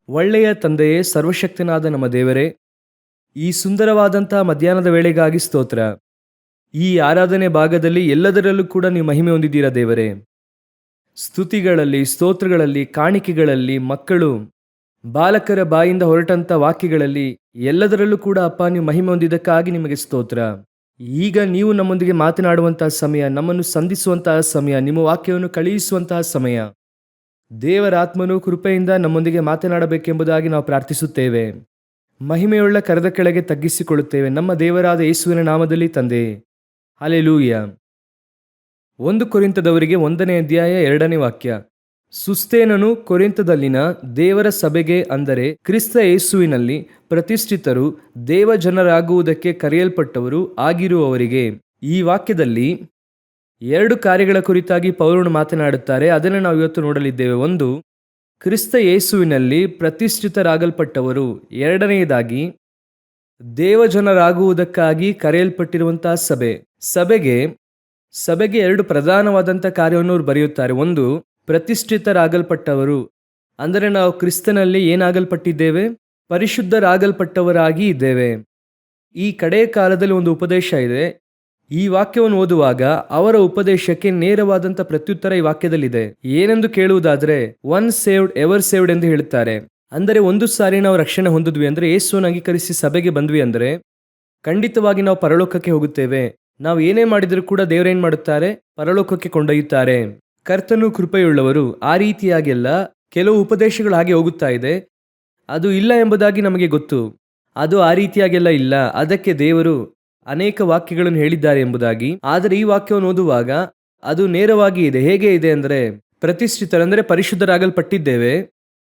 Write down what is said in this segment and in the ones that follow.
ಒಳ್ಳೆಯ ತಂದೆಯೇ, ಸರ್ವಶಕ್ತನಾದ ನಮ್ಮ ದೇವರೇ, ಈ ಸುಂದರವಾದಂಥ ಮಧ್ಯಾಹ್ನದ ವೇಳೆಗಾಗಿ ಸ್ತೋತ್ರ. ಈ ಆರಾಧನೆ ಭಾಗದಲ್ಲಿ ಎಲ್ಲದರಲ್ಲೂ ಕೂಡ ನೀವು ಮಹಿಮೆ ಹೊಂದಿದ್ದೀರಾ ದೇವರೇ. ಸ್ತುತಿಗಳಲ್ಲಿ, ಸ್ತೋತ್ರಗಳಲ್ಲಿ, ಕಾಣಿಕೆಗಳಲ್ಲಿ, ಮಕ್ಕಳು ಬಾಲಕರ ಬಾಯಿಂದ ಹೊರಟಂಥ ವಾಕ್ಯಗಳಲ್ಲಿ ಎಲ್ಲದರಲ್ಲೂ ಕೂಡ ಅಪ್ಪ ನೀವು ಮಹಿಮೆ ಹೊಂದಿದ್ದಕ್ಕಾಗಿ ನಿಮಗೆ ಸ್ತೋತ್ರ. ಈಗ ನೀವು ನಮ್ಮೊಂದಿಗೆ ಮಾತನಾಡುವಂತಹ ಸಮಯ, ನಮ್ಮನ್ನು ಸಂಧಿಸುವಂತಹ ಸಮಯ, ನಿಮ್ಮ ವಾಕ್ಯವನ್ನು ಕಳುಹಿಸುವಂತಹ ಸಮಯ. ದೇವರ ಆತ್ಮನು ಕೃಪೆಯಿಂದ ನಮ್ಮೊಂದಿಗೆ ಮಾತನಾಡಬೇಕೆಂಬುದಾಗಿ ನಾವು ಪ್ರಾರ್ಥಿಸುತ್ತೇವೆ. ಮಹಿಮೆಯುಳ್ಳ ಕರದ ಕೆಳಗೆ ತಗ್ಗಿಸಿಕೊಳ್ಳುತ್ತೇವೆ ನಮ್ಮ ದೇವರಾದ ಯೇಸುವಿನ ನಾಮದಲ್ಲಿ ತಂದೆ. ಹಲ್ಲೆಲೂಯ. 1 ಕೊರಿಂಥದವರಿಗೆ 1ನೇ ಅಧ್ಯಾಯ 2ನೇ ವಾಕ್ಯ. ಸುಸ್ತೇನನು ಕೊರಿಂಥದಲ್ಲಿನ ದೇವರ ಸಭೆಗೆ, ಅಂದರೆ ಕ್ರಿಸ್ತ ಯೇಸುವಿನಲ್ಲಿ ಪ್ರತಿಷ್ಠಿತರು, ದೇವಜನರಾಗುವುದಕ್ಕೆ ಕರೆಯಲ್ಪಟ್ಟವರು ಆಗಿರುವವರಿಗೆ. ಈ ವಾಕ್ಯದಲ್ಲಿ 2 ಕಾರ್ಯಗಳ ಕುರಿತಾಗಿ ಪೌಲನು ಮಾತನಾಡುತ್ತಾರೆ. ಅದನ್ನು ನಾವು ಇವತ್ತು ನೋಡಲಿದ್ದೇವೆ. 1, ಕ್ರಿಸ್ತ ಯೇಸುವಿನಲ್ಲಿ ಪ್ರತಿಷ್ಠಿತರಾಗಲ್ಪಟ್ಟವರು. 2ನೇದಾಗಿ, ದೇವಜನರಾಗುವುದಕ್ಕಾಗಿ ಕರೆಯಲ್ಪಟ್ಟಿರುವಂತಹ ಸಭೆ. ಸಭೆಗೆ 2 ಪ್ರಧಾನವಾದಂಥ ಕಾರ್ಯವನ್ನು ಅವರು ಬರೆಯುತ್ತಾರೆ. 1, ಪ್ರತಿಷ್ಠಿತರಾಗಲ್ಪಟ್ಟವರು, ಅಂದರೆ ನಾವು ಕ್ರಿಸ್ತನಲ್ಲಿ ಏನಾಗಲ್ಪಟ್ಟಿದ್ದೇವೆ? ಪರಿಶುದ್ಧರಾಗಲ್ಪಟ್ಟವರಾಗಿ ಇದ್ದೇವೆ. ಈ ಕಡೆಯ ಕಾಲದಲ್ಲಿ ಒಂದು ಉಪದೇಶ ಇದೆ. ಈ ವಾಕ್ಯವನ್ನು ಓದುವಾಗ ಅವರ ಉಪದೇಶಕ್ಕೆ ನೇರವಾದಂಥ ಪ್ರತ್ಯುತ್ತರ ಈ ವಾಕ್ಯದಲ್ಲಿದೆ. ಏನೆಂದು ಕೇಳುವುದಾದರೆ, ಒನ್ ಸೇವ್ಡ್ ಎವರ್ ಸೇವ್ಡ್ ಎಂದು ಹೇಳುತ್ತಾರೆ. ಅಂದರೆ ಒಂದು ಸಾರಿ ನಾವು ರಕ್ಷಣೆ ಹೊಂದಿದ್ವಿ ಅಂದರೆ, ಯೇಸುವನ್ನು ಅಂಗೀಕರಿಸಿ ಸಭೆಗೆ ಬಂದ್ವಿ ಅಂದರೆ ಖಂಡಿತವಾಗಿ ನಾವು ಪರಲೋಕಕ್ಕೆ ಹೋಗುತ್ತೇವೆ. ನಾವು ಏನೇ ಮಾಡಿದರೂ ಕೂಡ ದೇವರೇನು ಮಾಡುತ್ತಾರೆ? ಪರಲೋಕಕ್ಕೆ ಕೊಂಡೊಯ್ಯುತ್ತಾರೆ. ಕರ್ತನು ಕೃಪೆಯುಳ್ಳವರು. ಆ ರೀತಿಯಾಗೆಲ್ಲ ಕೆಲವು ಉಪದೇಶಗಳು ಹಾಗೆ ಹೋಗುತ್ತಾ ಇದೆ. ಅದು ಇಲ್ಲ ಎಂಬುದಾಗಿ ನಮಗೆ ಗೊತ್ತು. ಅದು ಆ ರೀತಿಯಾಗೆಲ್ಲ ಇಲ್ಲ. ಅದಕ್ಕೆ ದೇವರು ಅನೇಕ ವಾಕ್ಯಗಳನ್ನು ಹೇಳಿದ್ದಾರೆ ಎಂಬುದಾಗಿ. ಆದರೆ ಈ ವಾಕ್ಯವನ್ನು ಓದುವಾಗ ಅದು ನೇರವಾಗಿ ಇದೆ. ಹೇಗೆ ಇದೆ ಅಂದರೆ, ಪ್ರತಿಷ್ಠಿತರಂದರೆ ಪರಿಶುದ್ಧರಾಗಲ್ಪಟ್ಟಿದ್ದೇವೆ.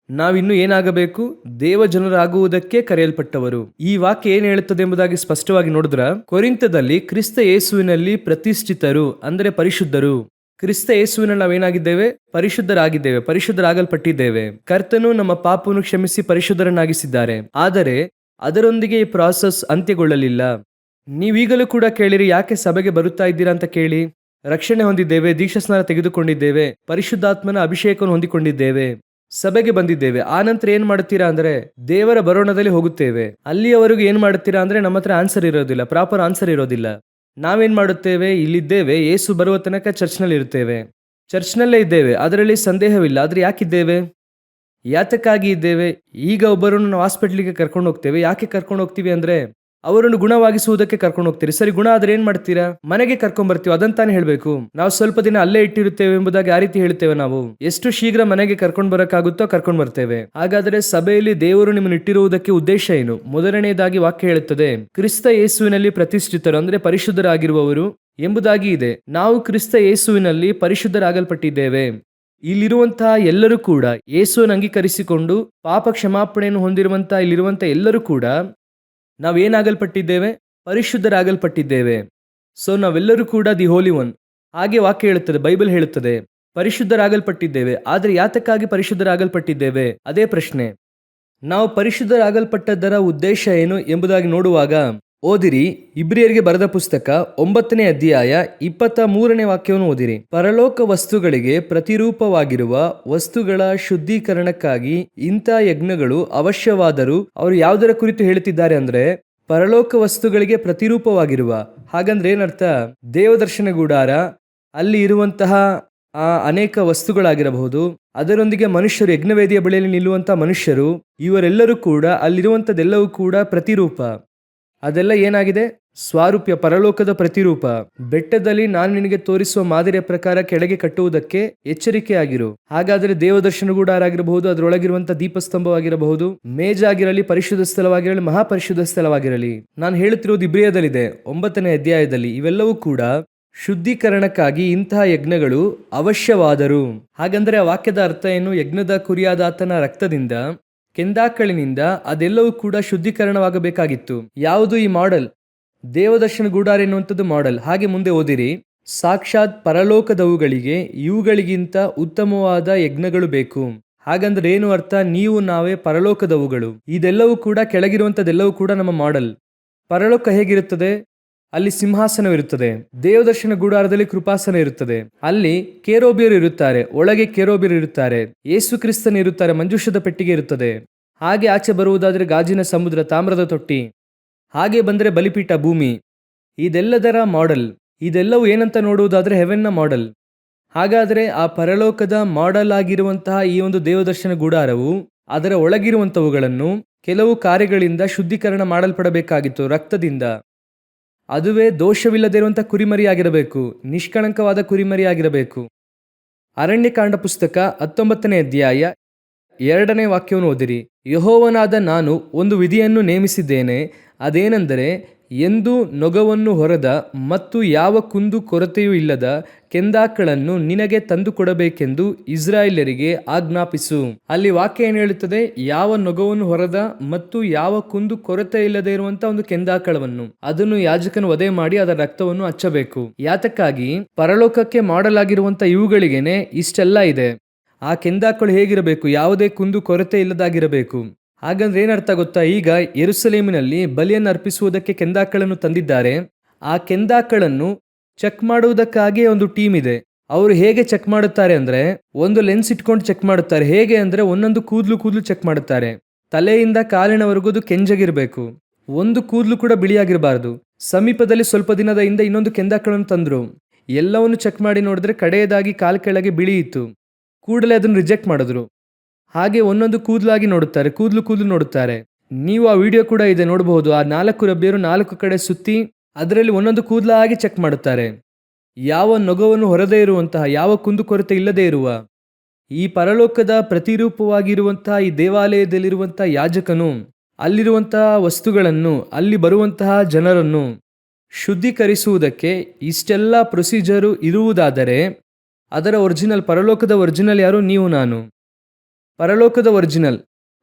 ನಾವಿನ್ನು ಏನಾಗಬೇಕು? ದೇವಜನರಾಗುವುದಕ್ಕೆ ಕರೆಯಲ್ಪಟ್ಟವರು. ಈ ವಾಕ್ಯ ಏನು ಹೇಳುತ್ತದೆ ಎಂಬುದಾಗಿ ಸ್ಪಷ್ಟವಾಗಿ ನೋಡಿದ್ರ, ಕೊರಿಂಥದಲ್ಲಿ ಕ್ರಿಸ್ತ ಯೇಸುವಿನಲ್ಲಿ ಪ್ರತಿಷ್ಠಿತರು ಅಂದರೆ ಪರಿಶುದ್ಧರು. ಕ್ರಿಸ್ತ ಯೇಸುವಿನಲ್ಲಿ ನಾವೇನಾಗಿದ್ದೇವೆ? ಪರಿಶುದ್ಧರಾಗಿದ್ದೇವೆ, ಪರಿಶುದ್ಧರಾಗಲ್ಪಟ್ಟಿದ್ದೇವೆ. ಕರ್ತನು ನಮ್ಮ ಪಾಪವನ್ನು ಕ್ಷಮಿಸಿ ಪರಿಶುದ್ಧರನ್ನಾಗಿಸಿದ್ದಾರೆ. ಆದರೆ ಅದರೊಂದಿಗೆ ಈ ಪ್ರಾಸೆಸ್ ಅಂತ್ಯಗೊಳ್ಳಲಿಲ್ಲ. ನೀವೀಗಲೂ ಕೂಡ ಕೇಳಿರಿ, ಯಾಕೆ ಸಭೆಗೆ ಬರುತ್ತಾ ಇದ್ದೀರಾ ಅಂತ ಕೇಳಿ. ರಕ್ಷಣೆ ಹೊಂದಿದ್ದೇವೆ, ದೀಕ್ಷಾಸ್ನಾನ ತೆಗೆದುಕೊಂಡಿದ್ದೇವೆ, ಪರಿಶುದ್ಧಾತ್ಮನ ಅಭಿಷೇಕವನ್ನು ಹೊಂದಿಕೊಂಡಿದ್ದೇವೆ, ಸಭೆಗೆ ಬಂದಿದ್ದೇವೆ. ಆ ನಂತರ ಏನ್ ಮಾಡುತ್ತೀರಾ ಅಂದ್ರೆ, ದೇವರ ಬರೋಣದಲ್ಲಿ ಹೋಗುತ್ತೇವೆ. ಅಲ್ಲಿಯವರೆಗೂ ಏನ್ ಮಾಡುತ್ತೀರಾ ಅಂದ್ರೆ, ನಮ್ಮ ಹತ್ರ ಆನ್ಸರ್ ಇರೋದಿಲ್ಲ, ಪ್ರಾಪರ್ ಆನ್ಸರ್ ಇರೋದಿಲ್ಲ. ನಾವೇನ್ ಮಾಡುತ್ತೇವೆ? ಇಲ್ಲಿದ್ದೇವೆ, ಯೇಸು ಬರುವ ತನಕ ಚರ್ಚ್ನಲ್ಲಿ ಇರುತ್ತೇವೆ, ಚರ್ಚ್ನಲ್ಲೇ ಇದ್ದೇವೆ, ಅದರಲ್ಲಿ ಸಂದೇಹವಿಲ್ಲ. ಆದ್ರೆ ಯಾಕಿದ್ದೇವೆ? ಯಾತಕ್ಕಾಗಿ ಇದ್ದೇವೆ? ಈಗ ಒಬ್ಬರನ್ನು ನಾವು ಹಾಸ್ಪಿಟ್ಲಿಗೆ ಕರ್ಕೊಂಡು ಹೋಗ್ತೇವೆ. ಯಾಕೆ ಕರ್ಕೊಂಡು ಹೋಗ್ತೀವಿ ಅಂದ್ರೆ, ಅವರನ್ನು ಗುಣವಾಗಿಸುವುದಕ್ಕೆ ಕರ್ಕೊಂಡು ಹೋಗ್ತೀರಿ. ಸರಿ, ಗುಣ ಆದ್ರೆ ಏನ್ ಮಾಡ್ತೀರಾ? ಮನೆಗೆ ಕರ್ಕೊಂಡ್ ಬರ್ತೀವಿ, ಅದಂತಾನೆ ಹೇಳ್ಬೇಕು. ನಾವು ಸ್ವಲ್ಪ ದಿನ ಅಲ್ಲೇ ಇಟ್ಟಿರುತ್ತೇವೆ ಎಂಬುದಾಗಿ ಆ ರೀತಿ ಹೇಳ್ತೇವೆ. ನಾವು ಎಷ್ಟು ಶೀಘ್ರ ಮನೆಗೆ ಕರ್ಕೊಂಡು ಬರಕ್ಕಾಗುತ್ತೋ ಕರ್ಕೊಂಡು ಬರ್ತೇವೆ. ಹಾಗಾದ್ರೆ ಸಭೆಯಲ್ಲಿ ದೇವರು ನಿಮ್ಮನ್ನು ಇಟ್ಟಿರುವುದಕ್ಕೆ ಉದ್ದೇಶ ಏನು? ಮೊದಲನೆಯದಾಗಿ ವಾಕ್ಯ ಹೇಳುತ್ತದೆ, ಕ್ರಿಸ್ತ ಯೇಸುವಿನಲ್ಲಿ ಪ್ರತಿಷ್ಠಿತರು ಅಂದರೆ ಪರಿಶುದ್ಧರಾಗಿರುವವರು ಎಂಬುದಾಗಿ ಇದೆ. ನಾವು ಕ್ರಿಸ್ತ ಯೇಸುವಿನಲ್ಲಿ ಪರಿಶುದ್ಧರಾಗಲ್ಪಟ್ಟಿದ್ದೇವೆ. ಇಲ್ಲಿರುವಂತಹ ಎಲ್ಲರೂ ಕೂಡ ಯೇಸುವನ್ನು ಅಂಗೀಕರಿಸಿಕೊಂಡು ಪಾಪ ಕ್ಷಮಾಪಣೆಯನ್ನು ಹೊಂದಿರುವಂತಹ ಇಲ್ಲಿರುವಂತಹ ಎಲ್ಲರೂ ಕೂಡ ನಾವೇನಾಗಲ್ಪಟ್ಟಿದ್ದೇವೆ? ಪರಿಶುದ್ಧರಾಗಲ್ಪಟ್ಟಿದ್ದೇವೆ. ಸೊ ನಾವೆಲ್ಲರೂ ಕೂಡ ದಿ ಹೋಲಿ ಒನ್. ಹಾಗೆ ವಾಕ್ಯ ಹೇಳುತ್ತದೆ, ಬೈಬಲ್ ಹೇಳುತ್ತದೆ, ಪರಿಶುದ್ಧರಾಗಲ್ಪಟ್ಟಿದ್ದೇವೆ. ಆದರೆ ಯಾತಕ್ಕಾಗಿ ಪರಿಶುದ್ಧರಾಗಲ್ಪಟ್ಟಿದ್ದೇವೆ? ಅದೇ ಪ್ರಶ್ನೆ. ನಾವು ಪರಿಶುದ್ಧರಾಗಲ್ಪಟ್ಟದ್ದರ ಉದ್ದೇಶ ಏನು ಎಂಬುದಾಗಿ ನೋಡುವಾಗ, ಓದಿರಿ ಇಬ್ರಿಯರಿಗೆ ಬರೆದ ಪುಸ್ತಕ 9ನೇ ಅಧ್ಯಾಯ 23ನೇ ವಾಕ್ಯವನ್ನು ಓದಿರಿ. ಪರಲೋಕ ವಸ್ತುಗಳಿಗೆ ಪ್ರತಿರೂಪವಾಗಿರುವ ವಸ್ತುಗಳ ಶುದ್ಧೀಕರಣಕ್ಕಾಗಿ ಇಂಥ ಯಜ್ಞಗಳು ಅವಶ್ಯವಾದರೂ, ಅವರು ಯಾವುದರ ಕುರಿತು ಹೇಳುತ್ತಿದ್ದಾರೆ ಅಂದ್ರೆ, ಪರಲೋಕ ವಸ್ತುಗಳಿಗೆ ಪ್ರತಿರೂಪವಾಗಿರುವ. ಹಾಗಂದ್ರೆ ಏನರ್ಥ? ದೇವದರ್ಶನ ಗುಡಾರ, ಅಲ್ಲಿ ಇರುವಂತಹ ಅನೇಕ ವಸ್ತುಗಳಾಗಿರಬಹುದು, ಅದರೊಂದಿಗೆ ಮನುಷ್ಯರು, ಯಜ್ಞವೇದಿಯ ಬಳಿಯಲ್ಲಿ ನಿಲ್ಲುವಂತಹ ಮನುಷ್ಯರು, ಇವರೆಲ್ಲರೂ ಕೂಡ ಅಲ್ಲಿರುವಂಥದ್ದೆಲ್ಲವೂ ಕೂಡ ಪ್ರತಿರೂಪ. ಅದೆಲ್ಲ ಏನಾಗಿದೆ? ಸ್ವಾರೂಪ್ಯ, ಪರಲೋಕದ ಪ್ರತಿರೂಪ. ಬೆಟ್ಟದಲ್ಲಿ ನಾನು ನಿನಗೆ ತೋರಿಸುವ ಮಾದರಿಯ ಪ್ರಕಾರ ಕೆಳಗೆ ಕಟ್ಟುವುದಕ್ಕೆ ಎಚ್ಚರಿಕೆಯಾಗಿರು. ಹಾಗಾದರೆ ದೇವದರ್ಶನ ಗುಡಾರ ಆಗಿರಬಹುದು, ಅದರೊಳಗಿರುವಂತಹ ದೀಪಸ್ತಂಭವಾಗಿರಬಹುದು, ಮೇಜಾಗಿರಲಿ, ಪರಿಶುದ್ಧ ಸ್ಥಳವಾಗಿರಲಿ, ಮಹಾಪರಿಶುದ್ಧ ಸ್ಥಳವಾಗಿರಲಿ, ನಾನು ಹೇಳುತ್ತಿರುವುದು ಇಬ್ರಿಯದಲ್ಲಿದೆ 9ನೇ ಅಧ್ಯಾಯದಲ್ಲಿ. ಇವೆಲ್ಲವೂ ಕೂಡ ಶುದ್ಧೀಕರಣಕ್ಕಾಗಿ ಇಂತಹ ಯಜ್ಞಗಳು ಅವಶ್ಯವಾದರು. ಹಾಗಂದ್ರೆ ಆ ವಾಕ್ಯದ ಅರ್ಥ ಏನು? ಯಜ್ಞದ ಕುರಿಯಾದಾತನ ರಕ್ತದಿಂದ, ಕೆಂದಾಕಳಿನಿಂದ ಅದೆಲ್ಲವೂ ಕೂಡ ಶುದ್ಧೀಕರಣವಾಗಬೇಕಾಗಿತ್ತು. ಯಾವುದು ಈ ಮಾಡೆಲ್? ದೇವದರ್ಶನ ಗುಡಾರ ಎನ್ನುವಂಥದ್ದು ಮಾಡೆಲ್. ಹಾಗೆ ಮುಂದೆ ಓದಿರಿ, ಸಾಕ್ಷಾತ್ ಪರಲೋಕದವುಗಳಿಗೆ ಇವುಗಳಿಗಿಂತ ಉತ್ತಮವಾದ ಯಜ್ಞಗಳು ಬೇಕು. ಹಾಗಂದ್ರೆ ಏನು ಅರ್ಥ? ನೀವು ನಾವೇ ಪರಲೋಕದವುಗಳು. ಇದೆಲ್ಲವೂ ಕೂಡ, ಕೆಳಗಿರುವಂಥದ್ದೆಲ್ಲವೂ ಕೂಡ ನಮ್ಮ ಮಾಡೆಲ್. ಪರಲೋಕ ಹೇಗಿರುತ್ತದೆ? ಅಲ್ಲಿ ಸಿಂಹಾಸನವಿರುತ್ತದೆ. ದೇವದರ್ಶನ ಗುಡಾರದಲ್ಲಿ ಕೃಪಾಸನ ಇರುತ್ತದೆ. ಅಲ್ಲಿ ಕೇರೋಬಿಯರು ಇರುತ್ತಾರೆ, ಒಳಗೆ ಕೇರೋಬಿಯರು ಇರುತ್ತಾರೆ, ಯೇಸು ಕ್ರಿಸ್ತನ ಇರುತ್ತಾರೆ, ಮಂಜೂಷದ ಪೆಟ್ಟಿಗೆ ಇರುತ್ತದೆ. ಹಾಗೆ ಆಚೆ ಬರುವುದಾದರೆ ಗಾಜಿನ ಸಮುದ್ರ, ತಾಮ್ರದ ತೊಟ್ಟಿ, ಹಾಗೆ ಬಂದರೆ ಬಲಿಪೀಠ, ಭೂಮಿ. ಇದೆಲ್ಲದರ ಮಾಡೆಲ್. ಇದೆಲ್ಲವೂ ಏನಂತ ನೋಡುವುದಾದರೆ ಹೆವೆನ್ನ ಮಾಡೆಲ್. ಹಾಗಾದರೆ ಆ ಪರಲೋಕದ ಮಾಡೆಲ್ ಆಗಿರುವಂತಹ ಈ ಒಂದು ದೇವದರ್ಶನ ಗುಡಾರವು ಅದರ ಒಳಗಿರುವಂಥವುಗಳನ್ನು ಕೆಲವು ಕಾರ್ಯಗಳಿಂದ ಶುದ್ಧೀಕರಣ ಮಾಡಲ್ಪಡಬೇಕಾಗಿತ್ತು, ರಕ್ತದಿಂದ. ಅದುವೇ ದೋಷವಿಲ್ಲದಿರುವಂಥ ಕುರಿಮರಿಯಾಗಿರಬೇಕು, ನಿಷ್ಕಳಂಕವಾದ ಕುರಿಮರಿಯಾಗಿರಬೇಕು. ಅರಣ್ಯಕಾಂಡ ಪುಸ್ತಕ 19ನೇ ಅಧ್ಯಾಯ 2ನೇ ವಾಕ್ಯವನ್ನು ಓದಿರಿ. ಯೆಹೋವನಾದ ನಾನು ಒಂದು ವಿಧಿಯನ್ನು ನೇಮಿಸಿದ್ದೇನೆ, ಅದೇನೆಂದರೆ ಎಂದು ನೊಗವನ್ನು ಹೊರದ ಮತ್ತು ಯಾವ ಕುಂದು ಕೊರತೆಯೂ ಇಲ್ಲದ ಕೆಂದಾಕಳನ್ನು ನಿನಗೆ ತಂದುಕೊಡಬೇಕೆಂದು ಇಸ್ರಾಯೇಲ್ಯರಿಗೆ ಆಜ್ಞಾಪಿಸು. ಅಲ್ಲಿ ವಾಕ್ಯ ಏನು ಹೇಳುತ್ತದೆ? ಯಾವ ನೊಗವನ್ನು ಹೊರದ ಮತ್ತು ಯಾವ ಕುಂದು ಕೊರತೆ ಇಲ್ಲದೆ ಇರುವಂತ ಒಂದು ಕೆಂದಾಕಳವನ್ನು, ಅದನ್ನು ಯಾಜಕನು ವಧೆ ಮಾಡಿ ಅದರ ರಕ್ತವನ್ನು ಹಚ್ಚಬೇಕು. ಯಾತಕ್ಕಾಗಿ? ಪರಲೋಕಕ್ಕೆ ಮಾಡಲಾಗಿರುವಂತ ಇವುಗಳಿಗೇನೆ ಇಷ್ಟೆಲ್ಲ ಇದೆ. ಆ ಕೆಂದಾಕಳು ಹೇಗಿರಬೇಕು? ಯಾವುದೇ ಕುಂದು ಕೊರತೆ ಇಲ್ಲದಾಗಿರಬೇಕು. ಹಾಗಂದ್ರೆ ಏನರ್ಥ ಗೊತ್ತಾ? ಈಗ ಯೆರೂಸಲೇಮಿನಲ್ಲಿ ಬಲಿಯನ್ನು ಅರ್ಪಿಸುವುದಕ್ಕೆ ಕೆಂದಾಕಳನ್ನು ತಂದಿದ್ದಾರೆ. ಆ ಕೆಂದಾಕಳನ್ನು ಚೆಕ್ ಮಾಡುವುದಕ್ಕಾಗಿ ಒಂದು ಟೀಮ್ ಇದೆ. ಅವರು ಹೇಗೆ ಚೆಕ್ ಮಾಡುತ್ತಾರೆ ಅಂದ್ರೆ, ಒಂದು ಲೆನ್ಸ್ ಇಟ್ಕೊಂಡು ಚೆಕ್ ಮಾಡುತ್ತಾರೆ. ಹೇಗೆ ಅಂದ್ರೆ ಒಂದೊಂದು ಕೂದಲು ಚೆಕ್ ಮಾಡುತ್ತಾರೆ. ತಲೆಯಿಂದ ಕಾಲಿನವರೆಗೂ ಅದು ಕೆಂಜಗಿರ್ಬೇಕು, ಒಂದು ಕೂದಲು ಕೂಡ ಬಿಳಿಯಾಗಿರಬಾರದು. ಸಮೀಪದಲ್ಲಿ ಸ್ವಲ್ಪ ದಿನದ ಹಿಂದೆ ಇನ್ನೊಂದು ಕೆಂದಾಕಳನ್ನು ತಂದ್ರು. ಎಲ್ಲವನ್ನು ಚೆಕ್ ಮಾಡಿ ನೋಡಿದ್ರೆ ಕಡೆಯದಾಗಿ ಕಾಲ್ ಕೆಳಗೆ ಬಿಳಿ ಇತ್ತು. ಕೂಡಲೇ ಅದನ್ನು ರಿಜೆಕ್ಟ್ ಮಾಡಿದ್ರು. ಹಾಗೆ ಒಂದೊಂದು ಕೂದಲಾಗಿ ನೋಡುತ್ತಾರೆ, ಕೂದಲು ನೋಡುತ್ತಾರೆ. ನೀವು ಆ ವಿಡಿಯೋ ಕೂಡ ಇದೆ, ನೋಡಬಹುದು. ಆ 4 ರಬ್ಬಿಯರು 4 ಕಡೆ ಸುತ್ತಿ ಅದರಲ್ಲಿ ಒಂದೊಂದು ಕೂದಲಾಗಿ ಚೆಕ್ ಮಾಡುತ್ತಾರೆ. ಯಾವ ನೊಗವನ್ನು ಹೊರದೇ ಇರುವಂತಹ, ಯಾವ ಕುಂದು ಕೊರತೆ ಇಲ್ಲದೆ ಇರುವ ಈ ಪರಲೋಕದ ಪ್ರತಿರೂಪವಾಗಿರುವಂತಹ ಈ ದೇವಾಲಯದಲ್ಲಿರುವಂತಹ ಯಾಜಕನು ಅಲ್ಲಿರುವಂತಹ ವಸ್ತುಗಳನ್ನು, ಅಲ್ಲಿ ಬರುವಂತಹ ಜನರನ್ನು ಶುದ್ಧೀಕರಿಸುವುದಕ್ಕೆ ಇಷ್ಟೆಲ್ಲ ಪ್ರೊಸೀಜರು ಇರುವುದಾದರೆ ಅದರ ಒರಿಜಿನಲ್, ಪರಲೋಕದ ಒರಿಜಿನಲ್ ಯಾರು? ನೀವು ನಾನು. ಪರಲೋಕದ ಒರಿಜಿನಲ್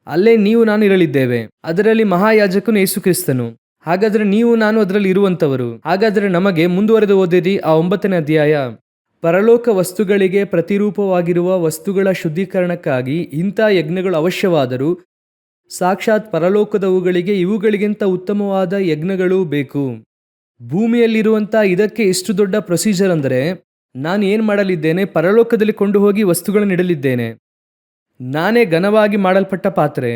ಅಲ್ಲೇ ನೀವು ನಾನು ಇರಲಿದ್ದೇವೆ. ಅದರಲ್ಲಿ ಮಹಾಯಾಜಕನು ಯೇಸು ಕ್ರಿಸ್ತನು. ಹಾಗಾದ್ರೆ ನೀವು ನಾನು ಅದರಲ್ಲಿ ಇರುವಂತವರು. ಹಾಗಾದ್ರೆ ನಮಗೆ ಮುಂದುವರೆದು ಓದಿರಿ ಆ 9ನೇ ಅಧ್ಯಾಯ. ಪರಲೋಕ ವಸ್ತುಗಳಿಗೆ ಪ್ರತಿರೂಪವಾಗಿರುವ ವಸ್ತುಗಳ ಶುದ್ಧೀಕರಣಕ್ಕಾಗಿ ಇಂಥ ಯಜ್ಞಗಳು ಅವಶ್ಯವಾದರೂ ಸಾಕ್ಷಾತ್ ಪರಲೋಕದವುಗಳಿಗೆ ಇವುಗಳಿಗಿಂತ ಉತ್ತಮವಾದ ಯಜ್ಞಗಳು ಬೇಕು. ಭೂಮಿಯಲ್ಲಿರುವಂಥ ಇದಕ್ಕೆ ಎಷ್ಟು ದೊಡ್ಡ ಪ್ರೊಸೀಜರ್ ಅಂದರೆ, ನಾನು ಏನು ಮಾಡಲಿದ್ದೇನೆ? ಪರಲೋಕದಲ್ಲಿ ಕೊಂಡು ಹೋಗಿ ವಸ್ತುಗಳನ್ನು ಇಡಲಿದ್ದೇನೆ. ನಾನೇ ಘನವಾಗಿ ಮಾಡಲ್ಪಟ್ಟ ಪಾತ್ರೆ.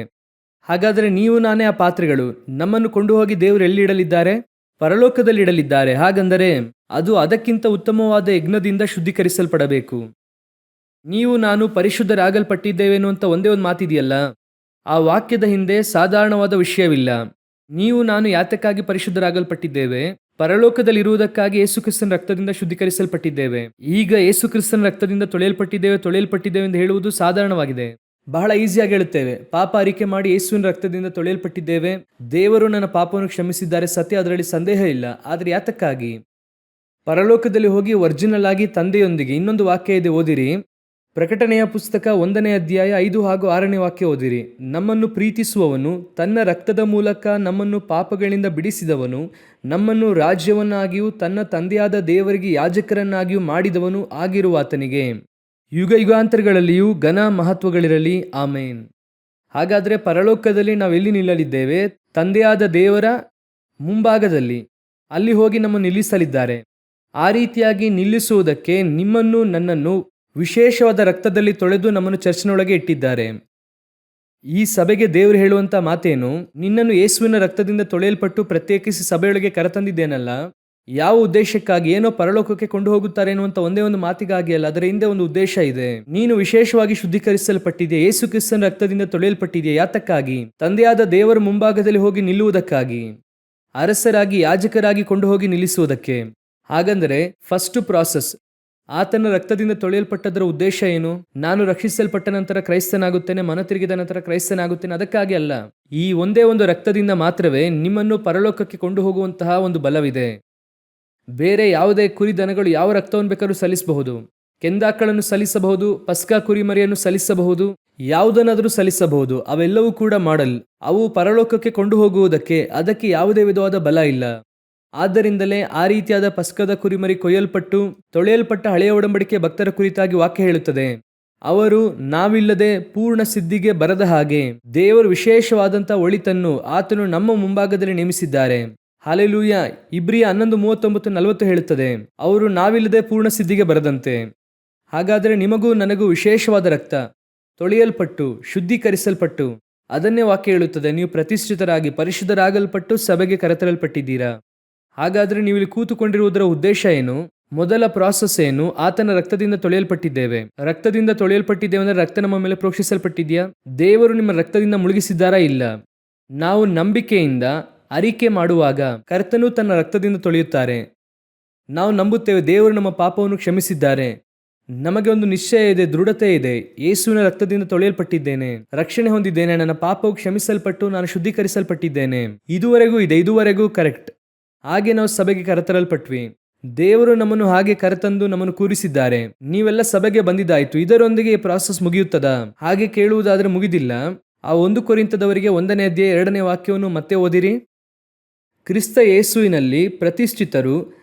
ಹಾಗಾದರೆ ನೀವು ನಾನೇ ಆ ಪಾತ್ರೆಗಳು. ನಮ್ಮನ್ನು ಕೊಂಡು ಹೋಗಿ ದೇವರು ಎಲ್ಲಿ ಇಡಲಿದ್ದಾರೆ? ಪರಲೋಕದಲ್ಲಿ ಇಡಲಿದ್ದಾರೆ. ಹಾಗಂದರೆ ಅದು ಅದಕ್ಕಿಂತ ಉತ್ತಮವಾದ ಯಜ್ಞದಿಂದ ಶುದ್ಧೀಕರಿಸಲ್ಪಡಬೇಕು. ನೀವು ನಾನು ಪರಿಶುದ್ಧರಾಗಲ್ಪಟ್ಟಿದ್ದೇವೇನೋ ಅಂತ ಒಂದೇ ಒಂದು ಮಾತಿದೆಯಲ್ಲ, ಆ ವಾಕ್ಯದ ಹಿಂದೆ ಸಾಧಾರಣವಾದ ವಿಷಯವಿಲ್ಲ. ನೀವು ನಾನು ಯಾತಕ್ಕಾಗಿ ಪರಿಶುದ್ಧರಾಗಲ್ಪಟ್ಟಿದ್ದೇವೆ? ಪರಲೋಕದಲ್ಲಿ ಇರುವುದಕ್ಕಾಗಿ ಯೇಸು ಕ್ರಿಸ್ತನ ರಕ್ತದಿಂದ ಶುದ್ಧೀಕರಿಸಲ್ಪಟ್ಟಿದ್ದೇವೆ. ಈಗ ಯೇಸು ಕ್ರಿಸ್ತನ ರಕ್ತದಿಂದ ತೊಳೆಯಲ್ಪಟ್ಟಿದ್ದೇವೆ ಎಂದು ಹೇಳುವುದು ಸಾಧಾರಣವಾಗಿದೆ. ಬಹಳ ಈಸಿಯಾಗಿ ಹೇಳುತ್ತೇವೆ. ಪಾಪ ಅರಿಕೆ ಮಾಡಿ ಯೇಸುವಿನ ರಕ್ತದಿಂದ ತೊಳೆಯಲ್ಪಟ್ಟಿದ್ದೇವೆ, ದೇವರು ನನ್ನ ಪಾಪವನ್ನು ಕ್ಷಮಿಸಿದ್ದಾರೆ, ಸತ್ಯ, ಅದರಲ್ಲಿ ಸಂದೇಹ ಇಲ್ಲ. ಆದರೆ ಯಾತಕ್ಕಾಗಿ? ಪರಲೋಕದಲ್ಲಿ ಹೋಗಿ ಒರಿಜಿನಲ್ ಆಗಿ ತಂದೆಯೊಂದಿಗೆ. ಇನ್ನೊಂದು ವಾಕ್ಯ ಇದೆ, ಓದಿರಿ. ಪ್ರಕಟಣೆಯ ಪುಸ್ತಕ 1ನೇ ಅಧ್ಯಾಯ 5 ಹಾಗೂ 6ನೇ ವಾಕ್ಯ ಓದಿರಿ. ನಮ್ಮನ್ನು ಪ್ರೀತಿಸುವವನು, ತನ್ನ ರಕ್ತದ ಮೂಲಕ ನಮ್ಮನ್ನು ಪಾಪಗಳಿಂದ ಬಿಡಿಸಿದವನು, ನಮ್ಮನ್ನು ರಾಜ್ಯವನ್ನಾಗಿಯೂ ತನ್ನ ತಂದೆಯಾದ ದೇವರಿಗೆ ಯಾಜಕರನ್ನಾಗಿಯೂ ಮಾಡಿದವನು ಆಗಿರುವ ಆತನಿಗೆ ಯುಗ ಯುಗಾಂತರಗಳಲ್ಲಿಯೂ ಘನ ಮಹತ್ವಗಳಿರಲಿ, ಆಮೇನ್. ಹಾಗಾದರೆ ಪರಲೋಕದಲ್ಲಿ ನಾವೆಲ್ಲಿ ನಿಲ್ಲಲಿದ್ದೇವೆ? ತಂದೆಯಾದ ದೇವರ ಮುಂಭಾಗದಲ್ಲಿ. ಅಲ್ಲಿ ಹೋಗಿ ನಮ್ಮನ್ನು ನಿಲ್ಲಿಸಲಿದ್ದಾರೆ. ಆ ರೀತಿಯಾಗಿ ನಿಲ್ಲಿಸುವುದಕ್ಕೆ ನಿಮ್ಮನ್ನು ನನ್ನನ್ನು ವಿಶೇಷವಾದ ರಕ್ತದಲ್ಲಿ ತೊಳೆದು ನಮ್ಮನ್ನು ಚರ್ಚಿನೊಳಗೆ ಇಟ್ಟಿದ್ದಾರೆ. ಈ ಸಭೆಗೆ ದೇವರು ಹೇಳುವಂತ ಮಾತೇನು? ನಿನ್ನನ್ನು ಯೇಸುವಿನ ರಕ್ತದಿಂದ ತೊಳೆಯಲ್ಪಟ್ಟು ಪ್ರತ್ಯೇಕಿಸಿ ಸಭೆಯೊಳಗೆ ಕರೆತಂದಿದ್ದೇನಲ್ಲ. ಯಾವ ಉದ್ದೇಶಕ್ಕಾಗಿ? ಏನೋ ಪರಲೋಕಕ್ಕೆ ಕೊಂಡು ಹೋಗುತ್ತಾರೆ ಎನ್ನುವಂತ ಒಂದೇ ಒಂದು ಮಾತಿಗಾಗಿ ಅಲ್ಲ, ಅದರ ಹಿಂದೆ ಒಂದು ಉದ್ದೇಶ ಇದೆ. ನೀನು ವಿಶೇಷವಾಗಿ ಶುದ್ಧೀಕರಿಸಲ್ಪಟ್ಟಿದೆಯಾ, ಯೇಸು ಕ್ರಿಸ್ತನ ರಕ್ತದಿಂದ ತೊಳೆಯಲ್ಪಟ್ಟಿದೆಯಾ. ಯಾತಕ್ಕಾಗಿ? ತಂದೆಯಾದ ದೇವರ ಮುಂಭಾಗದಲ್ಲಿ ಹೋಗಿ ನಿಲ್ಲುವುದಕ್ಕಾಗಿ, ಅರಸರಾಗಿ ಯಾಜಕರಾಗಿ ಕೊಂಡು ಹೋಗಿ ನಿಲ್ಲಿಸುವುದಕ್ಕೆ. ಹಾಗಂದರೆ ಫಸ್ಟ್ ಪ್ರಾಸೆಸ್ ಆತನ ರಕ್ತದಿಂದ ತೊಳೆಯಲ್ಪಟ್ಟದರ ಉದ್ದೇಶ ಏನು? ನಾನು ರಕ್ಷಿಸಲ್ಪಟ್ಟ ನಂತರ ಕ್ರೈಸ್ತನಾಗುತ್ತೇನೆ, ಮನ ತಿರುಗಿದ ನಂತರ ಕ್ರೈಸ್ತನಾಗುತ್ತೇನೆ, ಅದಕ್ಕಾಗಿ ಅಲ್ಲ. ಈ ಒಂದೇ ಒಂದು ರಕ್ತದಿಂದ ಮಾತ್ರವೇ ನಿಮ್ಮನ್ನು ಪರಲೋಕಕ್ಕೆ ಕೊಂಡು ಹೋಗುವಂತಹ ಒಂದು ಬಲವಿದೆ. ಬೇರೆ ಯಾವುದೇ ಕುರಿ ದನಗಳು ಯಾವ ರಕ್ತವನ್ನು ಬೇಕಾದ್ರೂ ಸಲ್ಲಿಸಬಹುದು. ಕೆಂದಾಕಳನ್ನು ಸಲ್ಲಿಸಬಹುದು, ಪಸ್ಕಾ ಕುರಿಮರಿಯನ್ನು ಸಲ್ಲಿಸಬಹುದು, ಯಾವುದನ್ನಾದರೂ ಸಲ್ಲಿಸಬಹುದು. ಅವೆಲ್ಲವೂ ಕೂಡ ಮಾಡಲ್. ಅವು ಪರಲೋಕಕ್ಕೆ ಕೊಂಡು ಹೋಗುವುದಕ್ಕೆ ಅದಕ್ಕೆ ಯಾವುದೇ ವಿಧವಾದ ಬಲ ಇಲ್ಲ. ಆದ್ದರಿಂದಲೇ ಆ ರೀತಿಯಾದ ಪಸ್ಕದ ಕುರಿಮರಿ ಕೊಯ್ಯಲ್ಪಟ್ಟು ತೊಳೆಯಲ್ಪಟ್ಟ ಹಳೆಯ ಒಡಂಬಡಿಕೆ ಭಕ್ತರ ಕುರಿತಾಗಿ ವಾಕ್ಯ ಹೇಳುತ್ತದೆ. ಅವರು ನಾವಿಲ್ಲದೆ ಪೂರ್ಣ ಸಿದ್ಧಿಗೆ ಬರದ ಹಾಗೆ ದೇವರು ವಿಶೇಷವಾದಂಥ ಒಳಿತನ್ನು ಆತನು ನಮ್ಮ ಮುಂಭಾಗದಲ್ಲಿ ನೇಮಿಸಿದ್ದಾರೆ. ಹಾಲೆಲೂಯ. ಇಬ್ರಿಯ 11:39-40 ಹೇಳುತ್ತದೆ, ಅವರು ನಾವಿಲ್ಲದೆ ಪೂರ್ಣ ಸಿದ್ಧಿಗೆ ಬರದಂತೆ. ಹಾಗಾದರೆ ನಿಮಗೂ ನನಗೂ ವಿಶೇಷವಾದ ರಕ್ತ ತೊಳೆಯಲ್ಪಟ್ಟು ಶುದ್ಧೀಕರಿಸಲ್ಪಟ್ಟು ಅದನ್ನೇ ವಾಕ್ಯ ಹೇಳುತ್ತದೆ, ನೀವು ಪ್ರತಿಷ್ಠಿತರಾಗಿ ಪರಿಶುದ್ಧರಾಗಲ್ಪಟ್ಟು ಸಭೆಗೆ ಕರೆತರಲ್ಪಟ್ಟಿದ್ದೀರಾ. ಹಾಗಾದ್ರೆ ನೀವು ಇಲ್ಲಿ ಕೂತುಕೊಂಡಿರುವುದರ ಉದ್ದೇಶ ಏನು? ಮೊದಲ ಪ್ರಾಸೆಸ್ ಏನು? ಆತನ ರಕ್ತದಿಂದ ತೊಳೆಯಲ್ಪಟ್ಟಿದ್ದೇವೆ. ರಕ್ತದಿಂದ ತೊಳೆಯಲ್ಪಟ್ಟಿದ್ದೇವೆ ಅಂದ್ರೆ ರಕ್ತ ನಮ್ಮ ಮೇಲೆ ಪ್ರೋಕ್ಷಿಸಲ್ಪಟ್ಟಿದೆಯಾ? ದೇವರು ನಿಮ್ಮ ರಕ್ತದಿಂದ ಮುಳುಗಿಸಿದ್ದಾರಾ? ಇಲ್ಲ. ನಾವು ನಂಬಿಕೆಯಿಂದ ಅರಿಕೆ ಮಾಡುವಾಗ ಕರ್ತನು ತನ್ನ ರಕ್ತದಿಂದ ತೊಳೆಯುತ್ತಾರೆ. ನಾವು ನಂಬುತ್ತೇವೆ ದೇವರು ನಮ್ಮ ಪಾಪವನ್ನು ಕ್ಷಮಿಸಿದ್ದಾರೆ. ನಮಗೆ ಒಂದು ನಿಶ್ಚಯ ಇದೆ, ದೃಢತೆ ಇದೆ. ಯೇಸುವಿನ ರಕ್ತದಿಂದ ತೊಳೆಯಲ್ಪಟ್ಟಿದ್ದೇನೆ, ರಕ್ಷಣೆ ಹೊಂದಿದ್ದೇನೆ, ನನ್ನ ಪಾಪವು ಕ್ಷಮಿಸಲ್ಪಟ್ಟು ನಾನು ಶುದ್ಧೀಕರಿಸಲ್ಪಟ್ಟಿದ್ದೇನೆ. ಇದುವರೆಗೂ ಕರೆಕ್ಟ್. ಹಾಗೆ ನಾವು ಸಭೆಗೆ ಕರೆತರಲ್ಪಟ್ವಿ. ದೇವರು ನಮ್ಮನ್ನು ಹಾಗೆ ಕರೆತಂದು ನಮ್ಮನ್ನು ಕೂರಿಸಿದ್ದಾರೆ. ನೀವೆಲ್ಲ ಸಭೆಗೆ ಬಂದಿದ್ದಾಯ್ತು, ಇದರೊಂದಿಗೆ ಈ ಪ್ರಾಸೆಸ್ ಮುಗಿಯುತ್ತದಾ? ಹಾಗೆ ಕೇಳುವುದಾದ್ರೆ ಮುಗಿದಿಲ್ಲ. ಆ 1 ಕೊರಿಂಥದವರಿಗೆ 1ನೇ ಅಧ್ಯಾಯ 2ನೇ ವಾಕ್ಯವನ್ನು ಮತ್ತೆ ಓದಿರಿ. ಕ್ರಿಸ್ತ ಯೇಸುವಿನಲ್ಲಿ ಪ್ರತಿಷ್ಠಿತರು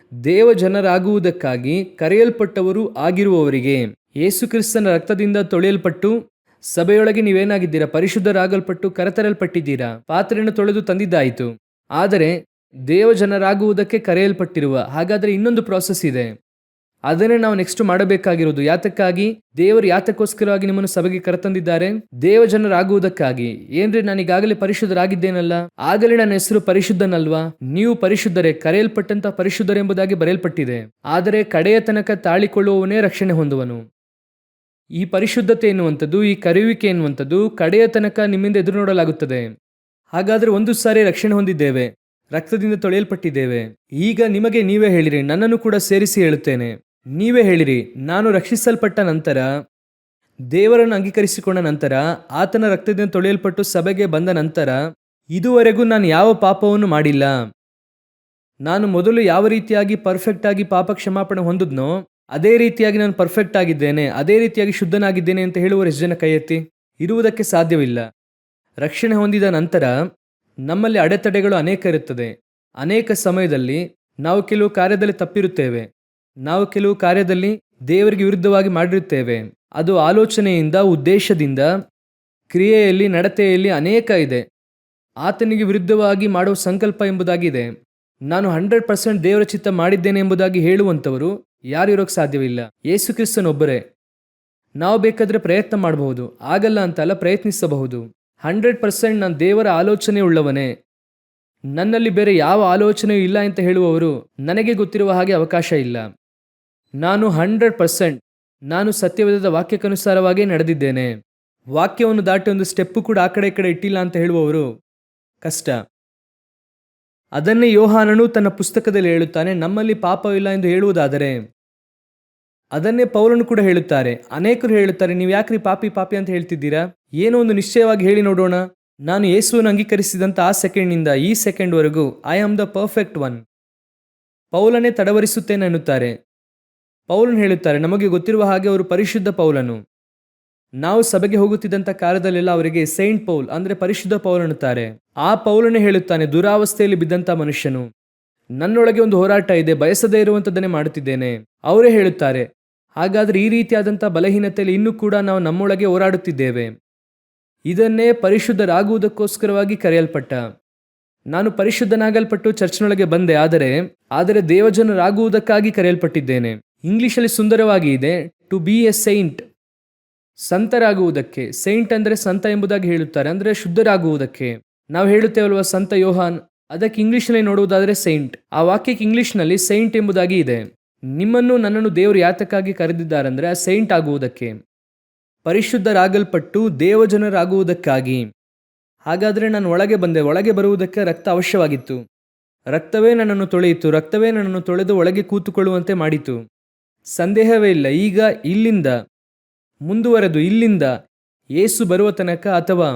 ದೇವಜನರಾಗುವುದಕ್ಕಾಗಿ ಕರೆಯಲ್ಪಟ್ಟವರು ಆಗಿರುವವರಿಗೆ ಯೇಸು ಕ್ರಿಸ್ತನ ರಕ್ತದಿಂದ ತೊಳೆಯಲ್ಪಟ್ಟು ಸಭೆಯೊಳಗೆ ನೀವೇನಾಗಿದ್ದೀರಾ? ಪರಿಶುದ್ಧರಾಗಲ್ಪಟ್ಟು ಕರೆತರಲ್ಪಟ್ಟಿದ್ದೀರಾ. ಪಾತ್ರೆಯನ್ನು ತೊಳೆದು ತಂದಿದ್ದಾಯಿತು. ಆದರೆ ದೇವಜನರಾಗುವುದಕ್ಕೆ ಕರೆಯಲ್ಪಟ್ಟಿರುವ, ಹಾಗಾದರೆ ಇನ್ನೊಂದು ಪ್ರಾಸೆಸ್ ಇದೆ. ಅದನ್ನೇ ನಾವು ನೆಕ್ಸ್ಟ್ ಮಾಡಬೇಕಾಗಿರೋದು. ಯಾತಕ್ಕಾಗಿ? ದೇವರು ಯಾತಕ್ಕೋಸ್ಕರವಾಗಿ ನಿಮ್ಮನ್ನು ಸಭೆಗೆ ಕರೆತಂದಿದ್ದಾರೆ? ದೇವಜನರಾಗುವುದಕ್ಕಾಗಿ. ಏನ್ರಿ, ನಾನು ಈಗಾಗಲೇ ಪರಿಶುದ್ಧರಾಗಿದ್ದೇನಲ್ಲ, ಆಗಲೇ ನನ್ನ ಹೆಸರು ಪರಿಶುದ್ಧನಲ್ವಾ? ನೀವು ಪರಿಶುದ್ಧರೇ, ಕರೆಯಲ್ಪಟ್ಟಂತ ಪರಿಶುದ್ಧರೆಂಬುದಾಗಿ ಬರೆಯಲ್ಪಟ್ಟಿದೆ. ಆದರೆ ಕಡೆಯ ತನಕ ತಾಳಿಕೊಳ್ಳುವವನೇ ರಕ್ಷಣೆ ಹೊಂದುವನು. ಈ ಪರಿಶುದ್ಧತೆ ಎನ್ನುವಂಥದ್ದು, ಈ ಕರೆಯುವಿಕೆ ಎನ್ನುವಂಥದ್ದು ಕಡೆಯ ತನಕ ನಿಮ್ಮಿಂದ ಎದುರು ನೋಡಲಾಗುತ್ತದೆ. ಹಾಗಾದ್ರೆ ಒಂದು ಸಾರಿ ರಕ್ಷಣೆ ಹೊಂದಿದ್ದೇವೆ, ರಕ್ತದಿಂದ ತೊಳೆಯಲ್ಪಟ್ಟಿದ್ದೇವೆ. ಈಗ ನಿಮಗೆ ನೀವೇ ಹೇಳಿರಿ, ನನ್ನನ್ನು ಕೂಡ ಸೇರಿಸಿ ಹೇಳುತ್ತೇನೆ. ನೀವೇ ಹೇಳಿರಿ, ನಾನು ರಕ್ಷಿಸಲ್ಪಟ್ಟ ನಂತರ, ದೇವರನ್ನು ಅಂಗೀಕರಿಸಿಕೊಂಡ ನಂತರ, ಆತನ ರಕ್ತದಿಂದ ತೊಳೆಯಲ್ಪಟ್ಟು ಸಭೆಗೆ ಬಂದ ನಂತರ ಇದುವರೆಗೂ ನಾನು ಯಾವ ಪಾಪವನ್ನು ಮಾಡಿಲ್ಲ. ನಾನು ಮೊದಲು ಯಾವ ರೀತಿಯಾಗಿ ಪರ್ಫೆಕ್ಟ್ ಆಗಿ ಪಾಪ ಕ್ಷಮಾಪಣೆ ಹೊಂದಿದ್ನೋ ಅದೇ ರೀತಿಯಾಗಿ ನಾನು ಪರ್ಫೆಕ್ಟ್ ಆಗಿದ್ದೇನೆ, ಅದೇ ರೀತಿಯಾಗಿ ಶುದ್ಧನಾಗಿದ್ದೇನೆ ಅಂತ ಹೇಳುವವರು ಎಷ್ಟು ಜನ ಕೈ ಎತ್ತಿ? ಇರುವುದಕ್ಕೆ ಸಾಧ್ಯವಿಲ್ಲ. ರಕ್ಷಣೆ ಹೊಂದಿದ ನಂತರ ನಮ್ಮಲ್ಲಿ ಅಡೆತಡೆಗಳು ಅನೇಕ ಇರುತ್ತದೆ. ಅನೇಕ ಸಮಯದಲ್ಲಿ ನಾವು ಕೆಲವು ಕಾರ್ಯದಲ್ಲಿ ತಪ್ಪಿರುತ್ತೇವೆ. ನಾವು ಕೆಲವು ಕಾರ್ಯದಲ್ಲಿ ದೇವರಿಗೆ ವಿರುದ್ಧವಾಗಿ ಮಾಡಿರುತ್ತೇವೆ. ಅದು ಆಲೋಚನೆಯಿಂದ, ಉದ್ದೇಶದಿಂದ, ಕ್ರಿಯೆಯಲ್ಲಿ, ನಡತೆಯಲ್ಲಿ ಅನೇಕ ಇದೆ. ಆತನಿಗೆ ವಿರುದ್ಧವಾಗಿ ಮಾಡುವ ಸಂಕಲ್ಪ ಎಂಬುದಾಗಿದೆ. ನಾನು 100% ದೇವರ ಚಿತ್ತ ಮಾಡಿದ್ದೇನೆ ಎಂಬುದಾಗಿ ಹೇಳುವಂಥವರು ಯಾರು ಇರೋಕ್ಕೆ ಸಾಧ್ಯವಿಲ್ಲ. ಯೇಸು ಕ್ರಿಸ್ತನೊಬ್ಬರೇ. ನಾವು ಬೇಕಾದರೆ ಪ್ರಯತ್ನ ಮಾಡಬಹುದು, ಆಗಲ್ಲ ಅಂತಲ್ಲ, ಪ್ರಯತ್ನಿಸಬಹುದು. 100% ನಾನು ದೇವರ ಆಲೋಚನೆ ಉಳ್ಳವನೇ, ನನ್ನಲ್ಲಿ ಬೇರೆ ಯಾವ ಆಲೋಚನೆಯೂ ಇಲ್ಲ ಅಂತ ಹೇಳುವವರು ನನಗೆ ಗೊತ್ತಿರುವ ಹಾಗೆ ಅವಕಾಶ ಇಲ್ಲ. ನಾನು 100% ನಾನು ಸತ್ಯವೇದದ ವಾಕ್ಯಕ್ಕನುಸಾರವಾಗೇ ನಡೆದಿದ್ದೇನೆ. ವಾಕ್ಯವನ್ನು ದಾಟಿ ಒಂದು ಸ್ಟೆಪ್ಪು ಕೂಡ ಆ ಕಡೆ ಈ ಕಡೆ ಇಟ್ಟಿಲ್ಲ ಅಂತ ಹೇಳುವವರು ಕಷ್ಟ. ಅದನ್ನೇ ಯೋಹಾನನು ತನ್ನ ಪುಸ್ತಕದಲ್ಲಿ ಹೇಳುತ್ತಾನೆ, ನಮ್ಮಲ್ಲಿ ಪಾಪವಿಲ್ಲ ಎಂದು ಹೇಳುವುದಾದರೆ. ಅದನ್ನೇ ಪೌಲನು ಕೂಡ ಹೇಳುತ್ತಾರೆ. ಅನೇಕರು ಹೇಳುತ್ತಾರೆ, ನೀವು ಯಾಕ್ರಿ ಪಾಪಿ ಪಾಪಿ ಅಂತ ಹೇಳ್ತಿದ್ದೀರಾ? ಏನೋ ಒಂದು ನಿಶ್ಚಯವಾಗಿ ಹೇಳಿ ನೋಡೋಣ. ನಾನು ಯೇಸುವನ್ನು ಅಂಗೀಕರಿಸಿದಂಥ ಆ ಸೆಕೆಂಡ್ನಿಂದ ಈ ಸೆಕೆಂಡ್ವರೆಗೂ I am the perfect one. ಪೌಲನೇ ತಡವರಿಸುತ್ತೇನೆ ಅನ್ನುತ್ತಾರೆ. ಪೌಲನು ಹೇಳುತ್ತಾರೆ, ನಮಗೆ ಗೊತ್ತಿರುವ ಹಾಗೆ ಅವರು ಪರಿಶುದ್ಧ ಪೌಲನು. ನಾವು ಸಭೆಗೆ ಹೋಗುತ್ತಿದ್ದಂಥ ಕಾಲದಲ್ಲೆಲ್ಲ ಅವರಿಗೆ ಸೈಂಟ್ ಪೌಲ್ ಅಂದರೆ ಪರಿಶುದ್ಧ ಪೌಲ್ ಅನ್ನುತ್ತಾರೆ. ಆ ಪೌಲನೇ ಹೇಳುತ್ತಾನೆ, ದುರಾವಸ್ಥೆಯಲ್ಲಿ ಬಿದ್ದಂಥ ಮನುಷ್ಯನು, ನನ್ನೊಳಗೆ ಒಂದು ಹೋರಾಟ ಇದೆ, ಬಯಸದೇ ಇರುವಂಥದ್ದನ್ನೇ ಮಾಡುತ್ತಿದ್ದೇನೆ. ಅವರೇ ಹೇಳುತ್ತಾರೆ, ಹಾಗಾದರೆ ಈ ರೀತಿಯಾದಂಥ ಬಲಹೀನತೆಯಲ್ಲಿ ಇನ್ನೂ ಕೂಡ ನಾವು ನಮ್ಮೊಳಗೆ ಹೋರಾಡುತ್ತಿದ್ದೇವೆ. ಇದನ್ನೇ ಪರಿಶುದ್ಧರಾಗುವುದಕ್ಕೋಸ್ಕರವಾಗಿ ಕರೆಯಲ್ಪಟ್ಟ. ನಾನು ಪರಿಶುದ್ಧನಾಗಲ್ಪಟ್ಟು ಚರ್ಚ್ನೊಳಗೆ ಬಂದೆ, ಆದರೆ ದೇವಜನರಾಗುವುದಕ್ಕಾಗಿ ಕರೆಯಲ್ಪಟ್ಟಿದ್ದೇನೆ. ಇಂಗ್ಲಿಷಲ್ಲಿ ಸುಂದರವಾಗಿ ಇದೆ, ಟು ಬಿ ಎ ಸೈಂಟ್, ಸಂತರಾಗುವುದಕ್ಕೆ. ಸೈಂಟ್ ಅಂದರೆ ಸಂತ ಎಂಬುದಾಗಿ ಹೇಳುತ್ತಾರೆ, ಅಂದರೆ ಶುದ್ಧರಾಗುವುದಕ್ಕೆ. ನಾವು ಹೇಳುತ್ತೇವಲ್ವ ಸಂತ ಯೋಹಾನ್, ಅದಕ್ಕೆ ಇಂಗ್ಲಿಷ್ನಲ್ಲಿ ನೋಡುವುದಾದರೆ ಸೈಂಟ್. ಆ ವಾಕ್ಯಕ್ಕೆ ಇಂಗ್ಲಿಷ್ನಲ್ಲಿ ಸೈಂಟ್ ಎಂಬುದಾಗಿ ಇದೆ. ನಿಮ್ಮನ್ನು ನನ್ನನ್ನು ದೇವರು ಯಾತಕ್ಕಾಗಿ ಕರೆದಿದ್ದಾರೆಂದರೆ ಆ ಸೈಂಟ್ ಆಗುವುದಕ್ಕೆ, ಪರಿಶುದ್ಧರಾಗಲ್ಪಟ್ಟು ದೇವಜನರಾಗುವುದಕ್ಕಾಗಿ. ಹಾಗಾದರೆ ನಾನು ಒಳಗೆ ಬಂದೆ. ಒಳಗೆ ಬರುವುದಕ್ಕೆ ರಕ್ತ ಅವಶ್ಯವಾಗಿತ್ತು. ರಕ್ತವೇ ನನ್ನನ್ನು ತೊಳೆಯಿತು, ರಕ್ತವೇ ನನ್ನನ್ನು ತೊಳೆದು ಒಳಗೆ ಕೂತುಕೊಳ್ಳುವಂತೆ ಮಾಡಿತು. ಸಂದೇಹವೇ ಇಲ್ಲ. ಈಗ ಇಲ್ಲಿಂದ ಮುಂದುವರೆದು, ಇಲ್ಲಿಂದ ಯೇಸು ಬರುವ ತನಕ ಅಥವಾ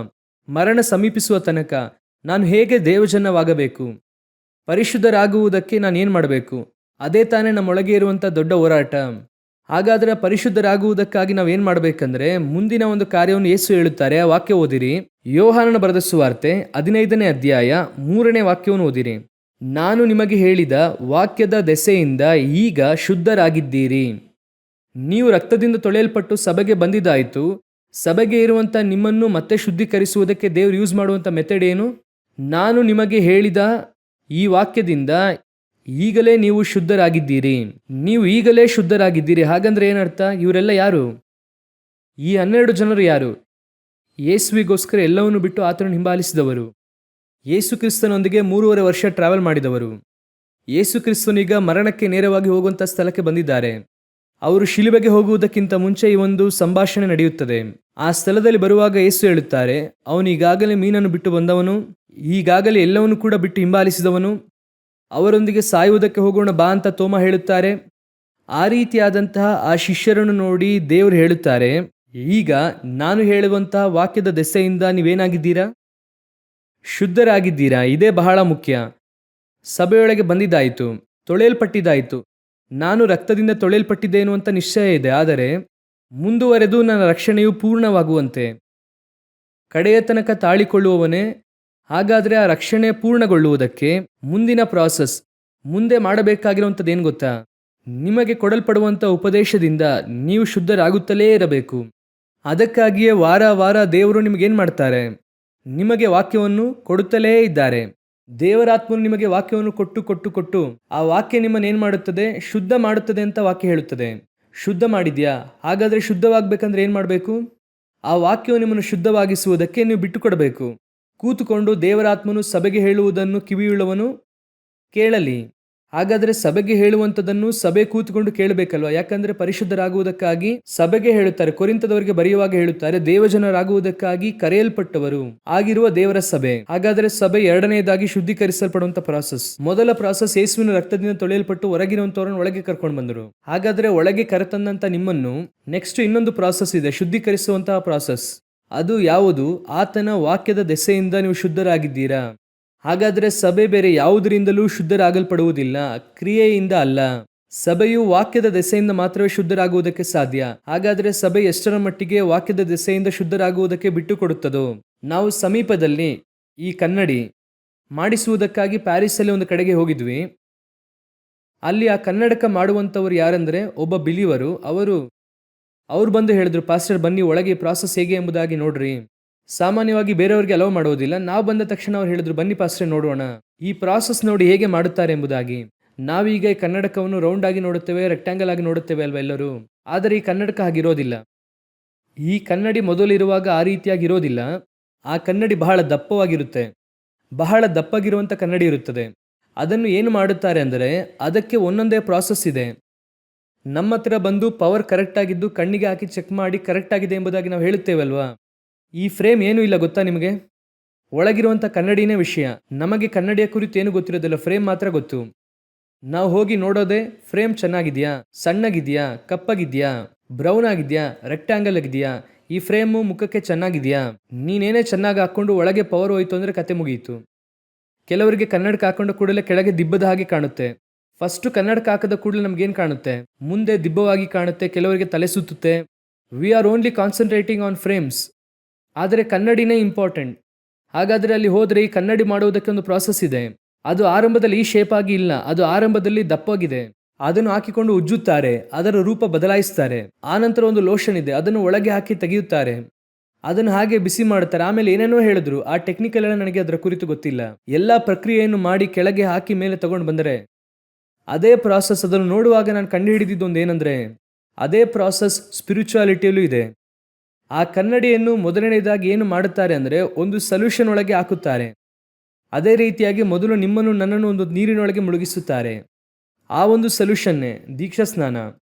ಮರಣ ಸಮೀಪಿಸುವ ತನಕ ನಾನು ಹೇಗೆ ದೇವಜನವಾಗಬೇಕು, ಪರಿಶುದ್ಧರಾಗುವುದಕ್ಕೆ ನಾನು ಏನು ಮಾಡಬೇಕು? ಅದೇ ತಾನೇ ನಮ್ಮೊಳಗೆ ಇರುವಂಥ ದೊಡ್ಡ ಹೋರಾಟ. ಹಾಗಾದರೆ ಪರಿಶುದ್ಧರಾಗುವುದಕ್ಕಾಗಿ ನಾವು ಏನು ಮಾಡಬೇಕಂದ್ರೆ ಮುಂದಿನ ಒಂದು ಕಾರ್ಯವನ್ನು ಯೇಸು ಹೇಳುತ್ತಾರೆ. ಆ ವಾಕ್ಯ ಓದಿರಿ. ಯೋಹಾನನ ಬರೆದ ಸುವಾರ್ತೆ 15ನೇ ಅಧ್ಯಾಯ 3ನೇ ವಾಕ್ಯವನ್ನು ಓದಿರಿ. ನಾನು ನಿಮಗೆ ಹೇಳಿದ ವಾಕ್ಯದ ದೆಸೆಯಿಂದ ಈಗ ಶುದ್ಧರಾಗಿದ್ದೀರಿ. ನೀವು ರಕ್ತದಿಂದ ತೊಳೆಯಲ್ಪಟ್ಟು ಸಭೆಗೆ ಬಂದಿದ್ದಾಯಿತು. ಸಭೆಗೆ ಇರುವಂಥ ನಿಮ್ಮನ್ನು ಮತ್ತೆ ಶುದ್ಧೀಕರಿಸುವುದಕ್ಕೆ ದೇವರು ಯೂಸ್ ಮಾಡುವಂಥ ಮೆಥಡ್ ಏನು? ನಾನು ನಿಮಗೆ ಹೇಳಿದ ಈ ವಾಕ್ಯದಿಂದ ಈಗಲೇ ನೀವು ಶುದ್ಧರಾಗಿದ್ದೀರಿ. ನೀವು ಈಗಲೇ ಶುದ್ಧರಾಗಿದ್ದೀರಿ. ಹಾಗಂದ್ರೆ ಏನರ್ಥ? ಇವರೆಲ್ಲ ಯಾರು? ಈ 12 ಜನರು ಯಾರು? ಯೇಸುವಿಗೋಸ್ಕರ ಎಲ್ಲವನ್ನು ಬಿಟ್ಟು ಆತನನ್ನು ಹಿಂಬಾಲಿಸಿದವರು. ಯೇಸು ಕ್ರಿಸ್ತನೊಂದಿಗೆ 3.5 ವರ್ಷ ಟ್ರಾವೆಲ್ ಮಾಡಿದವರು. ಯೇಸು ಕ್ರಿಸ್ತನೀಗ ಮರಣಕ್ಕೆ ನೇರವಾಗಿ ಹೋಗುವಂಥ ಸ್ಥಳಕ್ಕೆ ಬಂದಿದ್ದಾರೆ. ಅವರು ಶಿಲುಬೆಗೆ ಹೋಗುವುದಕ್ಕಿಂತ ಮುಂಚೆ ಈ ಒಂದು ಸಂಭಾಷಣೆ ನಡೆಯುತ್ತದೆ. ಆ ಸ್ಥಳದಲ್ಲಿ ಬರುವಾಗ ಯೇಸು ಹೇಳುತ್ತಾರೆ, ಅವನು ಈಗಾಗಲೇ ಮೀನನ್ನು ಬಿಟ್ಟು ಬಂದವನು, ಈಗಾಗಲೇ ಎಲ್ಲವನ್ನು ಕೂಡ ಬಿಟ್ಟು ಹಿಂಬಾಲಿಸಿದವನು, ಅವರೊಂದಿಗೆ ಸಾಯುವುದಕ್ಕೆ ಹೋಗೋಣ ಬಾ ಅಂತ ತೋಮ ಹೇಳುತ್ತಾರೆ. ಆ ರೀತಿಯಾದಂತಹ ಆ ಶಿಷ್ಯರನ್ನು ನೋಡಿ ದೇವರು ಹೇಳುತ್ತಾರೆ, ಈಗ ನಾನು ಹೇಳುವಂತಹ ವಾಕ್ಯದ ದೆಸೆಯಿಂದ ನೀವೇನಾಗಿದ್ದೀರಾ? ಶುದ್ಧರಾಗಿದ್ದೀರಾ. ಇದೇ ಬಹಳ ಮುಖ್ಯ. ಸಭೆಯೊಳಗೆ ಬಂದಿದ್ದಾಯಿತು, ತೊಳೆಯಲ್ಪಟ್ಟಿದ್ದಾಯಿತು, ನಾನು ರಕ್ತದಿಂದ ತೊಳೆಯಲ್ಪಟ್ಟಿದ್ದೇನು ಅಂತ ನಿಶ್ಚಯ ಇದೆ. ಆದರೆ ಮುಂದುವರೆದು ನನ್ನ ರಕ್ಷಣೆಯು ಪೂರ್ಣವಾಗುವಂತೆ ಕಡೆಯ ತನಕ ತಾಳಿಕೊಳ್ಳುವವನೇ. ಹಾಗಾದರೆ ಆ ರಕ್ಷಣೆ ಪೂರ್ಣಗೊಳ್ಳುವುದಕ್ಕೆ ಮುಂದಿನ ಪ್ರಾಸೆಸ್, ಮುಂದೆ ಮಾಡಬೇಕಾಗಿರುವಂಥದ್ದು ಏನು ಗೊತ್ತಾ? ನಿಮಗೆ ಕೊಡಲ್ಪಡುವಂಥ ಉಪದೇಶದಿಂದ ನೀವು ಶುದ್ಧರಾಗುತ್ತಲೇ ಇರಬೇಕು. ಅದಕ್ಕಾಗಿಯೇ ವಾರ ವಾರ ದೇವರು ನಿಮಗೇನು ಮಾಡ್ತಾರೆ? ನಿಮಗೆ ವಾಕ್ಯವನ್ನು ಕೊಡುತ್ತಲೇ ಇದ್ದಾರೆ. ದೇವರಾತ್ಮನು ನಿಮಗೆ ವಾಕ್ಯವನ್ನು ಕೊಟ್ಟು ಕೊಟ್ಟು ಕೊಟ್ಟು ಆ ವಾಕ್ಯ ನಿಮ್ಮನ್ನು ಏನು ಮಾಡುತ್ತದೆ? ಶುದ್ಧ ಮಾಡುತ್ತದೆ ಅಂತ ವಾಕ್ಯ ಹೇಳುತ್ತದೆ. ಶುದ್ಧ ಮಾಡಿದ್ಯಾ? ಹಾಗಾದರೆ ಶುದ್ಧವಾಗಬೇಕಂದ್ರೆ ಏನು ಮಾಡಬೇಕು? ಆ ವಾಕ್ಯವು ನಿಮ್ಮನ್ನು ಶುದ್ಧವಾಗಿಸುವುದಕ್ಕೆ ನೀವು ಬಿಟ್ಟು ಕೊಡಬೇಕು. ಕೂತುಕೊಂಡು ದೇವರಾತ್ಮನು ಸಭೆಗೆ ಹೇಳುವುದನ್ನು ಕಿವಿಯುಳ್ಳವನು ಕೇಳಲಿ. ಹಾಗಾದರೆ ಸಭೆಗೆ ಹೇಳುವಂಥದ್ದನ್ನು ಸಭೆ ಕೂತುಕೊಂಡು ಕೇಳಬೇಕಲ್ವ? ಯಾಕಂದರೆ ಪರಿಶುದ್ಧರಾಗುವುದಕ್ಕಾಗಿ ಸಭೆಗೆ ಹೇಳುತ್ತಾರೆ. ಕೊರಿಂಥದವರಿಗೆ ಬರೆಯುವಾಗ ಹೇಳುತ್ತಾರೆ, ದೇವಜನರಾಗುವುದಕ್ಕಾಗಿ ಕರೆಯಲ್ಪಟ್ಟವರು ಆಗಿರುವ ದೇವರ ಸಭೆ. ಹಾಗಾದರೆ ಸಭೆ ಎರಡನೆಯದಾಗಿ ಶುದ್ಧೀಕರಿಸಲ್ಪಡುವಂಥ ಪ್ರಾಸೆಸ್. ಮೊದಲ ಪ್ರಾಸೆಸ್ ಯೇಸುವಿನ ರಕ್ತದಿಂದ ತೊಳೆಯಲ್ಪಟ್ಟು ಹೊರಗಿರುವಂಥವರನ್ನು ಒಳಗೆ ಕರ್ಕೊಂಡು ಬಂದರು. ಹಾಗಾದರೆ ಒಳಗೆ ಕರೆತಂದಂಥ ನಿಮ್ಮನ್ನು ನೆಕ್ಸ್ಟ್ ಇನ್ನೊಂದು ಪ್ರಾಸೆಸ್ ಇದೆ, ಶುದ್ಧೀಕರಿಸುವಂತಹ ಪ್ರಾಸೆಸ್. ಅದು ಯಾವುದು? ಆತನ ವಾಕ್ಯದ ದೆಸೆಯಿಂದ ನೀವು ಶುದ್ಧರಾಗಿದ್ದೀರಾ. ಹಾಗಾದರೆ ಸಭೆ ಬೇರೆ ಯಾವುದರಿಂದಲೂ ಶುದ್ಧರಾಗಲ್ಪಡುವುದಿಲ್ಲ, ಕ್ರಿಯೆಯಿಂದ ಅಲ್ಲ. ಸಭೆಯು ವಾಕ್ಯದ ದೆಸೆಯಿಂದ ಮಾತ್ರವೇ ಶುದ್ಧರಾಗುವುದಕ್ಕೆ ಸಾಧ್ಯ. ಹಾಗಾದರೆ ಸಭೆ ಎಷ್ಟರ ಮಟ್ಟಿಗೆ ವಾಕ್ಯದ ದೆಸೆಯಿಂದ ಶುದ್ಧರಾಗುವುದಕ್ಕೆ ಬಿಟ್ಟು ಕೊಡುತ್ತದೋ? ನಾವು ಸಮೀಪದಲ್ಲಿ ಈ ಕನ್ನಡಿ ಮಾಡಿಸುವುದಕ್ಕಾಗಿ ಪ್ಯಾರಿಸಲ್ಲಿ ಒಂದು ಕಡೆಗೆ ಹೋಗಿದ್ವಿ. ಅಲ್ಲಿ ಆ ಕನ್ನಡಕ ಮಾಡುವಂಥವ್ರು ಯಾರಂದರೆ ಒಬ್ಬ ಬಿಲಿವರು. ಅವರು ಬಂದು ಹೇಳಿದ್ರು, ಪಾಸ್ಟರ್ ಬನ್ನಿ ಒಳಗೆ ಪ್ರಾಸೆಸ್ ಹೇಗೆ ಎಂಬುದಾಗಿ ನೋಡ್ರಿ. ಸಾಮಾನ್ಯವಾಗಿ ಬೇರೆಯವರಿಗೆ ಅಲೋ ಮಾಡೋದಿಲ್ಲ. ನಾವು ಬಂದ ತಕ್ಷಣ ಅವ್ರು ಹೇಳಿದ್ರು, ಬನ್ನಿ ಪಾಸ್ಟರ್ ನೋಡೋಣ, ಈ ಪ್ರಾಸೆಸ್ ನೋಡಿ ಹೇಗೆ ಮಾಡುತ್ತಾರೆ ಎಂಬುದಾಗಿ. ನಾವೀಗ ಈ ಕನ್ನಡಕವನ್ನು ರೌಂಡ್ ಆಗಿ ನೋಡುತ್ತೇವೆ, ರೆಕ್ಟ್ಯಾಂಗಲ್ ಆಗಿ ನೋಡುತ್ತೇವೆ ಅಲ್ವಾ ಎಲ್ಲರೂ. ಆದರೆ ಈ ಕನ್ನಡಕ ಹಾಗಿರೋದಿಲ್ಲ. ಈ ಕನ್ನಡಿ ಮೊದಲಿರುವಾಗ ಆ ರೀತಿಯಾಗಿ ಇರೋದಿಲ್ಲ. ಆ ಕನ್ನಡಿ ಬಹಳ ದಪ್ಪವಾಗಿರುತ್ತೆ. ಬಹಳ ದಪ್ಪಗಿರುವಂಥ ಕನ್ನಡಿ ಇರುತ್ತದೆ. ಅದನ್ನು ಏನು ಮಾಡುತ್ತಾರೆ ಅಂದರೆ ಅದಕ್ಕೆ ಒಂದೊಂದೇ ಪ್ರಾಸೆಸ್ ಇದೆ. ನಮ್ಮ ಹತ್ರ ಬಂದು ಪವರ್ ಕರೆಕ್ಟ್ ಆಗಿದ್ದು ಕಣ್ಣಿಗೆ ಹಾಕಿ ಚೆಕ್ ಮಾಡಿ ಕರೆಕ್ಟ್ ಆಗಿದೆ ಎಂಬುದಾಗಿ ನಾವು ಹೇಳುತ್ತೇವಲ್ವಾ. ಈ ಫ್ರೇಮ್ ಏನೂ ಇಲ್ಲ ಗೊತ್ತಾ ನಿಮಗೆ? ಒಳಗಿರುವಂಥ ಕನ್ನಡಿನೇ ವಿಷಯ. ನಮಗೆ ಕನ್ನಡಿಯ ಕುರಿತು ಏನು ಗೊತ್ತಿರೋದಿಲ್ಲ, ಫ್ರೇಮ್ ಮಾತ್ರ ಗೊತ್ತು. ನಾವು ಹೋಗಿ ನೋಡೋದೆ ಫ್ರೇಮ್ ಚೆನ್ನಾಗಿದೆಯಾ, ಸಣ್ಣಗಿದೆಯಾ, ಕಪ್ಪಗಿದೆಯಾ, ಬ್ರೌನ್ ಆಗಿದೆಯಾ, ರೆಕ್ಟ್ಯಾಂಗಲ್ ಆಗಿದೆಯಾ, ಈ ಫ್ರೇಮು ಮುಖಕ್ಕೆ ಚೆನ್ನಾಗಿದೆಯಾ. ನೀನೇನೇ ಚೆನ್ನಾಗಿ ಹಾಕ್ಕೊಂಡು ಒಳಗೆ ಪವರ್ ಹೋಯಿತು ಅಂದರೆ ಕತೆ ಮುಗಿಯಿತು. ಕೆಲವರಿಗೆ ಕನ್ನಡಕ ಹಾಕೊಂಡ ಕೂಡಲೇ ಕೆಳಗೆ ದಿಬ್ಬದ ಹಾಗೆ ಕಾಣುತ್ತೆ. ಫಸ್ಟು ಕನ್ನಡಕ ಹಾಕದ ಕೂಡಲೇ ನಮಗೇನು ಕಾಣುತ್ತೆ? ಮುಂದೆ ದಿಬ್ಬವಾಗಿ ಕಾಣುತ್ತೆ. ಕೆಲವರಿಗೆ ತಲೆ ಸುತ್ತುತ್ತೆ. We are only concentrating on frames. ಆದರೆ ಕನ್ನಡಿನೇ ಇಂಪಾರ್ಟೆಂಟ್. ಹಾಗಾದರೆ ಅಲ್ಲಿ ಹೋದರೆ ಈ ಕನ್ನಡಿ ಮಾಡುವುದಕ್ಕೆ ಒಂದು ಪ್ರಾಸೆಸ್ ಇದೆ. ಅದು ಆರಂಭದಲ್ಲಿ ಈ ಶೇಪ್ ಆಗಿ ಇಲ್ಲ, ಅದು ಆರಂಭದಲ್ಲಿ ದಪ್ಪಗಿದೆ. ಅದನ್ನು ಹಾಕಿಕೊಂಡು ಉಜ್ಜುತ್ತಾರೆ, ಅದರ ರೂಪ ಬದಲಾಯಿಸ್ತಾರೆ. ಆನಂತರ ಒಂದು ಲೋಷನ್ ಇದೆ, ಅದನ್ನು ಒಳಗೆ ಹಾಕಿ ತೆಗೆಯುತ್ತಾರೆ, ಅದನ್ನು ಹಾಗೆ ಬಿಸಿ ಮಾಡುತ್ತಾರೆ. ಆಮೇಲೆ ಏನೇನೋ ಹೇಳಿದ್ರು, ಆ ಟೆಕ್ನಿಕಲ್ ಎಲ್ಲ ನನಗೆ ಅದರ ಕುರಿತು ಗೊತ್ತಿಲ್ಲ. ಎಲ್ಲ ಪ್ರಕ್ರಿಯೆಯನ್ನು ಮಾಡಿ ಕೆಳಗೆ ಹಾಕಿ ಮೇಲೆ ತಗೊಂಡು ಬಂದರೆ ಅದೇ ಪ್ರಾಸೆಸ್. ಅದನ್ನು ನೋಡುವಾಗ ನಾನು ಕಂಡುಹಿಡಿದಿದ್ದು ಒಂದು ಏನಂದರೆ, ಅದೇ ಪ್ರಾಸೆಸ್ ಸ್ಪಿರಿಚುವಾಲಿಟಿಯಲ್ಲೂ ಇದೆ. ಆ ಕನ್ನಡಿಯನ್ನು ಮೊದಲನೇದಾಗಿ ಏನು ಮಾಡುತ್ತಾರೆ ಅಂದರೆ ಒಂದು ಸೊಲ್ಯೂಷನ್ ಒಳಗೆ ಹಾಕುತ್ತಾರೆ. ಅದೇ ರೀತಿಯಾಗಿ ಮೊದಲು ನಿಮ್ಮನ್ನು ನನ್ನನ್ನು ಒಂದು ನೀರಿನೊಳಗೆ ಮುಳುಗಿಸುತ್ತಾರೆ. ಆ ಒಂದು ಸೊಲ್ಯೂಷನ್ನೇ ದೀಕ್ಷಾ ಸ್ನಾನ.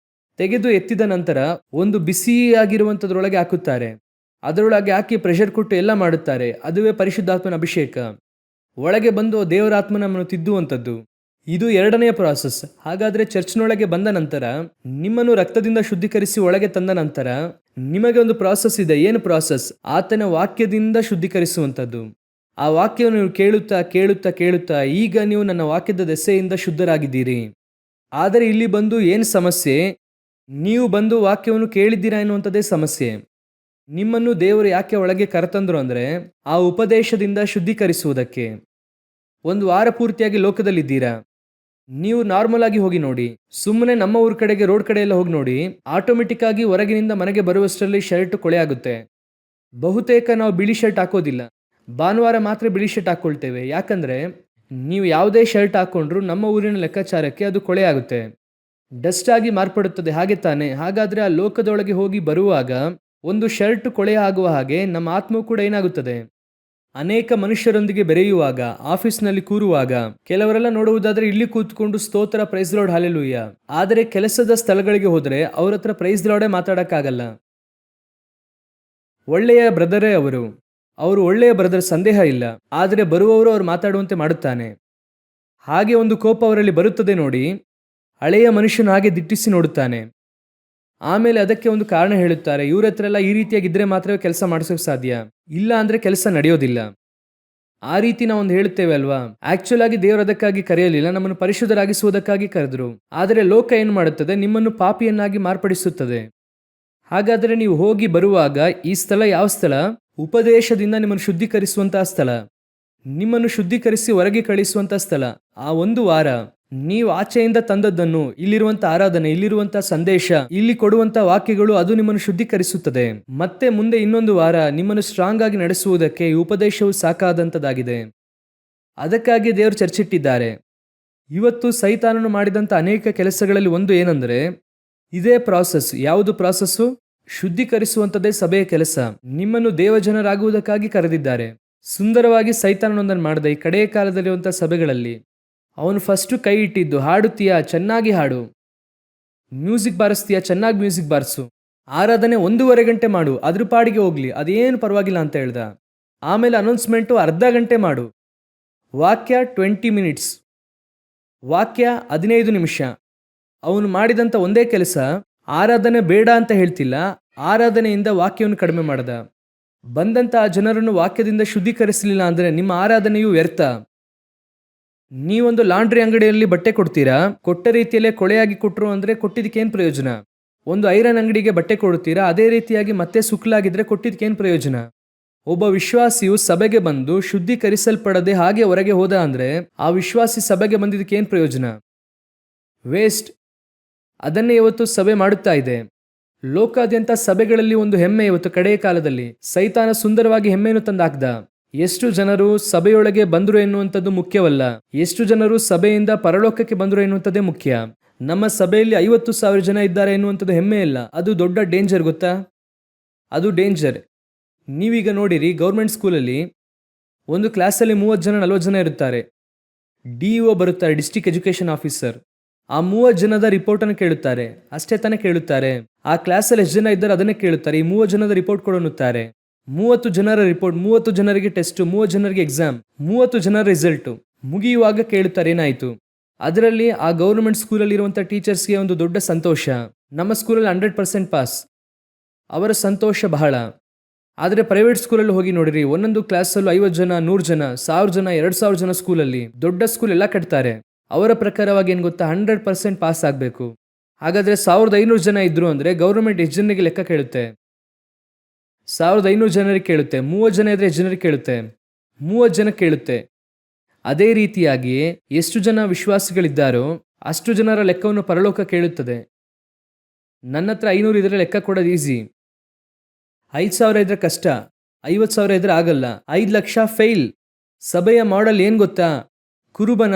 ತೆಗೆದು ಎತ್ತಿದ ನಂತರ ಒಂದು ಬಿಸಿಯಾಗಿರುವಂಥದ್ರೊಳಗೆ ಹಾಕುತ್ತಾರೆ. ಅದರೊಳಗೆ ಹಾಕಿ ಪ್ರೆಷರ್ ಕೊಟ್ಟು ಎಲ್ಲ ಮಾಡುತ್ತಾರೆ. ಅದುವೇ ಪರಿಶುದ್ಧಾತ್ಮನ ಅಭಿಷೇಕ. ಒಳಗೆ ಬಂದು ದೇವರಾತ್ಮ ನಮ್ಮನ್ನು ತಿದ್ದುವಂಥದ್ದು. ಇದು ಎರಡನೆಯ ಪ್ರಾಸೆಸ್. ಹಾಗಾದರೆ ಚರ್ಚ್ನೊಳಗೆ ಬಂದ ನಂತರ ನಿಮ್ಮನ್ನು ರಕ್ತದಿಂದ ಶುದ್ಧೀಕರಿಸಿ ಒಳಗೆ ತಂದ ನಂತರ ನಿಮಗೆ ಒಂದು ಪ್ರಾಸೆಸ್ ಇದೆ. ಏನು ಪ್ರಾಸೆಸ್? ಆತನ ವಾಕ್ಯದಿಂದ ಶುದ್ಧೀಕರಿಸುವಂಥದ್ದು. ಆ ವಾಕ್ಯವನ್ನು ನೀವು ಕೇಳುತ್ತಾ ಕೇಳುತ್ತಾ ಕೇಳುತ್ತಾ ಈಗ ನೀವು ನನ್ನ ವಾಕ್ಯದ ದೆಸೆಯಿಂದ ಶುದ್ಧರಾಗಿದ್ದೀರಿ. ಆದರೆ ಇಲ್ಲಿ ಬಂದು ಏನು ಸಮಸ್ಯೆ? ನೀವು ಬಂದು ವಾಕ್ಯವನ್ನು ಕೇಳಿದ್ದೀರಾ ಎನ್ನುವಂಥದ್ದೇ ಸಮಸ್ಯೆ. ನಿಮ್ಮನ್ನು ದೇವರು ಯಾಕೆ ಒಳಗೆ ಕರೆತಂದ್ರು ಅಂದರೆ ಆ ಉಪದೇಶದಿಂದ ಶುದ್ಧೀಕರಿಸುವುದಕ್ಕೆ. ಒಂದು ವಾರ ಪೂರ್ತಿಯಾಗಿ ಲೋಕದಲ್ಲಿದ್ದೀರಾ. ನೀವು ನಾರ್ಮಲ್ ಆಗಿ ಹೋಗಿ ನೋಡಿ, ಸುಮ್ಮನೆ ನಮ್ಮ ಊರ ಕಡೆಗೆ ರೋಡ್ ಕಡೆ ಎಲ್ಲ ಹೋಗಿ ನೋಡಿ, ಆಟೋಮೆಟಿಕ್ ಆಗಿ ಹೊರಗಿನಿಂದ ಮನೆಗೆ ಬರುವಷ್ಟರಲ್ಲಿ ಶರ್ಟ್ ಕೊಳೆ ಆಗುತ್ತೆ. ಬಹುತೇಕ ನಾವು ಬಿಳಿ ಶರ್ಟ್ ಹಾಕೋದಿಲ್ಲ, ಭಾನುವಾರ ಮಾತ್ರ ಬಿಳಿ ಶರ್ಟ್ ಹಾಕ್ಕೊಳ್ತೇವೆ. ಯಾಕಂದರೆ ನೀವು ಯಾವುದೇ ಶರ್ಟ್ ಹಾಕ್ಕೊಂಡ್ರು ನಮ್ಮ ಊರಿನ ಲೆಕ್ಕಾಚಾರಕ್ಕೆ ಅದು ಕೊಳೆ ಆಗುತ್ತೆ, ಡಸ್ಟ್ ಆಗಿ ಮಾರ್ಪಡುತ್ತದೆ. ಹಾಗೆ ತಾನೆ. ಹಾಗಾದರೆ ಆ ಲೋಕದೊಳಗೆ ಹೋಗಿ ಬರುವಾಗ ಒಂದು ಶರ್ಟ್ ಕೊಳೆ ಆಗುವ ಹಾಗೆ ನಮ್ಮ ಆತ್ಮವು ಕೂಡ ಏನಾಗುತ್ತದೆ? ಅನೇಕ ಮನುಷ್ಯರೊಂದಿಗೆ ಬೆರೆಯುವಾಗ, ಆಫೀಸ್ನಲ್ಲಿ ಕೂರುವಾಗ ಕೆಲವರೆಲ್ಲ ನೋಡುವುದಾದ್ರೆ ಇಲ್ಲಿ ಕೂತ್ಕೊಂಡು ಸ್ತೋತ್ರ, ಪ್ರೈಸ್ ಲಾರ್ಡ್, ಹಲ್ಲೆಲೂಯಾ. ಆದರೆ ಕೆಲಸದ ಸ್ಥಳಗಳಿಗೆ ಹೋದರೆ ಅವ್ರ ಹತ್ರ ಪ್ರೈಸ್ ಲಾರ್ಡೇ ಮಾತಾಡಕ್ಕಾಗಲ್ಲ. ಒಳ್ಳೆಯ ಬ್ರದರೇ ಅವರು ಒಳ್ಳೆಯ ಬ್ರದರ್, ಸಂದೇಹ ಇಲ್ಲ. ಆದರೆ ಬರುವವರು ಅವ್ರು ಮಾತಾಡುವಂತೆ ಮಾಡುತ್ತಾನೆ. ಹಾಗೆ ಒಂದು ಕೋಪ ಅವರಲ್ಲಿ ಬರುತ್ತದೆ ನೋಡಿ. ಹಳೆಯ ಮನುಷ್ಯನು ಹಾಗೆ ದಿಟ್ಟಿಸಿ ನೋಡುತ್ತಾನೆ. ಆಮೇಲೆ ಅದಕ್ಕೆ ಒಂದು ಕಾರಣ ಹೇಳುತ್ತಾರೆ. ಇವ್ರ ಹತ್ರ ಎಲ್ಲ ಈ ರೀತಿಯಾಗಿದ್ದರೆ ಮಾತ್ರವೇ ಕೆಲಸ ಮಾಡಿಸೋಕೆ ಸಾಧ್ಯ, ಇಲ್ಲ ಅಂದರೆ ಕೆಲಸ ನಡೆಯೋದಿಲ್ಲ. ಆ ರೀತಿ ನಾವೊಂದು ಹೇಳುತ್ತೇವೆ ಅಲ್ವಾ? ಆಕ್ಚುಲ್ ಆಗಿ ದೇವರು ಅದಕ್ಕಾಗಿ ಕರೆಯಲಿಲ್ಲ, ನಮ್ಮನ್ನು ಪರಿಶುದ್ಧರಾಗಿಸುವುದಕ್ಕಾಗಿ ಕರೆದರು. ಆದರೆ ಲೋಕ ಏನು ಮಾಡುತ್ತದೆ? ನಿಮ್ಮನ್ನು ಪಾಪಿಯನ್ನಾಗಿ ಮಾರ್ಪಡಿಸುತ್ತದೆ. ಹಾಗಾದರೆ ನೀವು ಹೋಗಿ ಬರುವಾಗ ಈ ಸ್ಥಳ ಯಾವ ಸ್ಥಳ? ಉಪದೇಶದಿಂದ ನಿಮ್ಮನ್ನು ಶುದ್ಧೀಕರಿಸುವಂತಹ ಸ್ಥಳ, ನಿಮ್ಮನ್ನು ಶುದ್ಧೀಕರಿಸಿ ಹೊರಗೆ ಕಳಿಸುವಂತಹ ಸ್ಥಳ. ಆ ಒಂದು ವಾರ ನೀವು ಆಚೆಯಿಂದ ತಂದದ್ದನ್ನು, ಇಲ್ಲಿರುವಂತ ಆರಾಧನೆ, ಇಲ್ಲಿರುವಂತಹ ಸಂದೇಶ, ಇಲ್ಲಿ ಕೊಡುವಂತಹ ವಾಕ್ಯಗಳು, ಅದು ನಿಮ್ಮನ್ನು ಶುದ್ಧೀಕರಿಸುತ್ತದೆ. ಮತ್ತೆ ಮುಂದೆ ಇನ್ನೊಂದು ವಾರ ನಿಮ್ಮನ್ನು ಸ್ಟ್ರಾಂಗ್ ಆಗಿ ನಡೆಸುವುದಕ್ಕೆ ಈ ಉಪದೇಶವು ಸಾಕಾದಂತದಾಗಿದೆ. ಅದಕ್ಕಾಗಿ ದೇವರು ಚರ್ಚಿಟ್ಟಿದ್ದಾರೆ. ಇವತ್ತು ಸೈತಾನನು ಮಾಡಿದಂಥ ಅನೇಕ ಕೆಲಸಗಳಲ್ಲಿ ಒಂದು ಏನಂದ್ರೆ ಇದೇ ಪ್ರಾಸೆಸ್. ಯಾವುದು ಪ್ರಾಸೆಸ್ಸು? ಶುದ್ಧೀಕರಿಸುವಂಥದ್ದೇ ಸಭೆಯ ಕೆಲಸ. ನಿಮ್ಮನ್ನು ದೇವಜನರಾಗುವುದಕ್ಕಾಗಿ ಕರೆದಿದ್ದಾರೆ. ಸುಂದರವಾಗಿ ಸೈತಾನನೊಂದನ್ನು ಮಾಡಿದ ಈ ಕಡೆಯ ಕಾಲದಲ್ಲಿರುವಂಥ ಸಭೆಗಳಲ್ಲಿ ಅವನು ಫಸ್ಟು ಕೈ ಇಟ್ಟಿದ್ದು, ಹಾಡುತ್ತೀಯಾ? ಚೆನ್ನಾಗಿ ಹಾಡು. ಮ್ಯೂಸಿಕ್ ಬಾರಿಸ್ತೀಯಾ? ಚೆನ್ನಾಗಿ ಮ್ಯೂಸಿಕ್ ಬಾರಿಸು. ಆರಾಧನೆ 1.5 ಗಂಟೆ ಮಾಡು, ಅದ್ರ ಪಾಡಿಗೆ ಹೋಗ್ಲಿ, ಅದೇನು ಪರವಾಗಿಲ್ಲ ಅಂತ ಹೇಳ್ದ. ಆಮೇಲೆ ಅನೌನ್ಸ್ಮೆಂಟು ಅರ್ಧ ಗಂಟೆ ಮಾಡು. ವಾಕ್ಯ 20 ಮಿನಿಟ್ಸ್, ವಾಕ್ಯ 15 ನಿಮಿಷ. ಅವನು ಮಾಡಿದಂಥ ಒಂದೇ ಕೆಲಸ, ಆರಾಧನೆ ಬೇಡ ಅಂತ ಹೇಳ್ತಿಲ್ಲ, ಆರಾಧನೆಯಿಂದ ವಾಕ್ಯವನ್ನು ಕಡಿಮೆ ಮಾಡ್ದ. ಬಂದಂಥ ಆ ಜನರನ್ನು ವಾಕ್ಯದಿಂದ ಶುದ್ಧೀಕರಿಸಲಿಲ್ಲ ಅಂದರೆ ನಿಮ್ಮ ಆರಾಧನೆಯು ವ್ಯರ್ಥ. ನೀವೊಂದು ಲಾಂಡ್ರಿ ಅಂಗಡಿಯಲ್ಲಿ ಬಟ್ಟೆ ಕೊಡ್ತೀರಾ, ಕೊಟ್ಟ ರೀತಿಯಲ್ಲೇ ಕೊಳೆಯಾಗಿ ಕೊಟ್ಟರು ಅಂದರೆ ಕೊಟ್ಟಿದ್ದಕ್ಕೇನು ಪ್ರಯೋಜನ? ಒಂದು ಐರನ್ ಅಂಗಡಿಗೆ ಬಟ್ಟೆ ಕೊಡ್ತೀರಾ, ಅದೇ ರೀತಿಯಾಗಿ ಮತ್ತೆ ಸುಕ್ಲಾಗಿದ್ರೆ ಕೊಟ್ಟಿದ್ದಕ್ಕೇನು ಪ್ರಯೋಜನ? ಒಬ್ಬ ವಿಶ್ವಾಸಿಯು ಸಭೆಗೆ ಬಂದು ಶುದ್ಧೀಕರಿಸಲ್ಪಡದೆ ಹಾಗೆ ಹೊರಗೆ ಹೋದ ಅಂದರೆ ಆ ವಿಶ್ವಾಸಿ ಸಭೆಗೆ ಬಂದಿದ್ದಕ್ಕೇನು ಪ್ರಯೋಜನ? ವೇಸ್ಟ್. ಅದನ್ನೇ ಇವತ್ತು ಸಭೆ ಮಾಡುತ್ತಾ ಇದೆ. ಲೋಕಾದ್ಯಂತ ಸಭೆಗಳಲ್ಲಿ ಒಂದು ಹೆಮ್ಮೆ ಇವತ್ತು ಕಡೆಯ ಕಾಲದಲ್ಲಿ. ಸೈತಾನ ಸುಂದರವಾಗಿ ಹೆಮ್ಮೆಯನ್ನು ತಂದಾಕ್ದ. ಎಷ್ಟು ಜನರು ಸಭೆಯೊಳಗೆ ಬಂದರು ಎನ್ನುವಂಥದ್ದು ಮುಖ್ಯವಲ್ಲ, ಎಷ್ಟು ಜನರು ಸಭೆಯಿಂದ ಪರಲೋಕಕ್ಕೆ ಬಂದರು ಎನ್ನುವಂಥದ್ದೇ ಮುಖ್ಯ. ನಮ್ಮ ಸಭೆಯಲ್ಲಿ 50,000 ಜನ ಇದ್ದಾರೆ ಎನ್ನುವಂಥದ್ದು ಹೆಮ್ಮೆ ಇಲ್ಲ, ಅದು ದೊಡ್ಡ ಡೇಂಜರ್, ಗೊತ್ತಾ? ಅದು ಡೇಂಜರ್. ನೀವೀಗ ನೋಡಿರಿ, ಗೌರ್ಮೆಂಟ್ ಸ್ಕೂಲಲ್ಲಿ ಒಂದು ಕ್ಲಾಸಲ್ಲಿ 30 ಜನ 40 ಜನ ಇರುತ್ತಾರೆ. DEO ಬರುತ್ತಾರೆ, ಡಿಸ್ಟ್ರಿಕ್ಟ್ ಎಜುಕೇಷನ್ ಆಫೀಸರ್. ಆ 30 ಜನದ ರಿಪೋರ್ಟನ್ನು ಕೇಳುತ್ತಾರೆ, ಅಷ್ಟೇ ತಾನೇ ಕೇಳುತ್ತಾರೆ. ಆ ಕ್ಲಾಸಲ್ಲಿ ಎಷ್ಟು ಜನ ಇದ್ದಾರೆ ಅದನ್ನೇ ಕೇಳುತ್ತಾರೆ. ಈ 30 ಜನದ ರಿಪೋರ್ಟ್ ಕೊಡನ್ನುತ್ತಾರೆ. 30 ಜನರ ರಿಪೋರ್ಟ್, 30 ಜನರಿಗೆ ಟೆಸ್ಟ್, 30 ಜನರಿಗೆ ಎಕ್ಸಾಮ್, 30 ಜನರ ರಿಸಲ್ಟು ಮುಗಿಯುವಾಗ ಕೇಳುತ್ತಾರೆ ಏನಾಯಿತು. ಅದರಲ್ಲಿ ಆ ಗೌರ್ಮೆಂಟ್ ಸ್ಕೂಲಲ್ಲಿ ಇರುವಂಥ ಟೀಚರ್ಸ್ಗೆ ಒಂದು ದೊಡ್ಡ ಸಂತೋಷ, ನಮ್ಮ ಸ್ಕೂಲಲ್ಲಿ 100% ಪಾಸ್. ಅವರ ಸಂತೋಷ ಬಹಳ. ಆದರೆ ಪ್ರೈವೇಟ್ ಸ್ಕೂಲಲ್ಲಿ ಹೋಗಿ ನೋಡಿರಿ, ಒಂದೊಂದು ಕ್ಲಾಸಲ್ಲೂ 50 ಜನ, 100 ಜನ, 1000 ಜನ, 2000 ಜನ ಸ್ಕೂಲಲ್ಲಿ, ದೊಡ್ಡ ಸ್ಕೂಲ್ ಎಲ್ಲ ಕಟ್ತಾರೆ. ಅವರ ಪ್ರಕಾರವಾಗಿ ಏನು ಗೊತ್ತಾ? 100% ಪಾಸ್ ಆಗಬೇಕು. ಹಾಗಾದರೆ 1500 ಜನ ಇದ್ರು ಅಂದರೆ ಗೌರ್ಮೆಂಟ್ ಎಷ್ಟು ಜನರಿಗೆ ಲೆಕ್ಕ ಕೇಳುತ್ತೆ? 1500 ಜನರಿಗೆ ಕೇಳುತ್ತೆ. 30 ಜನ ಇದ್ರೆ ಎಷ್ಟು ಜನರಿಗೆ ಕೇಳುತ್ತೆ? 30 ಜನ ಕೇಳುತ್ತೆ. ಅದೇ ರೀತಿಯಾಗಿ ಎಷ್ಟು ಜನ ವಿಶ್ವಾಸಿಗಳಿದ್ದಾರೋ ಅಷ್ಟು ಜನರ ಲೆಕ್ಕವನ್ನು ಪರಲೋಕ ಕೇಳುತ್ತದೆ. ನನ್ನ ಹತ್ರ 500 ಇದ್ರೆ ಲೆಕ್ಕ ಕೊಡೋದು ಈಸಿ. 5,000 ಇದ್ರೆ ಕಷ್ಟ, 50,000 ಇದ್ರೆ ಆಗಲ್ಲ, 5 ಲಕ್ಷ ಫೇಲ್. ಸಭೆಯ ಮಾಡೆಲ್ ಏನು ಗೊತ್ತಾ? ಕುರುಬನ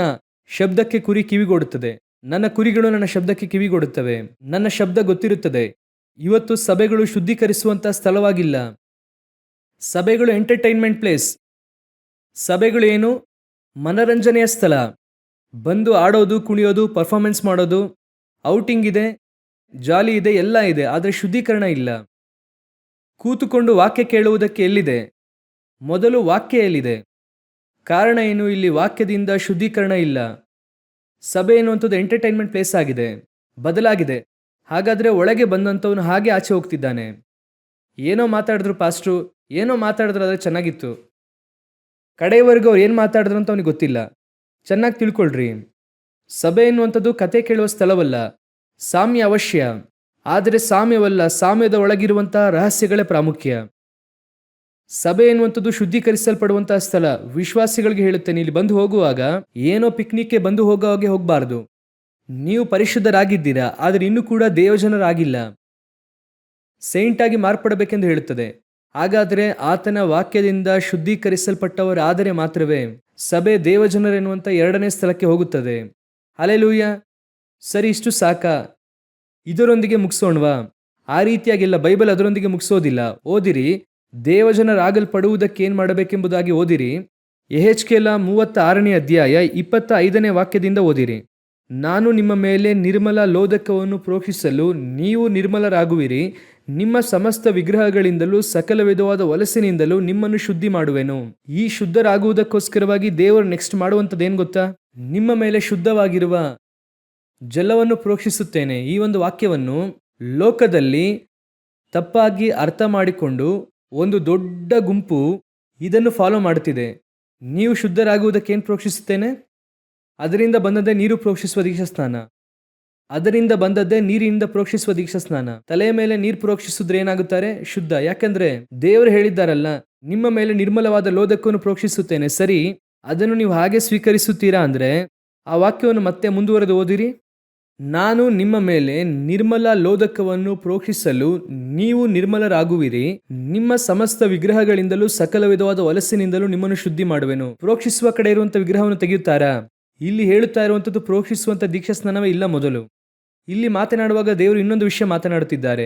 ಶಬ್ದಕ್ಕೆ ಕುರಿ ಕಿವಿಗೊಡುತ್ತದೆ. ನನ್ನ ಕುರಿಗಳು ನನ್ನ ಶಬ್ದಕ್ಕೆ ಕಿವಿಗೊಡುತ್ತವೆ. ನನ್ನ ಶಬ್ದ ಗೊತ್ತಿರುತ್ತದೆ. ಇವತ್ತು ಸಭೆಗಳು ಶುದ್ಧೀಕರಿಸುವಂಥ ಸ್ಥಳವಾಗಿಲ್ಲ. ಸಭೆಗಳು ಎಂಟರ್ಟೈನ್ಮೆಂಟ್ ಪ್ಲೇಸ್. ಸಭೆಗಳು ಏನು? ಮನರಂಜನೆಯ ಸ್ಥಳ. ಬಂದು ಆಡೋದು, ಕುಣಿಯೋದು, ಪರ್ಫಾರ್ಮೆನ್ಸ್ ಮಾಡೋದು, ಔಟಿಂಗ್ ಇದೆ, ಜಾಲಿ ಇದೆ, ಎಲ್ಲ ಇದೆ, ಆದರೆ ಶುದ್ಧೀಕರಣ ಇಲ್ಲ. ಕೂತುಕೊಂಡು ವಾಕ್ಯ ಕೇಳುವುದಕ್ಕೆ ಎಲ್ಲಿದೆ? ಮೊದಲು ವಾಕ್ಯ ಎಲ್ಲಿದೆ? ಕಾರಣ ಏನು? ಇಲ್ಲಿ ವಾಕ್ಯದಿಂದ ಶುದ್ಧೀಕರಣ ಇಲ್ಲ. ಸಭೆ ಎನ್ನುವಂಥದ್ದು ಎಂಟರ್ಟೈನ್ಮೆಂಟ್ ಪ್ಲೇಸ್ ಆಗಿದೆ, ಬದಲಾಗಿದೆ. ಹಾಗಾದರೆ ಒಳಗೆ ಬಂದಂಥವನು ಹಾಗೆ ಆಚೆ ಹೋಗ್ತಿದ್ದಾನೆ. ಏನೋ ಮಾತಾಡಿದ್ರು ಪಾಸ್ಟ್ರು, ಏನೋ ಮಾತಾಡಿದ್ರು, ಆದರೆ ಚೆನ್ನಾಗಿತ್ತು. ಕಡೆಯವರೆಗೂ ಅವ್ರು ಏನು ಮಾತಾಡಿದ್ರು ಅಂತ ಅವನಿಗೆ ಗೊತ್ತಿಲ್ಲ. ಚೆನ್ನಾಗಿ ತಿಳ್ಕೊಳ್ರಿ, ಸಭೆ ಎನ್ನುವಂಥದ್ದು ಕತೆ ಕೇಳುವ ಸ್ಥಳವಲ್ಲ. ಸಾಮ್ಯ ಅವಶ್ಯ, ಆದರೆ ಸಾಮ್ಯವಲ್ಲ, ಸಾಮ್ಯದ ಒಳಗಿರುವಂತಹ ರಹಸ್ಯಗಳೇ ಪ್ರಾಮುಖ್ಯ. ಸಭೆ ಎನ್ನುವಂಥದ್ದು ಶುದ್ಧೀಕರಿಸಲ್ಪಡುವಂತಹ ಸ್ಥಳ. ವಿಶ್ವಾಸಿಗಳಿಗೆ ಹೇಳುತ್ತೇನೆ, ಇಲ್ಲಿ ಬಂದು ಹೋಗುವಾಗ ಏನೋ ಪಿಕ್ನಿಕ್ಗೆ ಬಂದು ಹೋಗೋವಾಗೆ ಹೋಗಬಾರ್ದು. ನೀವು ಪರಿಶುದ್ಧರಾಗಿದ್ದೀರಾ, ಆದರೆ ಇನ್ನೂ ಕೂಡ ದೇವಜನರಾಗಿಲ್ಲ. ಸೈಂಟಾಗಿ ಮಾರ್ಪಡಬೇಕೆಂದು ಹೇಳುತ್ತದೆ. ಹಾಗಾದರೆ ಆತನ ವಾಕ್ಯದಿಂದ ಶುದ್ಧೀಕರಿಸಲ್ಪಟ್ಟವರಾದರೆ ಮಾತ್ರವೇ ಸಭೆ ದೇವಜನರೆನ್ನುವಂಥ 2ನೇ ಸ್ಥಳಕ್ಕೆ ಹೋಗುತ್ತದೆ. ಹಲ್ಲೆಲೂಯಾ. ಸರಿ, ಇಷ್ಟು ಸಾಕಾ? ಇದರೊಂದಿಗೆ ಮುಗಿಸೋಣವಾ? ಆ ರೀತಿಯಾಗಿಲ್ಲ. ಬೈಬಲ್ ಅದರೊಂದಿಗೆ ಮುಗಿಸೋದಿಲ್ಲ. ಓದಿರಿ, ದೇವಜನರಾಗಲ್ಪಡುವುದಕ್ಕೆ ಏನು ಮಾಡಬೇಕೆಂಬುದಾಗಿ ಓದಿರಿ. ಯೆಹೆಜ್ಕೇಲ 36ನೇ ಅಧ್ಯಾಯ 25ನೇ ವಾಕ್ಯದಿಂದ ಓದಿರಿ. ನಾನು ನಿಮ್ಮ ಮೇಲೆ ನಿರ್ಮಲ ಲೋದಕವನ್ನು ಪ್ರೋಕ್ಷಿಸಲು ನೀವು ನಿರ್ಮಲರಾಗುವಿರಿ. ನಿಮ್ಮ ಸಮಸ್ತ ವಿಗ್ರಹಗಳಿಂದಲೂ ಸಕಲ ವಿಧವಾದ ಹೊಲಸಿನಿಂದಲೂ ನಿಮ್ಮನ್ನು ಶುದ್ಧಿ ಮಾಡುವೆನು. ಈ ಶುದ್ಧರಾಗುವುದಕ್ಕೋಸ್ಕರವಾಗಿ ದೇವರು ನೆಕ್ಸ್ಟ್ ಮಾಡುವಂಥದ್ದು ಏನು ಗೊತ್ತಾ? ನಿಮ್ಮ ಮೇಲೆ ಶುದ್ಧವಾಗಿರುವ ಜಲವನ್ನು ಪ್ರೋಕ್ಷಿಸುತ್ತೇನೆ. ಈ ಒಂದು ವಾಕ್ಯವನ್ನು ಲೋಕದಲ್ಲಿ ತಪ್ಪಾಗಿ ಅರ್ಥ ಮಾಡಿಕೊಂಡು ಒಂದು ದೊಡ್ಡ ಗುಂಪು ಇದನ್ನು ಫಾಲೋ ಮಾಡುತ್ತಿದೆ. ನೀವು ಶುದ್ಧರಾಗುವುದಕ್ಕೆ ಏನು ಪ್ರೋಕ್ಷಿಸುತ್ತೇನೆ? ಅದರಿಂದ ಬಂದದ್ದೇ ನೀರು ಪ್ರೋಕ್ಷಿಸುವ ದೀಕ್ಷಾಸ್ನಾನ. ಅದರಿಂದ ಬಂದದ್ದೇ ನೀರಿನಿಂದ ಪ್ರೋಕ್ಷಿಸುವ ದೀಕ್ಷಾಸ್ನಾನ. ತಲೆಯ ಮೇಲೆ ನೀರು ಪ್ರೋಕ್ಷಿಸಿದ್ರೆ ಏನಾಗುತ್ತಾರೆ? ಶುದ್ಧ. ಯಾಕಂದ್ರೆ ದೇವರು ಹೇಳಿದ್ದಾರಲ್ಲ, ನಿಮ್ಮ ಮೇಲೆ ನಿರ್ಮಲವಾದ ಲೋದಕವನ್ನು ಪ್ರೋಕ್ಷಿಸುತ್ತೇನೆ. ಸರಿ, ಅದನ್ನು ನೀವು ಹಾಗೆ ಸ್ವೀಕರಿಸುತ್ತೀರಾ ಅಂದ್ರೆ ಆ ವಾಕ್ಯವನ್ನು ಮತ್ತೆ ಮುಂದುವರೆದು ಓದಿರಿ. ನಾನು ನಿಮ್ಮ ಮೇಲೆ ನಿರ್ಮಲ ಲೋದಕವನ್ನು ಪ್ರೋಕ್ಷಿಸಲು ನೀವು ನಿರ್ಮಲರಾಗುವಿರಿ. ನಿಮ್ಮ ಸಮಸ್ತ ವಿಗ್ರಹಗಳಿಂದಲೂ ಸಕಲ ವಿಧವಾದ ಹೊಲಸಿನಿಂದಲೂ ನಿಮ್ಮನ್ನು ಶುದ್ಧಿ ಮಾಡುವೆನು. ಪ್ರೋಕ್ಷಿಸುವ ಕಡೆ ಇರುವಂತ ವಿಗ್ರಹವನ್ನು ತೆಗೆಯುತ್ತಾರಾ? ಇಲ್ಲಿ ಹೇಳುತ್ತಾ ಇರುವಂತದ್ದು ಪ್ರೋಕ್ಷಿಸುವಂತ ದೀಕ್ಷಾಸ್ನಾನವೇ ಇಲ್ಲ. ಮೊದಲು ಇಲ್ಲಿ ಮಾತನಾಡುವಾಗ ದೇವರು ಇನ್ನೊಂದು ವಿಷಯ ಮಾತನಾಡುತ್ತಿದ್ದಾರೆ.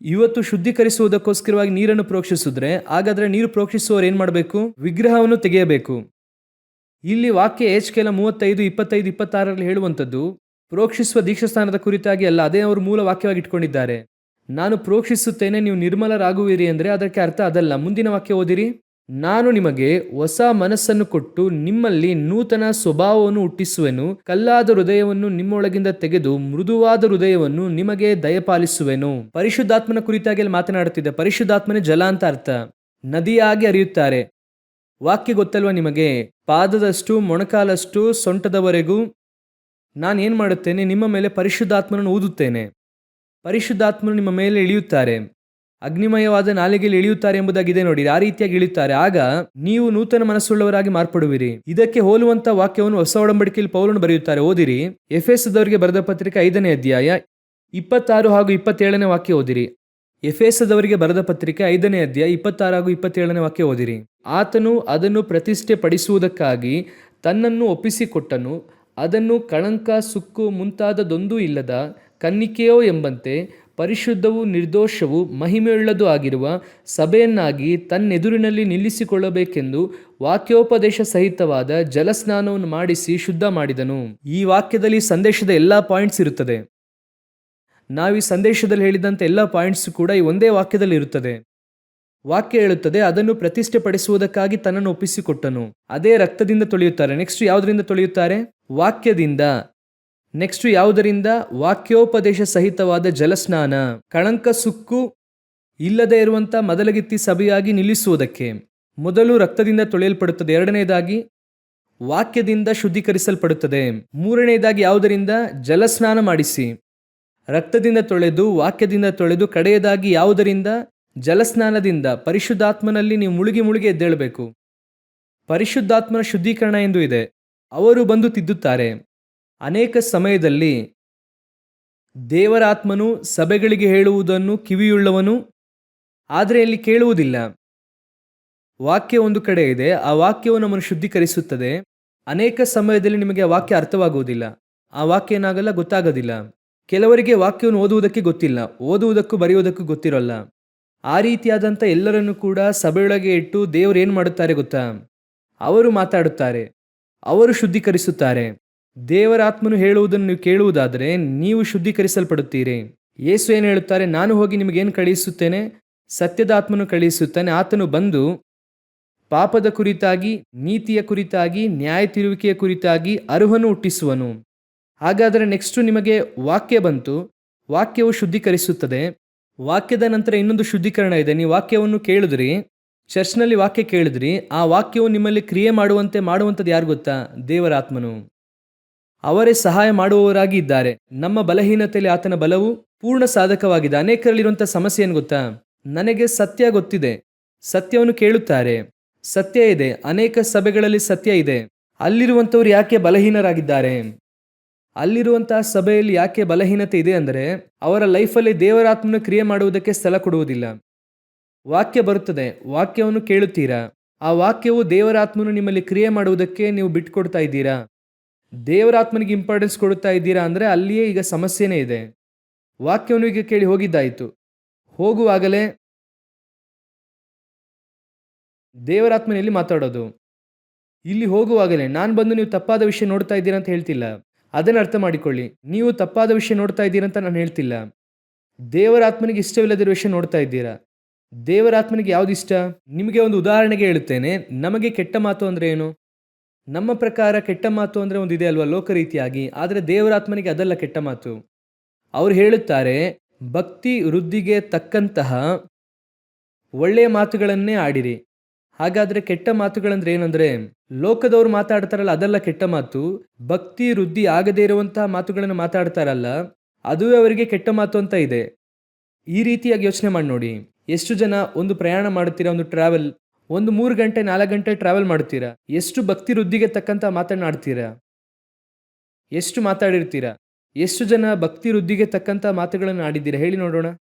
ಇವತ್ತು ಶುದ್ಧೀಕರಿಸುವುದಕ್ಕೋಸ್ಕರವಾಗಿ ನೀರನ್ನು ಪ್ರೋಕ್ಷಿಸಿದ್ರೆ, ಹಾಗಾದ್ರೆ ನೀರು ಪ್ರೋಕ್ಷಿಸುವವರು ಏನ್ ಮಾಡಬೇಕು? ವಿಗ್ರಹವನ್ನು ತೆಗೆಯಬೇಕು. ಇಲ್ಲಿ ವಾಕ್ಯ ಯೆಹೆಜ್ಕೇಲ 35, 25, 26ರಲ್ಲಿ ಹೇಳುವಂಥದ್ದು ಪ್ರೋಕ್ಷಿಸುವ ದೀಕ್ಷಾಸ್ನಾನದ ಕುರಿತಾಗಿ ಅಲ್ಲ. ಅದೇ ಅವರು ಮೂಲ ವಾಕ್ಯವಾಗಿ ಇಟ್ಕೊಂಡಿದ್ದಾರೆ. ನಾನು ಪ್ರೋಕ್ಷಿಸುತ್ತೇನೆ, ನೀವು ನಿರ್ಮಲರಾಗುವಿರಿ ಅಂದ್ರೆ ಅದಕ್ಕೆ ಅರ್ಥ ಅದಲ್ಲ. ಮುಂದಿನ ವಾಕ್ಯ ಓದಿರಿ. ನಾನು ನಿಮಗೆ ಹೊಸ ಮನಸ್ಸನ್ನು ಕೊಟ್ಟು ನಿಮ್ಮಲ್ಲಿ ನೂತನ ಸ್ವಭಾವವನ್ನು ಹುಟ್ಟಿಸುವೆನು. ಕಲ್ಲಾದ ಹೃದಯವನ್ನು ನಿಮ್ಮೊಳಗಿಂದ ತೆಗೆದು ಮೃದುವಾದ ಹೃದಯವನ್ನು ನಿಮಗೆ ದಯಪಾಲಿಸುವೆನು. ಪರಿಶುದ್ಧಾತ್ಮನ ಕುರಿತಾಗಿ ಅಲ್ಲಿ ಮಾತನಾಡುತ್ತಿದ್ದೆ. ಪರಿಶುದ್ಧಾತ್ಮನೇ ಜಲ ಅಂತ ಅರ್ಥ. ನದಿಯಾಗಿ ಹರಿಯುತ್ತಾರೆ. ವಾಕ್ಯ ಗೊತ್ತಲ್ವ ನಿಮಗೆ? ಪಾದದಷ್ಟು ಮೊಣಕಾಲಷ್ಟು ಸೊಂಟದವರೆಗೂ ನಾನು ಏನು ಮಾಡುತ್ತೇನೆ? ನಿಮ್ಮ ಮೇಲೆ ಪರಿಶುದ್ಧಾತ್ಮನನ್ನು ಊದುತ್ತೇನೆ. ಪರಿಶುದ್ಧಾತ್ಮನು ನಿಮ್ಮ ಮೇಲೆ ಇಳಿಯುತ್ತಾರೆ. ಅಗ್ನಿಮಯವಾದ ನಾಲಿಗೆಯಲ್ಲಿ ಇಳಿಯುತ್ತಾರೆ ಎಂಬುದಾಗಿದೆ ನೋಡಿ. ಆ ರೀತಿಯಾಗಿ ಇಳಿಯುತ್ತಾರೆ. ಆಗ ನೀವು ನೂತನ ಮನಸ್ಸುಳ್ಳವರಾಗಿ ಮಾರ್ಪಡುವಿರಿ. ಇದಕ್ಕೆ ಹೋಲುವಂತ ವಾಕ್ಯವನ್ನು ಹೊಸ ಒಡಂಬಡಿಕೆಯಲ್ಲಿ ಪೌಲನು ಬರೆಯುತ್ತಾರೆ. ಓದಿರಿ, ಎಫೆಸದವರಿಗೆ ಬರೆದ ಪತ್ರಿಕೆ 5ನೇ ಅಧ್ಯಾಯ 26 ಹಾಗೂ 27ನೇ ವಾಕ್ಯ ಓದಿರಿ. ಎಫೆಸದವರಿಗೆ ಬರೆದ ಪತ್ರಿಕೆ 5ನೇ ಅಧ್ಯಾಯ 26 ಹಾಗೂ 27ನೇ ವಾಕ್ಯ ಓದಿರಿ. ಆತನು ಅದನ್ನು ಪ್ರತಿಷ್ಠೆ ಪಡಿಸುವುದಕ್ಕಾಗಿ ತನ್ನನ್ನು ಒಪ್ಪಿಸಿಕೊಟ್ಟನು. ಅದನ್ನು ಕಳಂಕ, ಸುಕ್ಕು ಮುಂತಾದದೊಂದೂ ಇಲ್ಲದ ಕನ್ನಿಕೆಯೋ ಎಂಬಂತೆ ಪರಿಶುದ್ಧವೂ ನಿರ್ದೋಷವೂ ಮಹಿಮೆಯುಳ್ಳದೂ ಆಗಿರುವ ಸಭೆಯನ್ನಾಗಿ ತನ್ನೆದುರಿನಲ್ಲಿ ನಿಲ್ಲಿಸಿಕೊಳ್ಳಬೇಕೆಂದು ವಾಕ್ಯೋಪದೇಶ ಸಹಿತವಾದ ಜಲಸ್ನಾನವನ್ನು ಮಾಡಿಸಿ ಶುದ್ಧ ಮಾಡಿದನು. ಈ ವಾಕ್ಯದಲ್ಲಿ ಸಂದೇಶದ ಎಲ್ಲಾ ಪಾಯಿಂಟ್ಸ್ ಇರುತ್ತದೆ. ನಾವು ಈ ಸಂದೇಶದಲ್ಲಿ ಹೇಳಿದಂತೆ ಎಲ್ಲ ಪಾಯಿಂಟ್ಸ್ ಕೂಡ ಈ ಒಂದೇ ವಾಕ್ಯದಲ್ಲಿ ಇರುತ್ತದೆ. ವಾಕ್ಯ ಹೇಳುತ್ತದೆ, ಅದನ್ನು ಪ್ರತಿಷ್ಠೆ ಪಡಿಸುವುದಕ್ಕಾಗಿ ತನ್ನನ್ನು ಒಪ್ಪಿಸಿಕೊಟ್ಟನು. ಅದೇ ರಕ್ತದಿಂದ ತೊಳೆಯುತ್ತಾರೆ. ನೆಕ್ಸ್ಟ್ ಯಾವುದರಿಂದ ತೊಳೆಯುತ್ತಾರೆ? ವಾಕ್ಯದಿಂದ. ನೆಕ್ಸ್ಟ್ ಯಾವುದರಿಂದ? ವಾಕ್ಯೋಪದೇಶ ಸಹಿತವಾದ ಜಲಸ್ನಾನ. ಕಳಂಕ, ಸುಕ್ಕು ಇಲ್ಲದೆ ಇರುವಂತ ಮೊದಲಗಿತ್ತಿ ಸಭೆಯಾಗಿ ನಿಲ್ಲಿಸುವುದಕ್ಕೆ ಮೊದಲು ರಕ್ತದಿಂದ ತೊಳೆಯಲ್ಪಡುತ್ತದೆ. ಎರಡನೇದಾಗಿ ವಾಕ್ಯದಿಂದ ಶುದ್ಧೀಕರಿಸಲ್ಪಡುತ್ತದೆ. ಮೂರನೇದಾಗಿ ಯಾವುದರಿಂದ? ಜಲಸ್ನಾನ ಮಾಡಿಸಿ ರಕ್ತದಿಂದ ತೊಳೆದು ವಾಕ್ಯದಿಂದ ತೊಳೆದು ಕಡೆಯದಾಗಿ ಯಾವುದರಿಂದ? ಜಲಸ್ನಾನದಿಂದ. ಪರಿಶುದ್ಧಾತ್ಮನಲ್ಲಿ ನೀವು ಮುಳುಗಿ ಎದ್ದೇಳಬೇಕು. ಪರಿಶುದ್ಧಾತ್ಮನ ಶುದ್ಧೀಕರಣ ಎಂದು ಇದೆ. ಅವರು ಬಂದು ತಿದ್ದುತ್ತಾರೆ. ಅನೇಕ ಸಮಯದಲ್ಲಿ ದೇವರ ಆತ್ಮನು ಸಭೆಗಳಿಗೆ ಹೇಳುವುದನ್ನು ಕಿವಿಯುಳ್ಳವನು, ಆದರೆ ಇಲ್ಲಿ ಕೇಳುವುದಿಲ್ಲ. ವಾಕ್ಯ ಒಂದು ಕಡೆ ಇದೆ, ಆ ವಾಕ್ಯವು ನಮ್ಮನ್ನು ಶುದ್ಧೀಕರಿಸುತ್ತದೆ. ಅನೇಕ ಸಮಯದಲ್ಲಿ ನಿಮಗೆ ಆ ವಾಕ್ಯ ಅರ್ಥವಾಗುವುದಿಲ್ಲ. ಆ ವಾಕ್ಯ ಏನಾಗಲ್ಲ, ಗೊತ್ತಾಗೋದಿಲ್ಲ. ಕೆಲವರಿಗೆ ವಾಕ್ಯವನ್ನು ಓದುವುದಕ್ಕೆ ಗೊತ್ತಿಲ್ಲ, ಓದುವುದಕ್ಕೂ ಬರೆಯುವುದಕ್ಕೂ ಗೊತ್ತಿರೋಲ್ಲ. ಆ ರೀತಿಯಾದಂಥ ಎಲ್ಲರನ್ನು ಕೂಡ ಸಭೆಯೊಳಗೆ ಇಟ್ಟು ದೇವರು ಏನು ಮಾಡುತ್ತಾರೆ ಗೊತ್ತಾ? ಅವರು ಮಾತಾಡುತ್ತಾರೆ, ಅವರು ಶುದ್ಧೀಕರಿಸುತ್ತಾರೆ. ದೇವರ ಆತ್ಮನು ಹೇಳುವುದನ್ನು ನೀವು ಕೇಳುವುದಾದರೆ ನೀವು ಶುದ್ಧೀಕರಿಸಲ್ಪಡುತ್ತೀರಿ. ಯೇಸು ಏನು ಹೇಳುತ್ತಾರೆ? ನಾನು ಹೋಗಿ ನಿಮಗೇನು ಕಳುಹಿಸುತ್ತೇನೆ? ಸತ್ಯದ ಆತ್ಮನು ಕಳುಹಿಸುತ್ತಾನೆ. ಆತನು ಬಂದು ಪಾಪದ ಕುರಿತಾಗಿ, ನೀತಿಯ ಕುರಿತಾಗಿ, ನ್ಯಾಯ ತೀರುವಿಕೆಯ ಕುರಿತಾಗಿ ಅರುಹನ್ನು ಹುಟ್ಟಿಸುವನು. ಹಾಗಾದರೆ ನೆಕ್ಸ್ಟು ನಿಮಗೆ ವಾಕ್ಯ ಬಂತು. ವಾಕ್ಯವು ಶುದ್ಧೀಕರಿಸುತ್ತದೆ. ವಾಕ್ಯದ ನಂತರ ಇನ್ನೊಂದು ಶುದ್ಧೀಕರಣ ಇದೆ. ನೀವು ವಾಕ್ಯವನ್ನು ಕೇಳಿದ್ರಿ, ಚರ್ಚ್ನಲ್ಲಿ ವಾಕ್ಯ ಕೇಳಿದ್ರಿ, ಆ ವಾಕ್ಯವು ನಿಮ್ಮಲ್ಲಿ ಕ್ರಿಯೆ ಮಾಡುವಂಥದ್ದು ಯಾರು ಗೊತ್ತಾ? ದೇವರ ಆತ್ಮನು. ಅವರೇ ಸಹಾಯ ಮಾಡುವವರಾಗಿ ಇದ್ದಾರೆ. ನಮ್ಮ ಬಲಹೀನತೆಯಲ್ಲಿ ಆತನ ಬಲವು ಪೂರ್ಣ ಸಾಧಕವಾಗಿದೆ. ಅನೇಕರಲ್ಲಿರುವಂಥ ಸಮಸ್ಯೆ ಏನು ಗೊತ್ತಾ? ನನಗೆ ಸತ್ಯ ಗೊತ್ತಿದೆ, ಸತ್ಯವನ್ನು ಕೇಳುತ್ತಾರೆ, ಸತ್ಯ ಇದೆ, ಅನೇಕ ಸಭೆಗಳಲ್ಲಿ ಸತ್ಯ ಇದೆ. ಅಲ್ಲಿರುವಂಥವ್ರು ಯಾಕೆ ಬಲಹೀನರಾಗಿದ್ದಾರೆ? ಅಲ್ಲಿರುವಂತಹ ಸಭೆಯಲ್ಲಿ ಯಾಕೆ ಬಲಹೀನತೆ ಇದೆ ಅಂದರೆ ಅವರ ಲೈಫಲ್ಲಿ ದೇವರಾತ್ಮನ ಕ್ರಿಯೆ ಮಾಡುವುದಕ್ಕೆ ಸ್ಥಳ ಕೊಡುವುದಿಲ್ಲ. ವಾಕ್ಯ ಬರುತ್ತದೆ, ವಾಕ್ಯವನ್ನು ಕೇಳುತ್ತೀರಾ, ಆ ವಾಕ್ಯವು ದೇವರಾತ್ಮನು ನಿಮ್ಮಲ್ಲಿ ಕ್ರಿಯೆ ಮಾಡುವುದಕ್ಕೆ ನೀವು ಬಿಟ್ಟುಕೊಡ್ತಾ ಇದ್ದೀರಾ? ದೇವರಾತ್ಮನಿಗೆ ಇಂಪಾರ್ಟೆನ್ಸ್ ಕೊಡುತ್ತಾ ಇದ್ದೀರಾ ಅಂದರೆ ಅಲ್ಲಿಯೇ ಈಗ ಸಮಸ್ಯೆನೇ ಇದೆ. ವಾಕ್ಯವನ್ನು ಈಗ ಕೇಳಿ ಹೋಗಿದ್ದಾಯಿತು. ಹೋಗುವಾಗಲೇ ದೇವರಾತ್ಮನಲ್ಲಿ ಮಾತಾಡೋದು. ಇಲ್ಲಿ ಹೋಗುವಾಗಲೇ ನಾನು ಬಂದು ನೀವು ತಪ್ಪಾದ ವಿಷಯ ನೋಡ್ತಾ ಇದ್ದೀರಾ ಅಂತ ಹೇಳ್ತಿಲ್ಲ. ಅದನ್ನು ಅರ್ಥ ಮಾಡಿಕೊಳ್ಳಿ. ನೀವು ತಪ್ಪಾದ ವಿಷಯ ನೋಡ್ತಾ ಇದ್ದೀರಾ ಅಂತ ನಾನು ಹೇಳ್ತಿಲ್ಲ. ದೇವರಾತ್ಮನಿಗೆ ಇಷ್ಟವಿಲ್ಲದಿರೋ ವಿಷಯ ನೋಡ್ತಾ ಇದ್ದೀರಾ. ದೇವರಾತ್ಮನಿಗೆ ಯಾವ್ದು ಇಷ್ಟ? ನಿಮಗೆ ಒಂದು ಉದಾಹರಣೆಗೆ ಹೇಳುತ್ತೇನೆ. ನಮಗೆ ಕೆಟ್ಟ ಮಾತು ಅಂದರೆ ಏನು? ನಮ್ಮ ಪ್ರಕಾರ ಕೆಟ್ಟ ಮಾತು ಅಂದರೆ ಒಂದು ಇದೆ ಅಲ್ವಾ, ಲೋಕ ರೀತಿಯಾಗಿ. ಆದರೆ ದೇವರಾತ್ಮನಿಗೆ ಅದಲ್ಲ ಕೆಟ್ಟ ಮಾತು. ಅವರು ಹೇಳುತ್ತಾರೆ, ಭಕ್ತಿ ವೃದ್ಧಿಗೆ ತಕ್ಕಂತಹ ಒಳ್ಳೆಯ ಮಾತುಗಳನ್ನೇ ಆಡಿರಿ. ಹಾಗಾದರೆ ಕೆಟ್ಟ ಮಾತುಗಳಂದ್ರೆ ಏನಂದ್ರೆ, ಲೋಕದವರು ಮಾತಾಡ್ತಾರಲ್ಲ ಅದಲ್ಲ ಕೆಟ್ಟ ಮಾತು. ಭಕ್ತಿ ವೃದ್ಧಿ ಆಗದೇ ಇರುವಂತಹ ಮಾತುಗಳನ್ನು ಮಾತಾಡ್ತಾರಲ್ಲ, ಅದುವೇ ಅವರಿಗೆ ಕೆಟ್ಟ ಮಾತು ಅಂತ ಇದೆ. ಈ ರೀತಿಯಾಗಿ ಯೋಚನೆ ಮಾಡಿ ನೋಡಿ. ಎಷ್ಟು ಜನ ಒಂದು ಪ್ರಯಾಣ ಮಾಡುತ್ತೀರಾ, ಒಂದು ಟ್ರಾವೆಲ್, ಒಂದು 3 ಗಂಟೆ 4 ಗಂಟೆ ಟ್ರಾವೆಲ್ ಮಾಡುತ್ತೀರಾ. ಎಷ್ಟು ಭಕ್ತಿ ವೃದ್ಧಿಗೆ ತಕ್ಕಂಥ ಮಾತನಾಡ್ತೀರಾ? ಎಷ್ಟು ಮಾತಾಡಿರ್ತೀರಾ? ಎಷ್ಟು ಜನ ಭಕ್ತಿ ವೃದ್ಧಿಗೆ ತಕ್ಕಂಥ ಮಾತುಗಳನ್ನು ಆಡಿದ್ದೀರಾ ಹೇಳಿ ನೋಡೋಣ.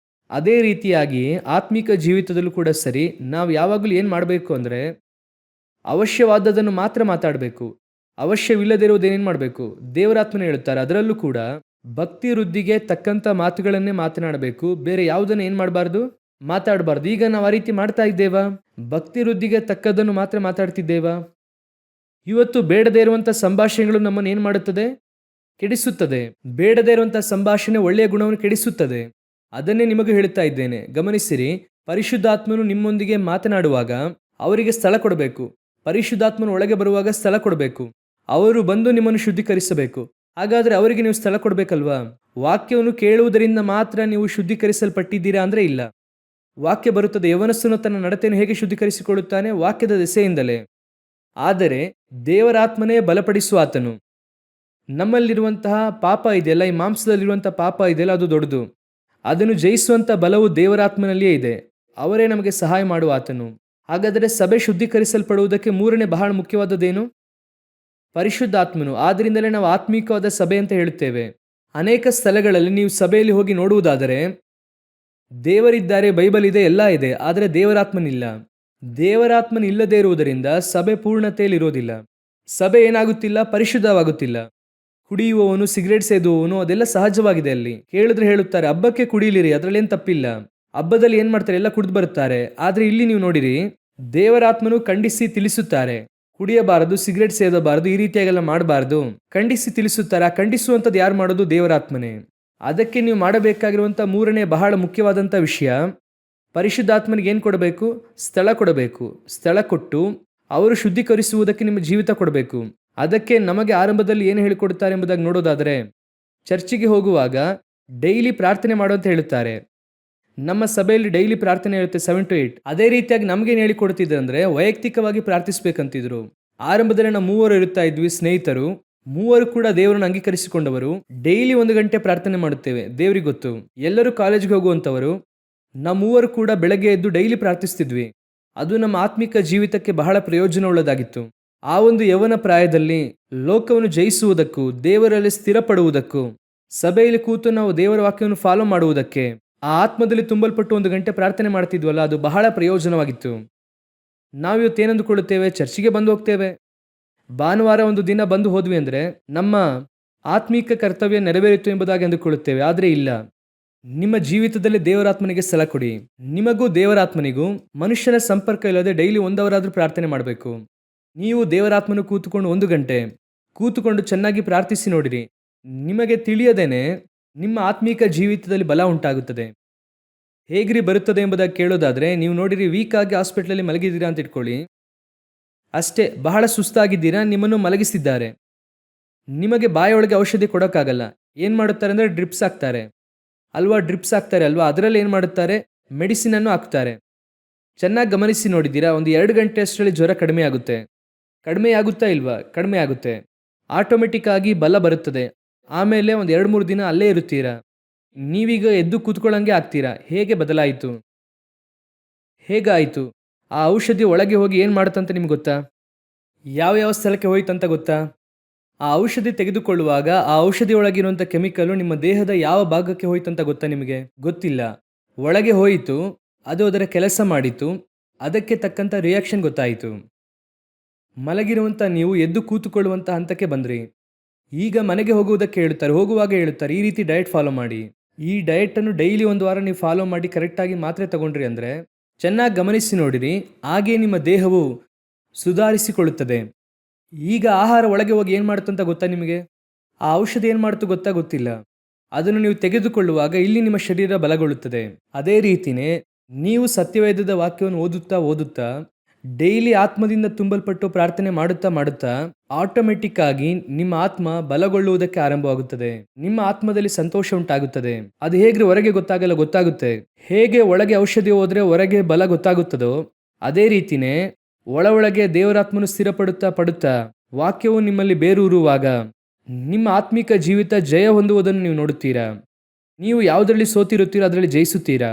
ಅದೇ ರೀತಿಯಾಗಿ ಆತ್ಮಿಕ ಜೀವಿತದಲ್ಲೂ ಕೂಡ ಸರಿ, ನಾವು ಯಾವಾಗಲೂ ಏನು ಮಾಡಬೇಕು ಅಂದರೆ, ಅವಶ್ಯವಾದದನ್ನು ಮಾತ್ರ ಮಾತಾಡಬೇಕು. ಅವಶ್ಯವಿಲ್ಲದಿರುವುದೇನೇನು ಮಾಡಬೇಕು? ದೇವರಾತ್ಮನ ಹೇಳುತ್ತಾರೆ ಅದರಲ್ಲೂ ಕೂಡ ಭಕ್ತಿ ವೃದ್ಧಿಗೆ ತಕ್ಕಂಥ ಮಾತುಗಳನ್ನೇ ಮಾತನಾಡಬೇಕು. ಬೇರೆ ಯಾವುದನ್ನು ಏನು ಮಾಡಬಾರ್ದು? ಮಾತಾಡಬಾರ್ದು. ಈಗ ನಾವು ಆ ರೀತಿ ಮಾಡ್ತಾ ಇದ್ದೇವಾ? ಭಕ್ತಿ ವೃದ್ಧಿಗೆ ತಕ್ಕದನ್ನು ಮಾತ್ರ ಮಾತಾಡ್ತಿದ್ದೇವಾ? ಇವತ್ತು ಬೇಡದೇ ಇರುವಂಥ ಸಂಭಾಷಣೆಗಳು ನಮ್ಮನ್ನು ಏನು ಮಾಡುತ್ತದೆ? ಕೆಡಿಸುತ್ತದೆ. ಬೇಡದೇ ಇರುವಂಥ ಸಂಭಾಷಣೆ ಒಳ್ಳೆಯ ಗುಣವನ್ನು ಕೆಡಿಸುತ್ತದೆ. ಅದನ್ನೇ ನಿಮಗೂ ಹೇಳುತ್ತಾ ಇದ್ದೇನೆ, ಗಮನಿಸಿರಿ. ಪರಿಶುದ್ಧಾತ್ಮನು ನಿಮ್ಮೊಂದಿಗೆ ಮಾತನಾಡುವಾಗ ಅವರಿಗೆ ಸ್ಥಳ ಕೊಡಬೇಕು. ಪರಿಶುದ್ಧಾತ್ಮನು ಒಳಗೆ ಬರುವಾಗ ಸ್ಥಳ ಕೊಡಬೇಕು. ಅವರು ಬಂದು ನಿಮ್ಮನ್ನು ಶುದ್ಧೀಕರಿಸಬೇಕು. ಹಾಗಾದರೆ ಅವರಿಗೆ ನೀವು ಸ್ಥಳ ಕೊಡಬೇಕಲ್ವಾ? ವಾಕ್ಯವನ್ನು ಕೇಳುವುದರಿಂದ ಮಾತ್ರ ನೀವು ಶುದ್ಧೀಕರಿಸಲ್ಪಟ್ಟಿದ್ದೀರಾ ಅಂದರೆ ಇಲ್ಲ. ವಾಕ್ಯ ಬರುತ್ತದೆ. ಯವನಸ್ಥನು ತನ್ನ ನಡತೆಯನ್ನು ಹೇಗೆ ಶುದ್ಧೀಕರಿಸಿಕೊಳ್ಳುತ್ತಾನೆ? ವಾಕ್ಯದ ದೆಸೆಯಿಂದಲೇ. ಆದರೆ ದೇವರಾತ್ಮನೇ ಬಲಪಡಿಸುವ ಆತನು. ನಮ್ಮಲ್ಲಿರುವಂತಹ ಪಾಪ ಇದೆಯಲ್ಲ, ಈ ಮಾಂಸದಲ್ಲಿರುವಂತಹ ಪಾಪ ಇದೆಯಲ್ಲ, ಅದು ದೊಡ್ಡದು. ಅದನ್ನು ಜಯಿಸುವಂಥ ಬಲವು ದೇವರಾತ್ಮನಲ್ಲಿಯೇ ಇದೆ. ಅವರೇ ನಮಗೆ ಸಹಾಯ ಮಾಡುವ ಆತನು. ಹಾಗಾದರೆ ಸಭೆ ಶುದ್ಧೀಕರಿಸಲ್ಪಡುವುದಕ್ಕೆ ಮೂರನೇ ಬಹಳ ಮುಖ್ಯವಾದದ್ದೇನು? ಪರಿಶುದ್ಧಾತ್ಮನು. ಆದ್ದರಿಂದಲೇ ನಾವು ಆತ್ಮೀಕವಾದ ಸಭೆ ಅಂತ ಹೇಳುತ್ತೇವೆ. ಅನೇಕ ಸ್ಥಳಗಳಲ್ಲಿ ನೀವು ಸಭೆಯಲ್ಲಿ ಹೋಗಿ ನೋಡುವುದಾದರೆ ದೇವರಿದ್ದಾರೆ, ಬೈಬಲ್ ಇದೆ, ಎಲ್ಲ ಇದೆ, ಆದರೆ ದೇವರಾತ್ಮನಿಲ್ಲ. ದೇವರಾತ್ಮನ ಇಲ್ಲದೇ ಇರುವುದರಿಂದ ಸಭೆ ಪೂರ್ಣತೆಯಲ್ಲಿರೋದಿಲ್ಲ. ಸಭೆ ಏನಾಗುತ್ತಿಲ್ಲ? ಪರಿಶುದ್ಧವಾಗುತ್ತಿಲ್ಲ. ಕುಡಿಯುವವನು, ಸಿಗರೇಟ್ ಸೇದುವವನು, ಅದೆಲ್ಲ ಸಹಜವಾಗಿದೆ. ಅಲ್ಲಿ ಕೇಳಿದ್ರೆ ಹೇಳುತ್ತಾರೆ ಹಬ್ಬಕ್ಕೆ ಕುಡಿಯಲಿರಿ, ಅದರಲ್ಲೇನು ತಪ್ಪಿಲ್ಲ. ಹಬ್ಬದಲ್ಲಿ ಏನ್ ಮಾಡ್ತಾರೆ? ಎಲ್ಲ ಕುಡಿದು ಬರುತ್ತಾರೆ. ಆದರೆ ಇಲ್ಲಿ ನೀವು ನೋಡಿರಿ, ದೇವರಾತ್ಮನು ಖಂಡಿಸಿ ತಿಳಿಸುತ್ತಾರೆ, ಕುಡಿಯಬಾರದು, ಸಿಗರೇಟ್ ಸೇದಬಾರದು, ಈ ರೀತಿಯಾಗೆಲ್ಲ ಮಾಡಬಾರದು. ಖಂಡಿಸಿ ತಿಳಿಸುತ್ತಾರೆ. ಆ ಖಂಡಿಸುವಂಥದ್ದು ಯಾರು ಮಾಡೋದು? ದೇವರಾತ್ಮನೇ. ಅದಕ್ಕೆ ನೀವು ಮಾಡಬೇಕಾಗಿರುವಂಥ ಮೂರನೇ ಬಹಳ ಮುಖ್ಯವಾದಂಥ ವಿಷಯ, ಪರಿಶುದ್ಧಾತ್ಮನಿಗೆ ಏನು ಕೊಡಬೇಕು? ಸ್ಥಳ ಕೊಡಬೇಕು. ಸ್ಥಳ ಕೊಟ್ಟು ಅವರು ಶುದ್ಧೀಕರಿಸುವುದಕ್ಕೆ ನಿಮ್ಮ ಜೀವಿತ ಕೊಡಬೇಕು. ಅದಕ್ಕೆ ನಮಗೆ ಆರಂಭದಲ್ಲಿ ಏನು ಹೇಳಿಕೊಡುತ್ತಾರೆ ಎಂಬುದಾಗಿ ನೋಡೋದಾದರೆ, ಚರ್ಚಿಗೆ ಹೋಗುವಾಗ ಡೈಲಿ ಪ್ರಾರ್ಥನೆ ಮಾಡುವಂತ ಹೇಳುತ್ತಾರೆ. ನಮ್ಮ ಸಭೆಯಲ್ಲಿ ಡೈಲಿ ಪ್ರಾರ್ಥನೆ ಇರುತ್ತೆ 7 to 8. ಅದೇ ರೀತಿಯಾಗಿ ನಮಗೇನು ಹೇಳಿಕೊಡ್ತಿದ್ರು ಅಂದರೆ, ವೈಯಕ್ತಿಕವಾಗಿ ಪ್ರಾರ್ಥಿಸಬೇಕಂತಿದ್ರು. ಆರಂಭದಲ್ಲಿ ನಾವು 3 ಇರುತ್ತಾ ಇದ್ವಿ, ಸ್ನೇಹಿತರು. 3 ಕೂಡ ದೇವರನ್ನು ಅಂಗೀಕರಿಸಿಕೊಂಡವರು. ಡೈಲಿ 1 ಗಂಟೆ ಪ್ರಾರ್ಥನೆ ಮಾಡುತ್ತೇವೆ. ದೇವರಿಗೆ ಗೊತ್ತು. ಎಲ್ಲರೂ ಕಾಲೇಜ್ಗೆ ಹೋಗುವಂಥವರು. ನಾವು 3 ಕೂಡ ಬೆಳಗ್ಗೆ ಎದ್ದು ಡೈಲಿ ಪ್ರಾರ್ಥಿಸ್ತಿದ್ವಿ. ಅದು ನಮ್ಮ ಆತ್ಮಿಕ ಜೀವಿತಕ್ಕೆ ಬಹಳ ಪ್ರಯೋಜನವುಳ್ಳದಾಗಿತ್ತು. ಆ ಒಂದು ಯೌವನ ಪ್ರಾಯದಲ್ಲಿ ಲೋಕವನ್ನು ಜಯಿಸುವುದಕ್ಕೂ ದೇವರಲ್ಲಿ ಸ್ಥಿರಪಡುವುದಕ್ಕೂ, ಸಭೆಯಲ್ಲಿ ಕೂತು ನಾವು ದೇವರ ವಾಕ್ಯವನ್ನು ಫಾಲೋ ಮಾಡುವುದಕ್ಕೆ, ಆ ಆತ್ಮದಲ್ಲಿ ತುಂಬಲ್ಪಟ್ಟು 1 ಗಂಟೆ ಪ್ರಾರ್ಥನೆ ಮಾಡ್ತಿದ್ವಲ್ಲ, ಅದು ಬಹಳ ಪ್ರಯೋಜನವಾಗಿತ್ತು. ನಾವಿವತ್ತು ಏನಂದುಕೊಳ್ಳುತ್ತೇವೆ? ಚರ್ಚಿಗೆ ಬಂದು ಹೋಗ್ತೇವೆ, ಭಾನುವಾರ ಒಂದು ದಿನ ಬಂದು ಹೋದ್ವಿ ಅಂದರೆ ನಮ್ಮ ಆತ್ಮೀಕ ಕರ್ತವ್ಯ ನೆರವೇರಿತು ಎಂಬುದಾಗಿ ಅಂದುಕೊಳ್ಳುತ್ತೇವೆ. ಆದರೆ ಇಲ್ಲ. ನಿಮ್ಮ ಜೀವಿತದಲ್ಲಿ ದೇವರಾತ್ಮನಿಗೆ ಸ್ಥಳ ಕೊಡಿ. ನಿಮಗೂ ದೇವರಾತ್ಮನಿಗೂ ಮನುಷ್ಯನ ಸಂಪರ್ಕ ಇಲ್ಲದೆ ಡೈಲಿ 1 ಅವರಾದರೂ ಪ್ರಾರ್ಥನೆ ಮಾಡಬೇಕು. ನೀವು ದೇವರಾತ್ಮನು ಕೂತುಕೊಂಡು 1 ಗಂಟೆ ಕೂತುಕೊಂಡು ಚೆನ್ನಾಗಿ ಪ್ರಾರ್ಥಿಸಿ ನೋಡಿರಿ. ನಿಮಗೆ ತಿಳಿಯದೇನೆ ನಿಮ್ಮ ಆತ್ಮೀಕ ಜೀವಿತದಲ್ಲಿ ಬಲ ಉಂಟಾಗುತ್ತದೆ. ಹೇಗ್ರಿ ಬರುತ್ತದೆ ಎಂಬುದಾಗಿ ಕೇಳೋದಾದರೆ, ನೀವು ನೋಡಿರಿ, ವೀಕ್ ಆಗಿ ಹಾಸ್ಪಿಟ್ಲಲ್ಲಿ ಮಲಗಿದ್ದೀರಾ ಅಂತ ಇಟ್ಕೊಳ್ಳಿ. ಅಷ್ಟೇ, ಬಹಳ ಸುಸ್ತಾಗಿದ್ದೀರಾ, ನಿಮ್ಮನ್ನು ಮಲಗಿಸಿದ್ದಾರೆ. ನಿಮಗೆ ಬಾಯೊಳಗೆ ಔಷಧಿ ಕೊಡೋಕ್ಕಾಗಲ್ಲ. ಏನು ಮಾಡುತ್ತಾರೆ ಅಂದರೆ ಡ್ರಿಪ್ಸ್ ಹಾಕ್ತಾರೆ ಅಲ್ವಾ? ಡ್ರಿಪ್ಸ್ ಹಾಕ್ತಾರೆ ಅಲ್ವಾ? ಅದರಲ್ಲಿ ಏನು ಮಾಡುತ್ತಾರೆ? ಮೆಡಿಸಿನನ್ನು ಹಾಕ್ತಾರೆ. ಚೆನ್ನಾಗಿ ಗಮನಿಸಿ ನೋಡಿದ್ದೀರಾ? ಒಂದು 2 ಗಂಟೆ ಅಷ್ಟರಲ್ಲಿ ಜ್ವರ ಕಡಿಮೆ ಆಗುತ್ತೆ. ಕಡಿಮೆ ಆಗುತ್ತಾ ಇಲ್ವಾ? ಕಡಿಮೆ ಆಗುತ್ತೆ. ಆಟೋಮೆಟಿಕ್ ಆಗಿ ಬಲ ಬರುತ್ತದೆ. ಆಮೇಲೆ ಒಂದು 2-3 ದಿನ ಅಲ್ಲೇ ಇರುತ್ತೀರಾ. ನೀವೀಗ ಎದ್ದು ಕೂತ್ಕೊಳ್ಳಂಗೆ ಆಗ್ತೀರಾ. ಹೇಗೆ ಬದಲಾಯಿತು? ಹೇಗಾಯಿತು? ಆ ಔಷಧಿ ಒಳಗೆ ಹೋಗಿ ಏನು ಮಾಡುತ್ತಂತ ನಿಮ್ಗೆ ಗೊತ್ತಾ? ಯಾವ ಸ್ಥಳಕ್ಕೆ ಹೋಯ್ತಂತ ಗೊತ್ತಾ? ಆ ಔಷಧಿ ತೆಗೆದುಕೊಳ್ಳುವಾಗ ಆ ಔಷಧಿ ಒಳಗಿರುವಂಥ ಕೆಮಿಕಲು ನಿಮ್ಮ ದೇಹದ ಯಾವ ಭಾಗಕ್ಕೆ ಹೋಯ್ತಂತ ಗೊತ್ತಾ ನಿಮಗೆ? ಗೊತ್ತಿಲ್ಲ. ಒಳಗೆ ಹೋಯಿತು, ಅದು ಅದರ ಕೆಲಸ ಮಾಡಿತು, ಅದಕ್ಕೆ ತಕ್ಕಂಥ ರಿಯಾಕ್ಷನ್ ಗೊತ್ತಾಯಿತು. ಮಲಗಿರುವಂಥ ನೀವು ಎದ್ದು ಕೂತುಕೊಳ್ಳುವಂಥ ಹಂತಕ್ಕೆ ಬಂದ್ರಿ. ಈಗ ಮನೆಗೆ ಹೋಗುವುದಕ್ಕೆ ಹೇಳುತ್ತಾರೆ. ಹೋಗುವಾಗ ಹೇಳುತ್ತಾರೆ, ಈ ರೀತಿ ಡಯಟ್ ಫಾಲೋ ಮಾಡಿ. ಈ ಡಯಟನ್ನು ಡೈಲಿ ಒಂದು ವಾರ ನೀವು ಫಾಲೋ ಮಾಡಿ ಕರೆಕ್ಟಾಗಿ ಮಾತ್ರೆ ತಗೊಂಡ್ರಿ ಅಂದರೆ ಚೆನ್ನಾಗಿ ಗಮನಿಸಿ ನೋಡಿರಿ, ಹಾಗೇ ನಿಮ್ಮ ದೇಹವು ಸುಧಾರಿಸಿಕೊಳ್ಳುತ್ತದೆ. ಈಗ ಆಹಾರ ಒಳಗೆ ಹೋಗಿ ಏನು ಮಾಡುತ್ತಂತ ಗೊತ್ತಾ ನಿಮಗೆ? ಆ ಔಷಧಿ ಏನು ಮಾಡ್ತು ಗೊತ್ತಿಲ್ಲ. ಅದನ್ನು ನೀವು ತೆಗೆದುಕೊಳ್ಳುವಾಗ ಇಲ್ಲಿ ನಿಮ್ಮ ಶರೀರ ಬಲಗೊಳ್ಳುತ್ತದೆ. ಅದೇ ರೀತಿಯೇ ನೀವು ಸತ್ಯವೇದದ ವಾಕ್ಯವನ್ನು ಓದುತ್ತಾ ಡೈಲಿ ಆತ್ಮದಿಂದ ತುಂಬಲ್ಪಟ್ಟು ಪ್ರಾರ್ಥನೆ ಮಾಡುತ್ತಾ ಆಟೋಮೆಟಿಕ್ ಆಗಿ ನಿಮ್ಮ ಆತ್ಮ ಬಲಗೊಳ್ಳುವುದಕ್ಕೆ ಆರಂಭವಾಗುತ್ತದೆ. ನಿಮ್ಮ ಆತ್ಮದಲ್ಲಿ ಸಂತೋಷ ಉಂಟಾಗುತ್ತದೆ. ಅದು ಹೇಗೆ ಹೊರಗೆ ಗೊತ್ತಾಗುತ್ತೆ. ಹೇಗೆ ಒಳಗೆ ಔಷಧಿ ಹೋದ್ರೆ ಹೊರಗೆ ಬಲ ಗೊತ್ತಾಗುತ್ತದೋ ಅದೇ ರೀತಿನೇ ಒಳಗೆ ದೇವರಾತ್ಮನು ಸ್ಥಿರಪಡುತ್ತಾ ವಾಕ್ಯವು ನಿಮ್ಮಲ್ಲಿ ಬೇರೂರುವಾಗ ನಿಮ್ಮ ಆತ್ಮಿಕ ಜೀವಿತ ಜಯ ಹೊಂದುವುದನ್ನು ನೀವು ನೋಡುತ್ತೀರಾ. ನೀವು ಯಾವುದರಲ್ಲಿ ಸೋತಿರುತ್ತೀರೋ ಅದರಲ್ಲಿ ಜಯಿಸುತ್ತೀರಾ.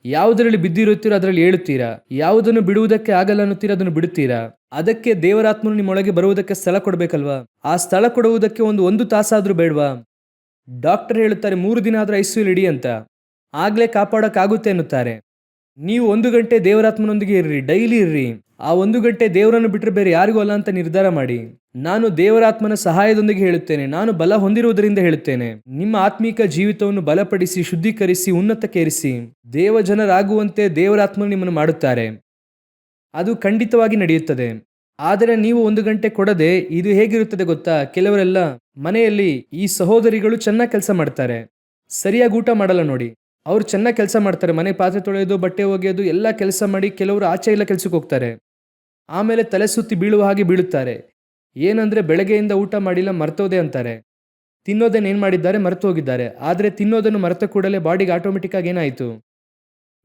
ಯಾವುದರಲ್ಲಿ ಬಿದ್ದಿರುತ್ತೀರೋ ಅದರಲ್ಲಿ ಏಳುತ್ತೀರಾ. ಯಾವುದನ್ನು ಬಿಡುವುದಕ್ಕೆ ಆಗಲ್ಲ ಅನ್ನುತ್ತೀರಾ ಅದನ್ನು ಬಿಡುತ್ತೀರಾ. ಅದಕ್ಕೆ ದೇವರಾತ್ಮನು ನಿಮ್ಮೊಳಗೆ ಬರುವುದಕ್ಕೆ ಸ್ಥಳ ಕೊಡಬೇಕಲ್ವಾ? ಆ ಸ್ಥಳ ಕೊಡುವುದಕ್ಕೆ ಒಂದು ತಾಸಾದ್ರೂ ಬೇಡವಾ? ಡಾಕ್ಟರ್ ಹೇಳುತ್ತಾರೆ 3 ದಿನ ಆದ್ರೂ ಐಸಿಯುಲ್ ಇಡಿ ಅಂತ, ಆಗ್ಲೇ ಕಾಪಾಡೋಕ್ಕಾಗುತ್ತೆ ಎನ್ನುತ್ತಾರೆ. ನೀವು 1 ಗಂಟೆ ದೇವರಾತ್ಮನೊಂದಿಗೆ ಇರ್ರಿ, ಡೈಲಿ ಇರ್ರಿ. ಆ 1 ಗಂಟೆ ದೇವರನ್ನು ಬಿಟ್ಟರೆ ಬೇರೆ ಯಾರಿಗೂ ಅಲ್ಲ ಅಂತ ನಿರ್ಧಾರ ಮಾಡಿ. ನಾನು ದೇವರಾತ್ಮನ ಸಹಾಯದೊಂದಿಗೆ ಹೇಳುತ್ತೇನೆ, ನಾನು ಬಲ ಹೊಂದಿರುವುದರಿಂದ ಹೇಳುತ್ತೇನೆ. ನಿಮ್ಮ ಆತ್ಮೀಕ ಜೀವಿತವನ್ನು ಬಲಪಡಿಸಿ, ಶುದ್ಧೀಕರಿಸಿ, ಉನ್ನತಕ್ಕೇರಿಸಿ ದೇವಜನರಾಗುವಂತೆ ದೇವರಾತ್ಮನು ನಿಮ್ಮನ್ನು ಮಾಡುತ್ತಾರೆ. ಅದು ಖಂಡಿತವಾಗಿ ನಡೆಯುತ್ತದೆ. ಆದರೆ ನೀವು 1 ಗಂಟೆ ಕೊಡದೆ ಇದು ಹೇಗಿರುತ್ತದೆ ಗೊತ್ತಾ? ಕೆಲವರೆಲ್ಲ ಮನೆಯಲ್ಲಿ ಈ ಸಹೋದರಿಗಳು ಚೆನ್ನಾಗಿ ಕೆಲಸ ಮಾಡ್ತಾರೆ, ಸರಿಯಾಗಿ ಊಟ ಮಾಡಲ್ಲ ನೋಡಿ. ಅವ್ರು ಚೆನ್ನಾಗಿ ಕೆಲಸ ಮಾಡ್ತಾರೆ, ಮನೆ ಪಾತ್ರೆ ತೊಳೆಯೋದು, ಬಟ್ಟೆ ಒಗೆಯೋದು ಎಲ್ಲ ಕೆಲಸ ಮಾಡಿ ಕೆಲವರು ಆಚೆ ಎಲ್ಲ ಕೆಲಸಕ್ಕೆ ಹೋಗ್ತಾರೆ. ಆಮೇಲೆ ತಲೆ ಸುತ್ತಿ ಬೀಳುವ ಹಾಗೆ ಬೀಳುತ್ತಾರೆ. ಏನಂದ್ರೆ ಬೆಳಗ್ಗೆಯಿಂದ ಊಟ ಮಾಡಿಲ್ಲ, ಮರ್ತೋದೆ ಅಂತಾರೆ. ತಿನ್ನೋದನ್ನು ಏನು ಮಾಡಿದ್ದಾರೆ? ಮರೆತು ಹೋಗಿದ್ದಾರೆ. ಆದರೆ ತಿನ್ನೋದನ್ನು ಮರೆತ ಕೂಡಲೇ ಬಾಡಿಗೆ ಆಟೋಮೆಟಿಕ್ ಆಗಿ ಏನಾಯಿತು?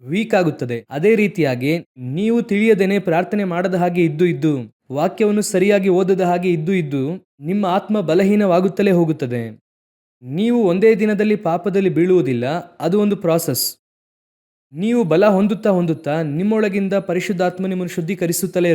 ವೀಕ್ ಆಗುತ್ತದೆ. ಅದೇ ರೀತಿಯಾಗಿ ನೀವು ತಿಳಿಯದೇನೆ ಪ್ರಾರ್ಥನೆ ಮಾಡದ ಹಾಗೆ ಇದ್ದು ವಾಕ್ಯವನ್ನು ಸರಿಯಾಗಿ ಓದದ ಹಾಗೆ ಇದ್ದು ನಿಮ್ಮ ಆತ್ಮ ಬಲಹೀನವಾಗುತ್ತಲೇ ಹೋಗುತ್ತದೆ. ನೀವು ಒಂದೇ ದಿನದಲ್ಲಿ ಪಾಪದಲ್ಲಿ ಬೀಳುವುದಿಲ್ಲ, ಅದು ಒಂದು ಪ್ರಾಸೆಸ್. ನೀವು ಬಲ ಹೊಂದುತ್ತಾ ನಿಮ್ಮೊಳಗಿಂದ ಪರಿಶುದ್ಧಾತ್ಮ ನಿಮ್ಮನ್ನು ಶುದ್ಧೀಕರಿಸುತ್ತಲೇ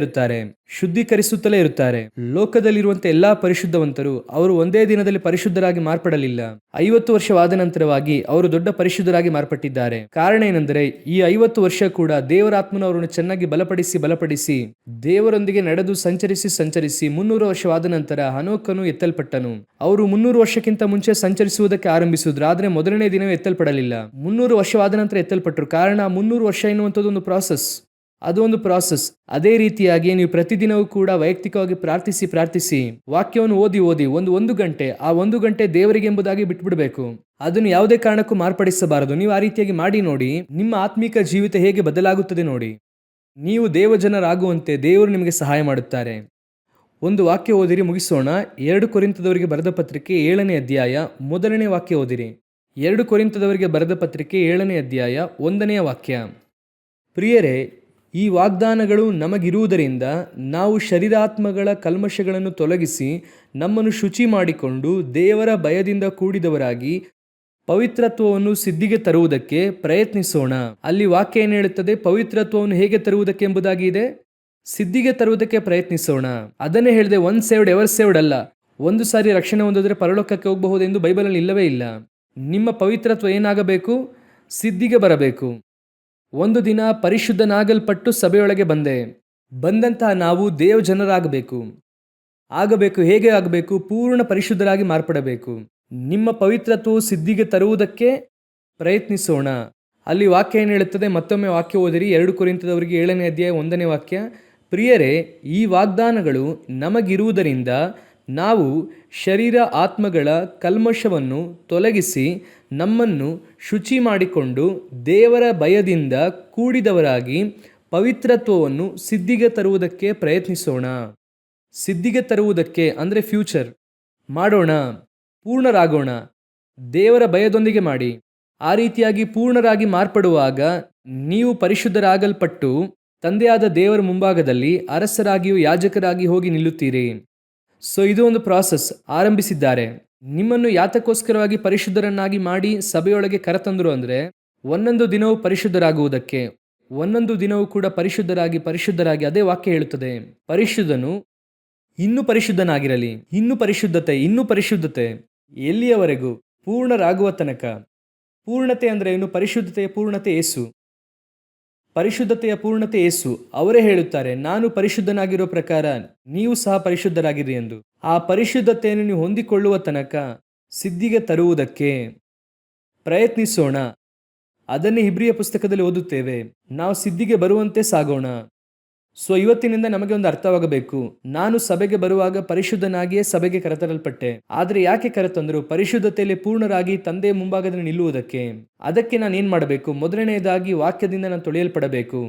ಇರುತ್ತಾರೆ. ಲೋಕದಲ್ಲಿರುವಂತೆ ಎಲ್ಲಾ ಪರಿಶುದ್ಧವಂತರು ಅವರು ಒಂದೇ ದಿನದಲ್ಲಿ ಪರಿಶುದ್ಧರಾಗಿ ಮಾರ್ಪಡಲಿಲ್ಲ. 50 ವರ್ಷವಾದ ನಂತರವಾಗಿ ಅವರು ದೊಡ್ಡ ಪರಿಶುದ್ಧರಾಗಿ ಮಾರ್ಪಟ್ಟಿದ್ದಾರೆ. ಕಾರಣ ಏನೆಂದರೆ ಈ 50 ವರ್ಷ ಕೂಡ ದೇವರಾತ್ಮನು ಅವರನ್ನು ಚೆನ್ನಾಗಿ ಬಲಪಡಿಸಿ ದೇವರೊಂದಿಗೆ ನಡೆದು ಸಂಚರಿಸಿ 300 ವರ್ಷವಾದ ನಂತರ ಹನೋಕನು ಎತ್ತಲ್ಪಟ್ಟನು. ಅವರು 300 ವರ್ಷಕ್ಕಿಂತ ಮುಂಚೆ ಸಂಚರಿಸುವುದಕ್ಕೆ ಆರಂಭಿಸಿದ್ರು, ಆದ್ರೆ ಮೊದಲನೇ ದಿನವೇ ಎತ್ತಲ್ಪಡಲಿಲ್ಲ. 300 ವರ್ಷವಾದ ನಂತರ ಎತ್ತಲ್ಪಟ್ಟರು. ಕಾರಣ 300 ವರ್ಷ ಎನ್ನುವಂಥದ್ದು ಒಂದು ಪ್ರಾಸೆಸ್, ಅದು ಒಂದು ಪ್ರಾಸೆಸ್. ಅದೇ ರೀತಿಯಾಗಿ ನೀವು ಪ್ರತಿದಿನವೂ ಕೂಡ ವೈಯಕ್ತಿಕವಾಗಿ ಪ್ರಾರ್ಥಿಸಿ ವಾಕ್ಯವನ್ನು ಓದಿ ಒಂದು ಗಂಟೆ, ಆ 1 ಗಂಟೆ ದೇವರಿಗೆ ಎಂಬುದಾಗಿ ಬಿಟ್ಬಿಡಬೇಕು. ಅದನ್ನು ಯಾವುದೇ ಕಾರಣಕ್ಕೂ ಮಾರ್ಪಡಿಸಬಾರದು. ನೀವು ಆ ರೀತಿಯಾಗಿ ಮಾಡಿ ನೋಡಿ, ನಿಮ್ಮ ಆತ್ಮಿಕ ಜೀವಿತ ಹೇಗೆ ಬದಲಾಗುತ್ತದೆ ನೋಡಿ. ನೀವು ದೇವಜನರಾಗುವಂತೆ ದೇವರು ನಿಮಗೆ ಸಹಾಯ ಮಾಡುತ್ತಾರೆ. ಒಂದು ವಾಕ್ಯ ಓದಿರಿ, ಮುಗಿಸೋಣ. 2 ಕೊರಿಂಥದವರಿಗೆ ಬರೆದ ಪತ್ರಿಕೆ 7ನೇ ಅಧ್ಯಾಯ 1ನೇ ವಾಕ್ಯ ಓದಿರಿ. 2 ಕೊರಿಂಥದವರಿಗೆ ಬರೆದ ಪತ್ರಿಕೆ 7ನೇ ಅಧ್ಯಾಯ 1ನೇ ವಾಕ್ಯ. ಪ್ರಿಯರೇ, ಈ ವಾಗ್ದಾನಗಳು ನಮಗಿರುವುದರಿಂದ ನಾವು ಶರೀರಾತ್ಮಗಳ ಕಲ್ಮಶಗಳನ್ನು ತೊಲಗಿಸಿ ನಮ್ಮನ್ನು ಶುಚಿ ಮಾಡಿಕೊಂಡು ದೇವರ ಭಯದಿಂದ ಕೂಡಿದವರಾಗಿ ಪವಿತ್ರತ್ವವನ್ನು ಸಿದ್ಧಿಗೆ ತರುವುದಕ್ಕೆ ಪ್ರಯತ್ನಿಸೋಣ. ಅಲ್ಲಿ ವಾಕ್ಯ ಏನು ಹೇಳುತ್ತದೆ? ಪವಿತ್ರತ್ವವನ್ನು ಹೇಗೆ ತರುವುದಕ್ಕೆ ಎಂಬುದಾಗಿ ಇದೆ. ಸಿದ್ಧಿಗೆ ತರುವುದಕ್ಕೆ ಪ್ರಯತ್ನಿಸೋಣ. ಅದನ್ನೇ ಹೇಳಿದೆ, ಒನ್ಸ್ ಸೇವ್ಡ್ ಎವರ್ ಸೇವ್ಡ್ ಅಲ್ಲ. ಒಂದು ಸಾರಿ ರಕ್ಷಣೆ ಹೊಂದಿದ್ರೆ ಪರಲೋಕಕ್ಕೆ ಹೋಗಬಹುದೆಂದು ಬೈಬಲಲ್ಲಿ ಇಲ್ಲವೇ ಇಲ್ಲ. ನಿಮ್ಮ ಪವಿತ್ರತ್ವ ಏನಾಗಬೇಕು? ಸಿದ್ಧಿಗೆ ಬರಬೇಕು. ಒಂದು ದಿನ ಪರಿಶುದ್ಧನಾಗಲ್ಪಟ್ಟು ಸಭೆಯೊಳಗೆ ಬಂದಂತಹ ನಾವು ದೇವ ಜನರಾಗಬೇಕು. ಹೇಗೆ ಆಗಬೇಕು? ಪೂರ್ಣ ಪರಿಶುದ್ಧರಾಗಿ ಮಾರ್ಪಡಬೇಕು. ನಿಮ್ಮ ಪವಿತ್ರತ್ವವು ಸಿದ್ಧಿಗೆ ತರುವುದಕ್ಕೆ ಪ್ರಯತ್ನಿಸೋಣ. ಅಲ್ಲಿ ವಾಕ್ಯ ಏನು ಹೇಳುತ್ತದೆ? ಮತ್ತೊಮ್ಮೆ ವಾಕ್ಯ ಓದಿರಿ. 2 ಕೊರಿಂಥದವರಿಗೆ 7ನೇ ಅಧ್ಯಾಯ 1ನೇ ವಾಕ್ಯ. ಪ್ರಿಯರೇ, ಈ ವಾಗ್ದಾನಗಳು ನಮಗಿರುವುದರಿಂದ ನಾವು ಶರೀರ ಆತ್ಮಗಳ ಕಲ್ಮಶವನ್ನು ತೊಲಗಿಸಿ ನಮ್ಮನ್ನು ಶುಚಿ ಮಾಡಿಕೊಂಡು ದೇವರ ಭಯದಿಂದ ಕೂಡಿದವರಾಗಿ ಪವಿತ್ರತ್ವವನ್ನು ಸಿದ್ಧಿಗೆ ತರುವುದಕ್ಕೆ ಪ್ರಯತ್ನಿಸೋಣ. ಸಿದ್ಧಿಗೆ ತರುವುದಕ್ಕೆ ಅಂದರೆ ಫ್ಯೂಚರ್ ಮಾಡೋಣ, ಪೂರ್ಣರಾಗೋಣ. ದೇವರ ಭಯದೊಂದಿಗೆ ಮಾಡಿ. ಆ ರೀತಿಯಾಗಿ ಪೂರ್ಣರಾಗಿ ಮಾರ್ಪಡುವಾಗ ನೀವು ಪರಿಶುದ್ಧರಾಗಲ್ಪಟ್ಟು ತಂದೆಯಾದ ದೇವರ ಮುಂಭಾಗದಲ್ಲಿ ಅರಸರಾಗಿಯೂ ಯಾಜಕರಾಗಿ ಹೋಗಿ ನಿಲ್ಲುತ್ತೀರಿ. ಸೊ ಇದು ಒಂದು ಪ್ರಾಸೆಸ್ ಆರಂಭಿಸಿದ್ದಾರೆ. ನಿಮ್ಮನ್ನು ಯಾತಕ್ಕೋಸ್ಕರವಾಗಿ ಪರಿಶುದ್ಧರನ್ನಾಗಿ ಮಾಡಿ ಸಭೆಯೊಳಗೆ ಕರೆತಂದರು ಅಂದರೆ ಒಂದೊಂದು ದಿನವೂ ಪರಿಶುದ್ಧರಾಗುವುದಕ್ಕೆ, ಒಂದೊಂದು ದಿನವೂ ಕೂಡ ಪರಿಶುದ್ಧರಾಗಿ ಅದೇ ವಾಕ್ಯ ಹೇಳುತ್ತದೆ. ಪರಿಶುದ್ಧನು ಇನ್ನೂ ಪರಿಶುದ್ಧನಾಗಿರಲಿ. ಇನ್ನೂ ಪರಿಶುದ್ಧತೆ ಎಲ್ಲಿಯವರೆಗೂ? ಪೂರ್ಣರಾಗುವ ತನಕ. ಪೂರ್ಣತೆ ಅಂದರೆ ಏನು? ಪರಿಶುದ್ಧತೆಯ ಪೂರ್ಣತೆ ಯೇಸು. ಅವರೇ ಹೇಳುತ್ತಾರೆ, ನಾನು ಪರಿಶುದ್ಧನಾಗಿರೋ ಪ್ರಕಾರ ನೀವು ಸಹ ಪರಿಶುದ್ಧರಾಗಿರಿ ಎಂದು. ಆ ಪರಿಶುದ್ಧತೆಯನ್ನು ನೀವು ಹೊಂದಿಕೊಳ್ಳುವ ತನಕ ಸಿದ್ಧಿಗೆ ತರುವುದಕ್ಕೆ ಪ್ರಯತ್ನಿಸೋಣ. ಅದನ್ನೇ ಇಬ್ರಿಯ ಪುಸ್ತಕದಲ್ಲಿ ಓದುತ್ತೇವೆ. ನಾವು ಸಿದ್ಧಿಗೆ ಬರುವಂತೆ ಸಾಗೋಣ. ಇವತ್ತಿನಿಂದ ನಮಗೆ ಒಂದು ಅರ್ಥವಾಗಬೇಕು. ನಾನು ಸಭೆಗೆ ಬರುವಾಗ ಪರಿಶುದ್ಧನಾಗಿಯೇ ಸಭೆಗೆ ಕರೆತರಲ್ಪಟ್ಟೆ. ಆದರೆ ಯಾಕೆ ಕರೆತಂದರು? ಪರಿಶುದ್ಧತೆಯಲ್ಲಿ ಪೂರ್ಣರಾಗಿ ತಂದೆಯ ಮುಂಭಾಗದಲ್ಲಿ ನಿಲ್ಲುವುದಕ್ಕೆ. ಅದಕ್ಕೆ ನಾನು ಏನು ಮಾಡಬೇಕು? ಮೊದಲನೆಯದಾಗಿ ವಾಕ್ಯದಿಂದ ನಾನು ತೊಳೆಯಲ್ಪಡಬೇಕು,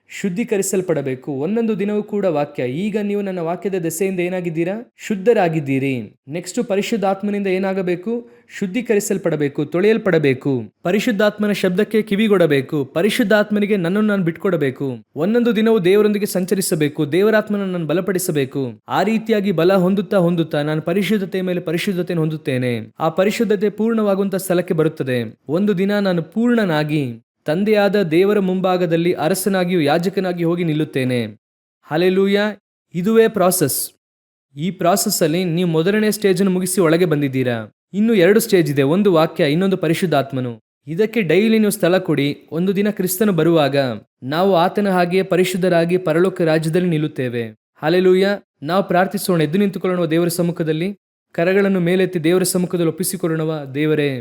ಶುದ್ಧೀಕರಿಸಲ್ಪಡಬೇಕು. ಒಂದೊಂದು ದಿನವೂ ಕೂಡ ವಾಕ್ಯ. ಈಗ ನೀವು ನನ್ನ ವಾಕ್ಯದ ದೆಸೆಯಿಂದ ಏನಾಗಿದ್ದೀರಾ? ಶುದ್ಧರಾಗಿದ್ದೀರಿ. ನೆಕ್ಸ್ಟ್ ಪರಿಶುದ್ಧಾತ್ಮನಿಂದ ಏನಾಗಬೇಕು? ಶುದ್ಧೀಕರಿಸಲ್ಪಡಬೇಕು, ತೊಳೆಯಲ್ಪಡಬೇಕು. ಪರಿಶುದ್ಧಾತ್ಮನ ಶಬ್ದಕ್ಕೆ ಕಿವಿಗೊಡಬೇಕು. ಪರಿಶುದ್ಧಾತ್ಮನಿಗೆ ನನ್ನನ್ನು ನಾನು ಬಿಟ್ಕೊಡಬೇಕು. ಒಂದೊಂದು ದಿನವೂ ದೇವರೊಂದಿಗೆ ಸಂಚರಿಸಬೇಕು. ದೇವರಾತ್ಮನನ್ನು ನಾನು ಬಲಪಡಿಸಬೇಕು. ಆ ರೀತಿಯಾಗಿ ಬಲ ಹೊಂದುತ್ತಾ ನಾನು ಪರಿಶುದ್ಧತೆಯ ಮೇಲೆ ಪರಿಶುದ್ಧತೆಯನ್ನು ಹೊಂದುತ್ತೇನೆ. ಆ ಪರಿಶುದ್ಧತೆ ಪೂರ್ಣವಾಗುವಂತ ಸ್ಥಳಕ್ಕೆ ಬರುತ್ತದೆ. ಒಂದು ದಿನ ನಾನು ಪೂರ್ಣನಾಗಿ ತಂದೆಯಾದ ದೇವರ ಮುಂಭಾಗದಲ್ಲಿ ಅರಸನಾಗಿಯೂ ಯಾಜಕನಾಗಿ ಹೋಗಿ ನಿಲ್ಲುತ್ತೇನೆ. ಹಲ್ಲೆಲೂಯಾ. ಇದುವೇ ಪ್ರಾಸೆಸ್. ಈ ಪ್ರಾಸೆಸ್ ಅಲ್ಲಿ ನೀವು ಮೊದಲನೇ ಸ್ಟೇಜನ್ನು ಮುಗಿಸಿ ಒಳಗೆ ಬಂದಿದ್ದೀರಾ. ಇನ್ನು 2 ಸ್ಟೇಜ್ ಇದೆ. ಒಂದು ವಾಕ್ಯ, ಇನ್ನೊಂದು ಪರಿಶುದ್ಧಾತ್ಮನು. ಇದಕ್ಕೆ ಡೈಲಿ ನೀವು ಸ್ಥಳ ಕೊಡಿ. ಒಂದು ದಿನ ಕ್ರಿಸ್ತನು ಬರುವಾಗ ನಾವು ಆತನ ಹಾಗೆಯೇ ಪರಿಶುದ್ಧರಾಗಿ ಪರಲೋಕ ರಾಜ್ಯದಲ್ಲಿ ನಿಲ್ಲುತ್ತೇವೆ. ಹಲ್ಲೆಲೂಯಾ. ನಾವು ಪ್ರಾರ್ಥಿಸೋಣ. ಎದ್ದು ನಿಂತುಕೊಳ್ಳೋಣ ದೇವರ ಸಮ್ಮುಖದಲ್ಲಿ. ಕರಗಳನ್ನು ಮೇಲೆತ್ತಿ ದೇವರ ಸಮ್ಮುಖದಲ್ಲಿ ಒಪ್ಪಿಸಿಕೊಳ್ಳೋಣ. ದೇವರೇ,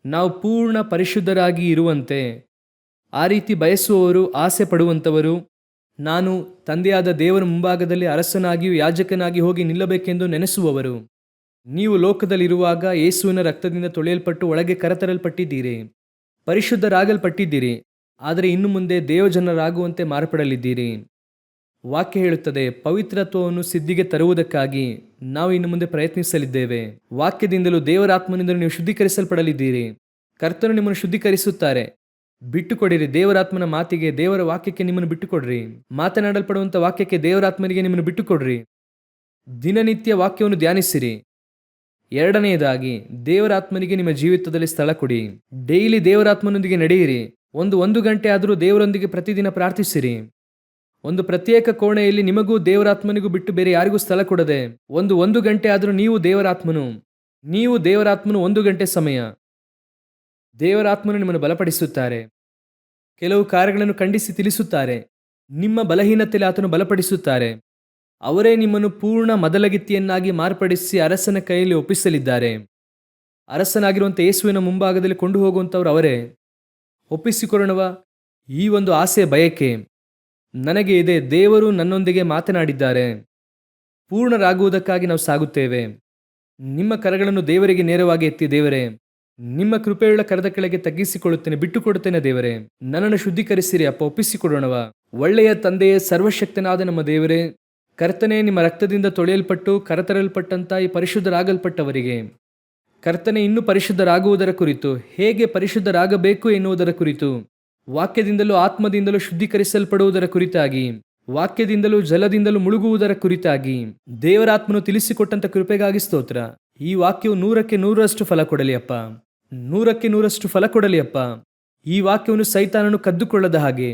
ನಾವು ಪೂರ್ಣ ಪರಿಶುದ್ಧರಾಗಿ ಇರುವಂತೆ, ಆ ರೀತಿ ಬಯಸುವವರು, ಆಸೆ ಪಡುವಂಥವರು, ನಾನು ತಂದೆಯಾದ ದೇವರ ಮುಂಭಾಗದಲ್ಲಿ ಅರಸನಾಗಿಯೂ ಯಾಜಕನಾಗಿ ಹೋಗಿ ನಿಲ್ಲಬೇಕೆಂದು ನೆನೆಸುವವರು. ನೀವು ಲೋಕದಲ್ಲಿರುವಾಗ ಯೇಸುವಿನ ರಕ್ತದಿಂದ ತೊಳೆಯಲ್ಪಟ್ಟು ಒಳಗೆ ಕರೆತರಲ್ಪಟ್ಟಿದ್ದೀರಿ, ಪರಿಶುದ್ಧರಾಗಲ್ಪಟ್ಟಿದ್ದೀರಿ. ಆದರೆ ಇನ್ನು ಮುಂದೆ ದೇವಜನರಾಗುವಂತೆ ಮಾರ್ಪಡಲಿದ್ದೀರಿ. ವಾಕ್ಯ ಹೇಳುತ್ತದೆ, ಪವಿತ್ರತ್ವವನ್ನು ಸಿದ್ಧಿಗೆ ತರುವುದಕ್ಕಾಗಿ ನಾವು ಇನ್ನು ಮುಂದೆ ಪ್ರಯತ್ನಿಸಲಿದ್ದೇವೆ. ವಾಕ್ಯದಿಂದಲೂ ದೇವರಾತ್ಮನಿಂದಲೂ ನೀವು ಶುದ್ಧೀಕರಿಸಲ್ಪಡಲಿದ್ದೀರಿ. ಕರ್ತನು ನಿಮ್ಮನ್ನು ಶುದ್ಧೀಕರಿಸುತ್ತಾರೆ. ಬಿಟ್ಟುಕೊಡಿರಿ ದೇವರಾತ್ಮನ ಮಾತಿಗೆ, ದೇವರ ವಾಕ್ಯಕ್ಕೆ ನಿಮ್ಮನ್ನು ಬಿಟ್ಟುಕೊಡ್ರಿ. ಮಾತನಾಡಲ್ಪಡುವಂಥ ವಾಕ್ಯಕ್ಕೆ, ದೇವರಾತ್ಮನಿಗೆ ನಿಮ್ಮನ್ನು ಬಿಟ್ಟುಕೊಡ್ರಿ. ದಿನನಿತ್ಯ ವಾಕ್ಯವನ್ನು ಧ್ಯಾನಿಸಿರಿ. 2ನೇದಾಗಿ ದೇವರಾತ್ಮನಿಗೆ ನಿಮ್ಮ ಜೀವಿತದಲ್ಲಿ ಸ್ಥಳ ಕೊಡಿ. ಡೈಲಿ ದೇವರಾತ್ಮನೊಂದಿಗೆ ನಡೆಯಿರಿ. ಒಂದು ಗಂಟೆ ಆದರೂ ದೇವರೊಂದಿಗೆ ಪ್ರತಿದಿನ ಪ್ರಾರ್ಥಿಸಿರಿ. ಒಂದು ಪ್ರತ್ಯೇಕ ಕೋಣೆಯಲ್ಲಿ ನಿಮಗೂ ದೇವರಾತ್ಮನಿಗೂ ಬಿಟ್ಟು ಬೇರೆ ಯಾರಿಗೂ ಸ್ಥಳ ಕೊಡದೆ ಒಂದು ಗಂಟೆ ಆದರೂ ನೀವು ದೇವರಾತ್ಮನು 1 ಗಂಟೆ ಸಮಯ. ದೇವರಾತ್ಮನು ನಿಮ್ಮನ್ನು ಬಲಪಡಿಸುತ್ತಾರೆ. ಕೆಲವು ಕಾರ್ಯಗಳನ್ನು ಖಂಡಿಸಿ ತಿಳಿಸುತ್ತಾರೆ. ನಿಮ್ಮ ಬಲಹೀನತೆಯಲ್ಲಿ ಆತನು ಬಲಪಡಿಸುತ್ತಾರೆ. ಅವರೇ ನಿಮ್ಮನ್ನು ಪೂರ್ಣ ಮದಲಗಿತ್ತಿಯನ್ನಾಗಿ ಮಾರ್ಪಡಿಸಿ ಅರಸನ ಕೈಯಲ್ಲಿ ಒಪ್ಪಿಸಲಿದ್ದಾರೆ. ಅರಸನಾಗಿರುವಂಥ ಯೇಸುವಿನ ಮುಂಭಾಗದಲ್ಲಿ ಕೊಂಡು ಹೋಗುವಂಥವ್ರು ಅವರೇ. ಒಪ್ಪಿಸಿಕೊಳ್ಳುವ ಈ ಒಂದು ಆಸೆ, ಬಯಕೆ ನನಗೆ ಇದೆ. ದೇವರು ನನ್ನೊಂದಿಗೆ ಮಾತನಾಡಿದ್ದಾರೆ. ಪೂರ್ಣರಾಗುವುದಕ್ಕಾಗಿ ನಾವು ಸಾಗುತ್ತೇವೆ. ನಿಮ್ಮ ಕರಗಳನ್ನು ದೇವರಿಗೆ ನೇರವಾಗಿ ಎತ್ತಿ, ದೇವರೇ, ನಿಮ್ಮ ಕೃಪೆಯುಳ್ಳ ಕರದ ಕೆಳಗೆ ತಗ್ಗಿಸಿಕೊಳ್ಳುತ್ತೇನೆ, ಬಿಟ್ಟುಕೊಡುತ್ತೇನೆ. ದೇವರೇ, ನನ್ನನ್ನು ಶುದ್ಧೀಕರಿಸಿರಿ ಅಪ್ಪ. ಒಪ್ಪಿಸಿಕೊಡೋಣವ. ಒಳ್ಳೆಯ ತಂದೆಯೇ, ಸರ್ವಶಕ್ತನಾದ ನಮ್ಮ ದೇವರೇ, ಕರ್ತನೆ, ನಿಮ್ಮ ರಕ್ತದಿಂದ ತೊಳೆಯಲ್ಪಟ್ಟು ಕರೆತರಲ್ಪಟ್ಟಂತ ಈ ಪರಿಶುದ್ಧರಾಗಲ್ಪಟ್ಟವರಿಗೆ, ಕರ್ತನೆ, ಇನ್ನೂ ಪರಿಶುದ್ಧರಾಗುವುದರ ಕುರಿತು, ಹೇಗೆ ಪರಿಶುದ್ಧರಾಗಬೇಕು ಎನ್ನುವುದರ ಕುರಿತು, ವಾಕ್ಯದಿಂದಲೂ ಆತ್ಮದಿಂದಲೂ ಶುದ್ಧೀಕರಿಸಲ್ಪಡುವುದರ ಕುರಿತಾಗಿ, ವಾಕ್ಯದಿಂದಲೂ ಜಲದಿಂದಲೂ ಮುಳುಗುವುದರ ಕುರಿತಾಗಿ ದೇವರಾತ್ಮನು ತಿಳಿಸಿಕೊಟ್ಟಂತ ಕೃಪೆಗಾಗಿ ಸ್ತೋತ್ರ. ಈ ವಾಕ್ಯವು 100ಕ್ಕೆ 100ರಷ್ಟು ಫಲ ಕೊಡಲಿ ಅಪ್ಪ. 100ಕ್ಕೆ 100ರಷ್ಟು ಫಲ ಕೊಡಲಿ ಅಪ್ಪ. ಈ ವಾಕ್ಯವನ್ನು ಸೈತಾನನು ಕದ್ದುಕೊಳ್ಳದ ಹಾಗೆ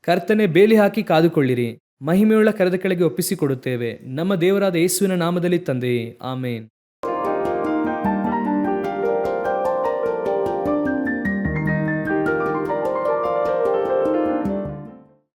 ಕರ್ತನೆ ಬೇಲಿ ಹಾಕಿ ಕಾದುಕೊಳ್ಳಿರಿ. ಮಹಿಮೆಯುಳ್ಳ ಕರದ ಕೆಳಗೆ ಒಪ್ಪಿಸಿಕೊಡುತ್ತೇವೆ ನಮ್ಮ ದೇವರಾದ ಯೇಸುವಿನ ನಾಮದಲ್ಲಿ ತಂದೆಯೇ, ಆಮೇನ್.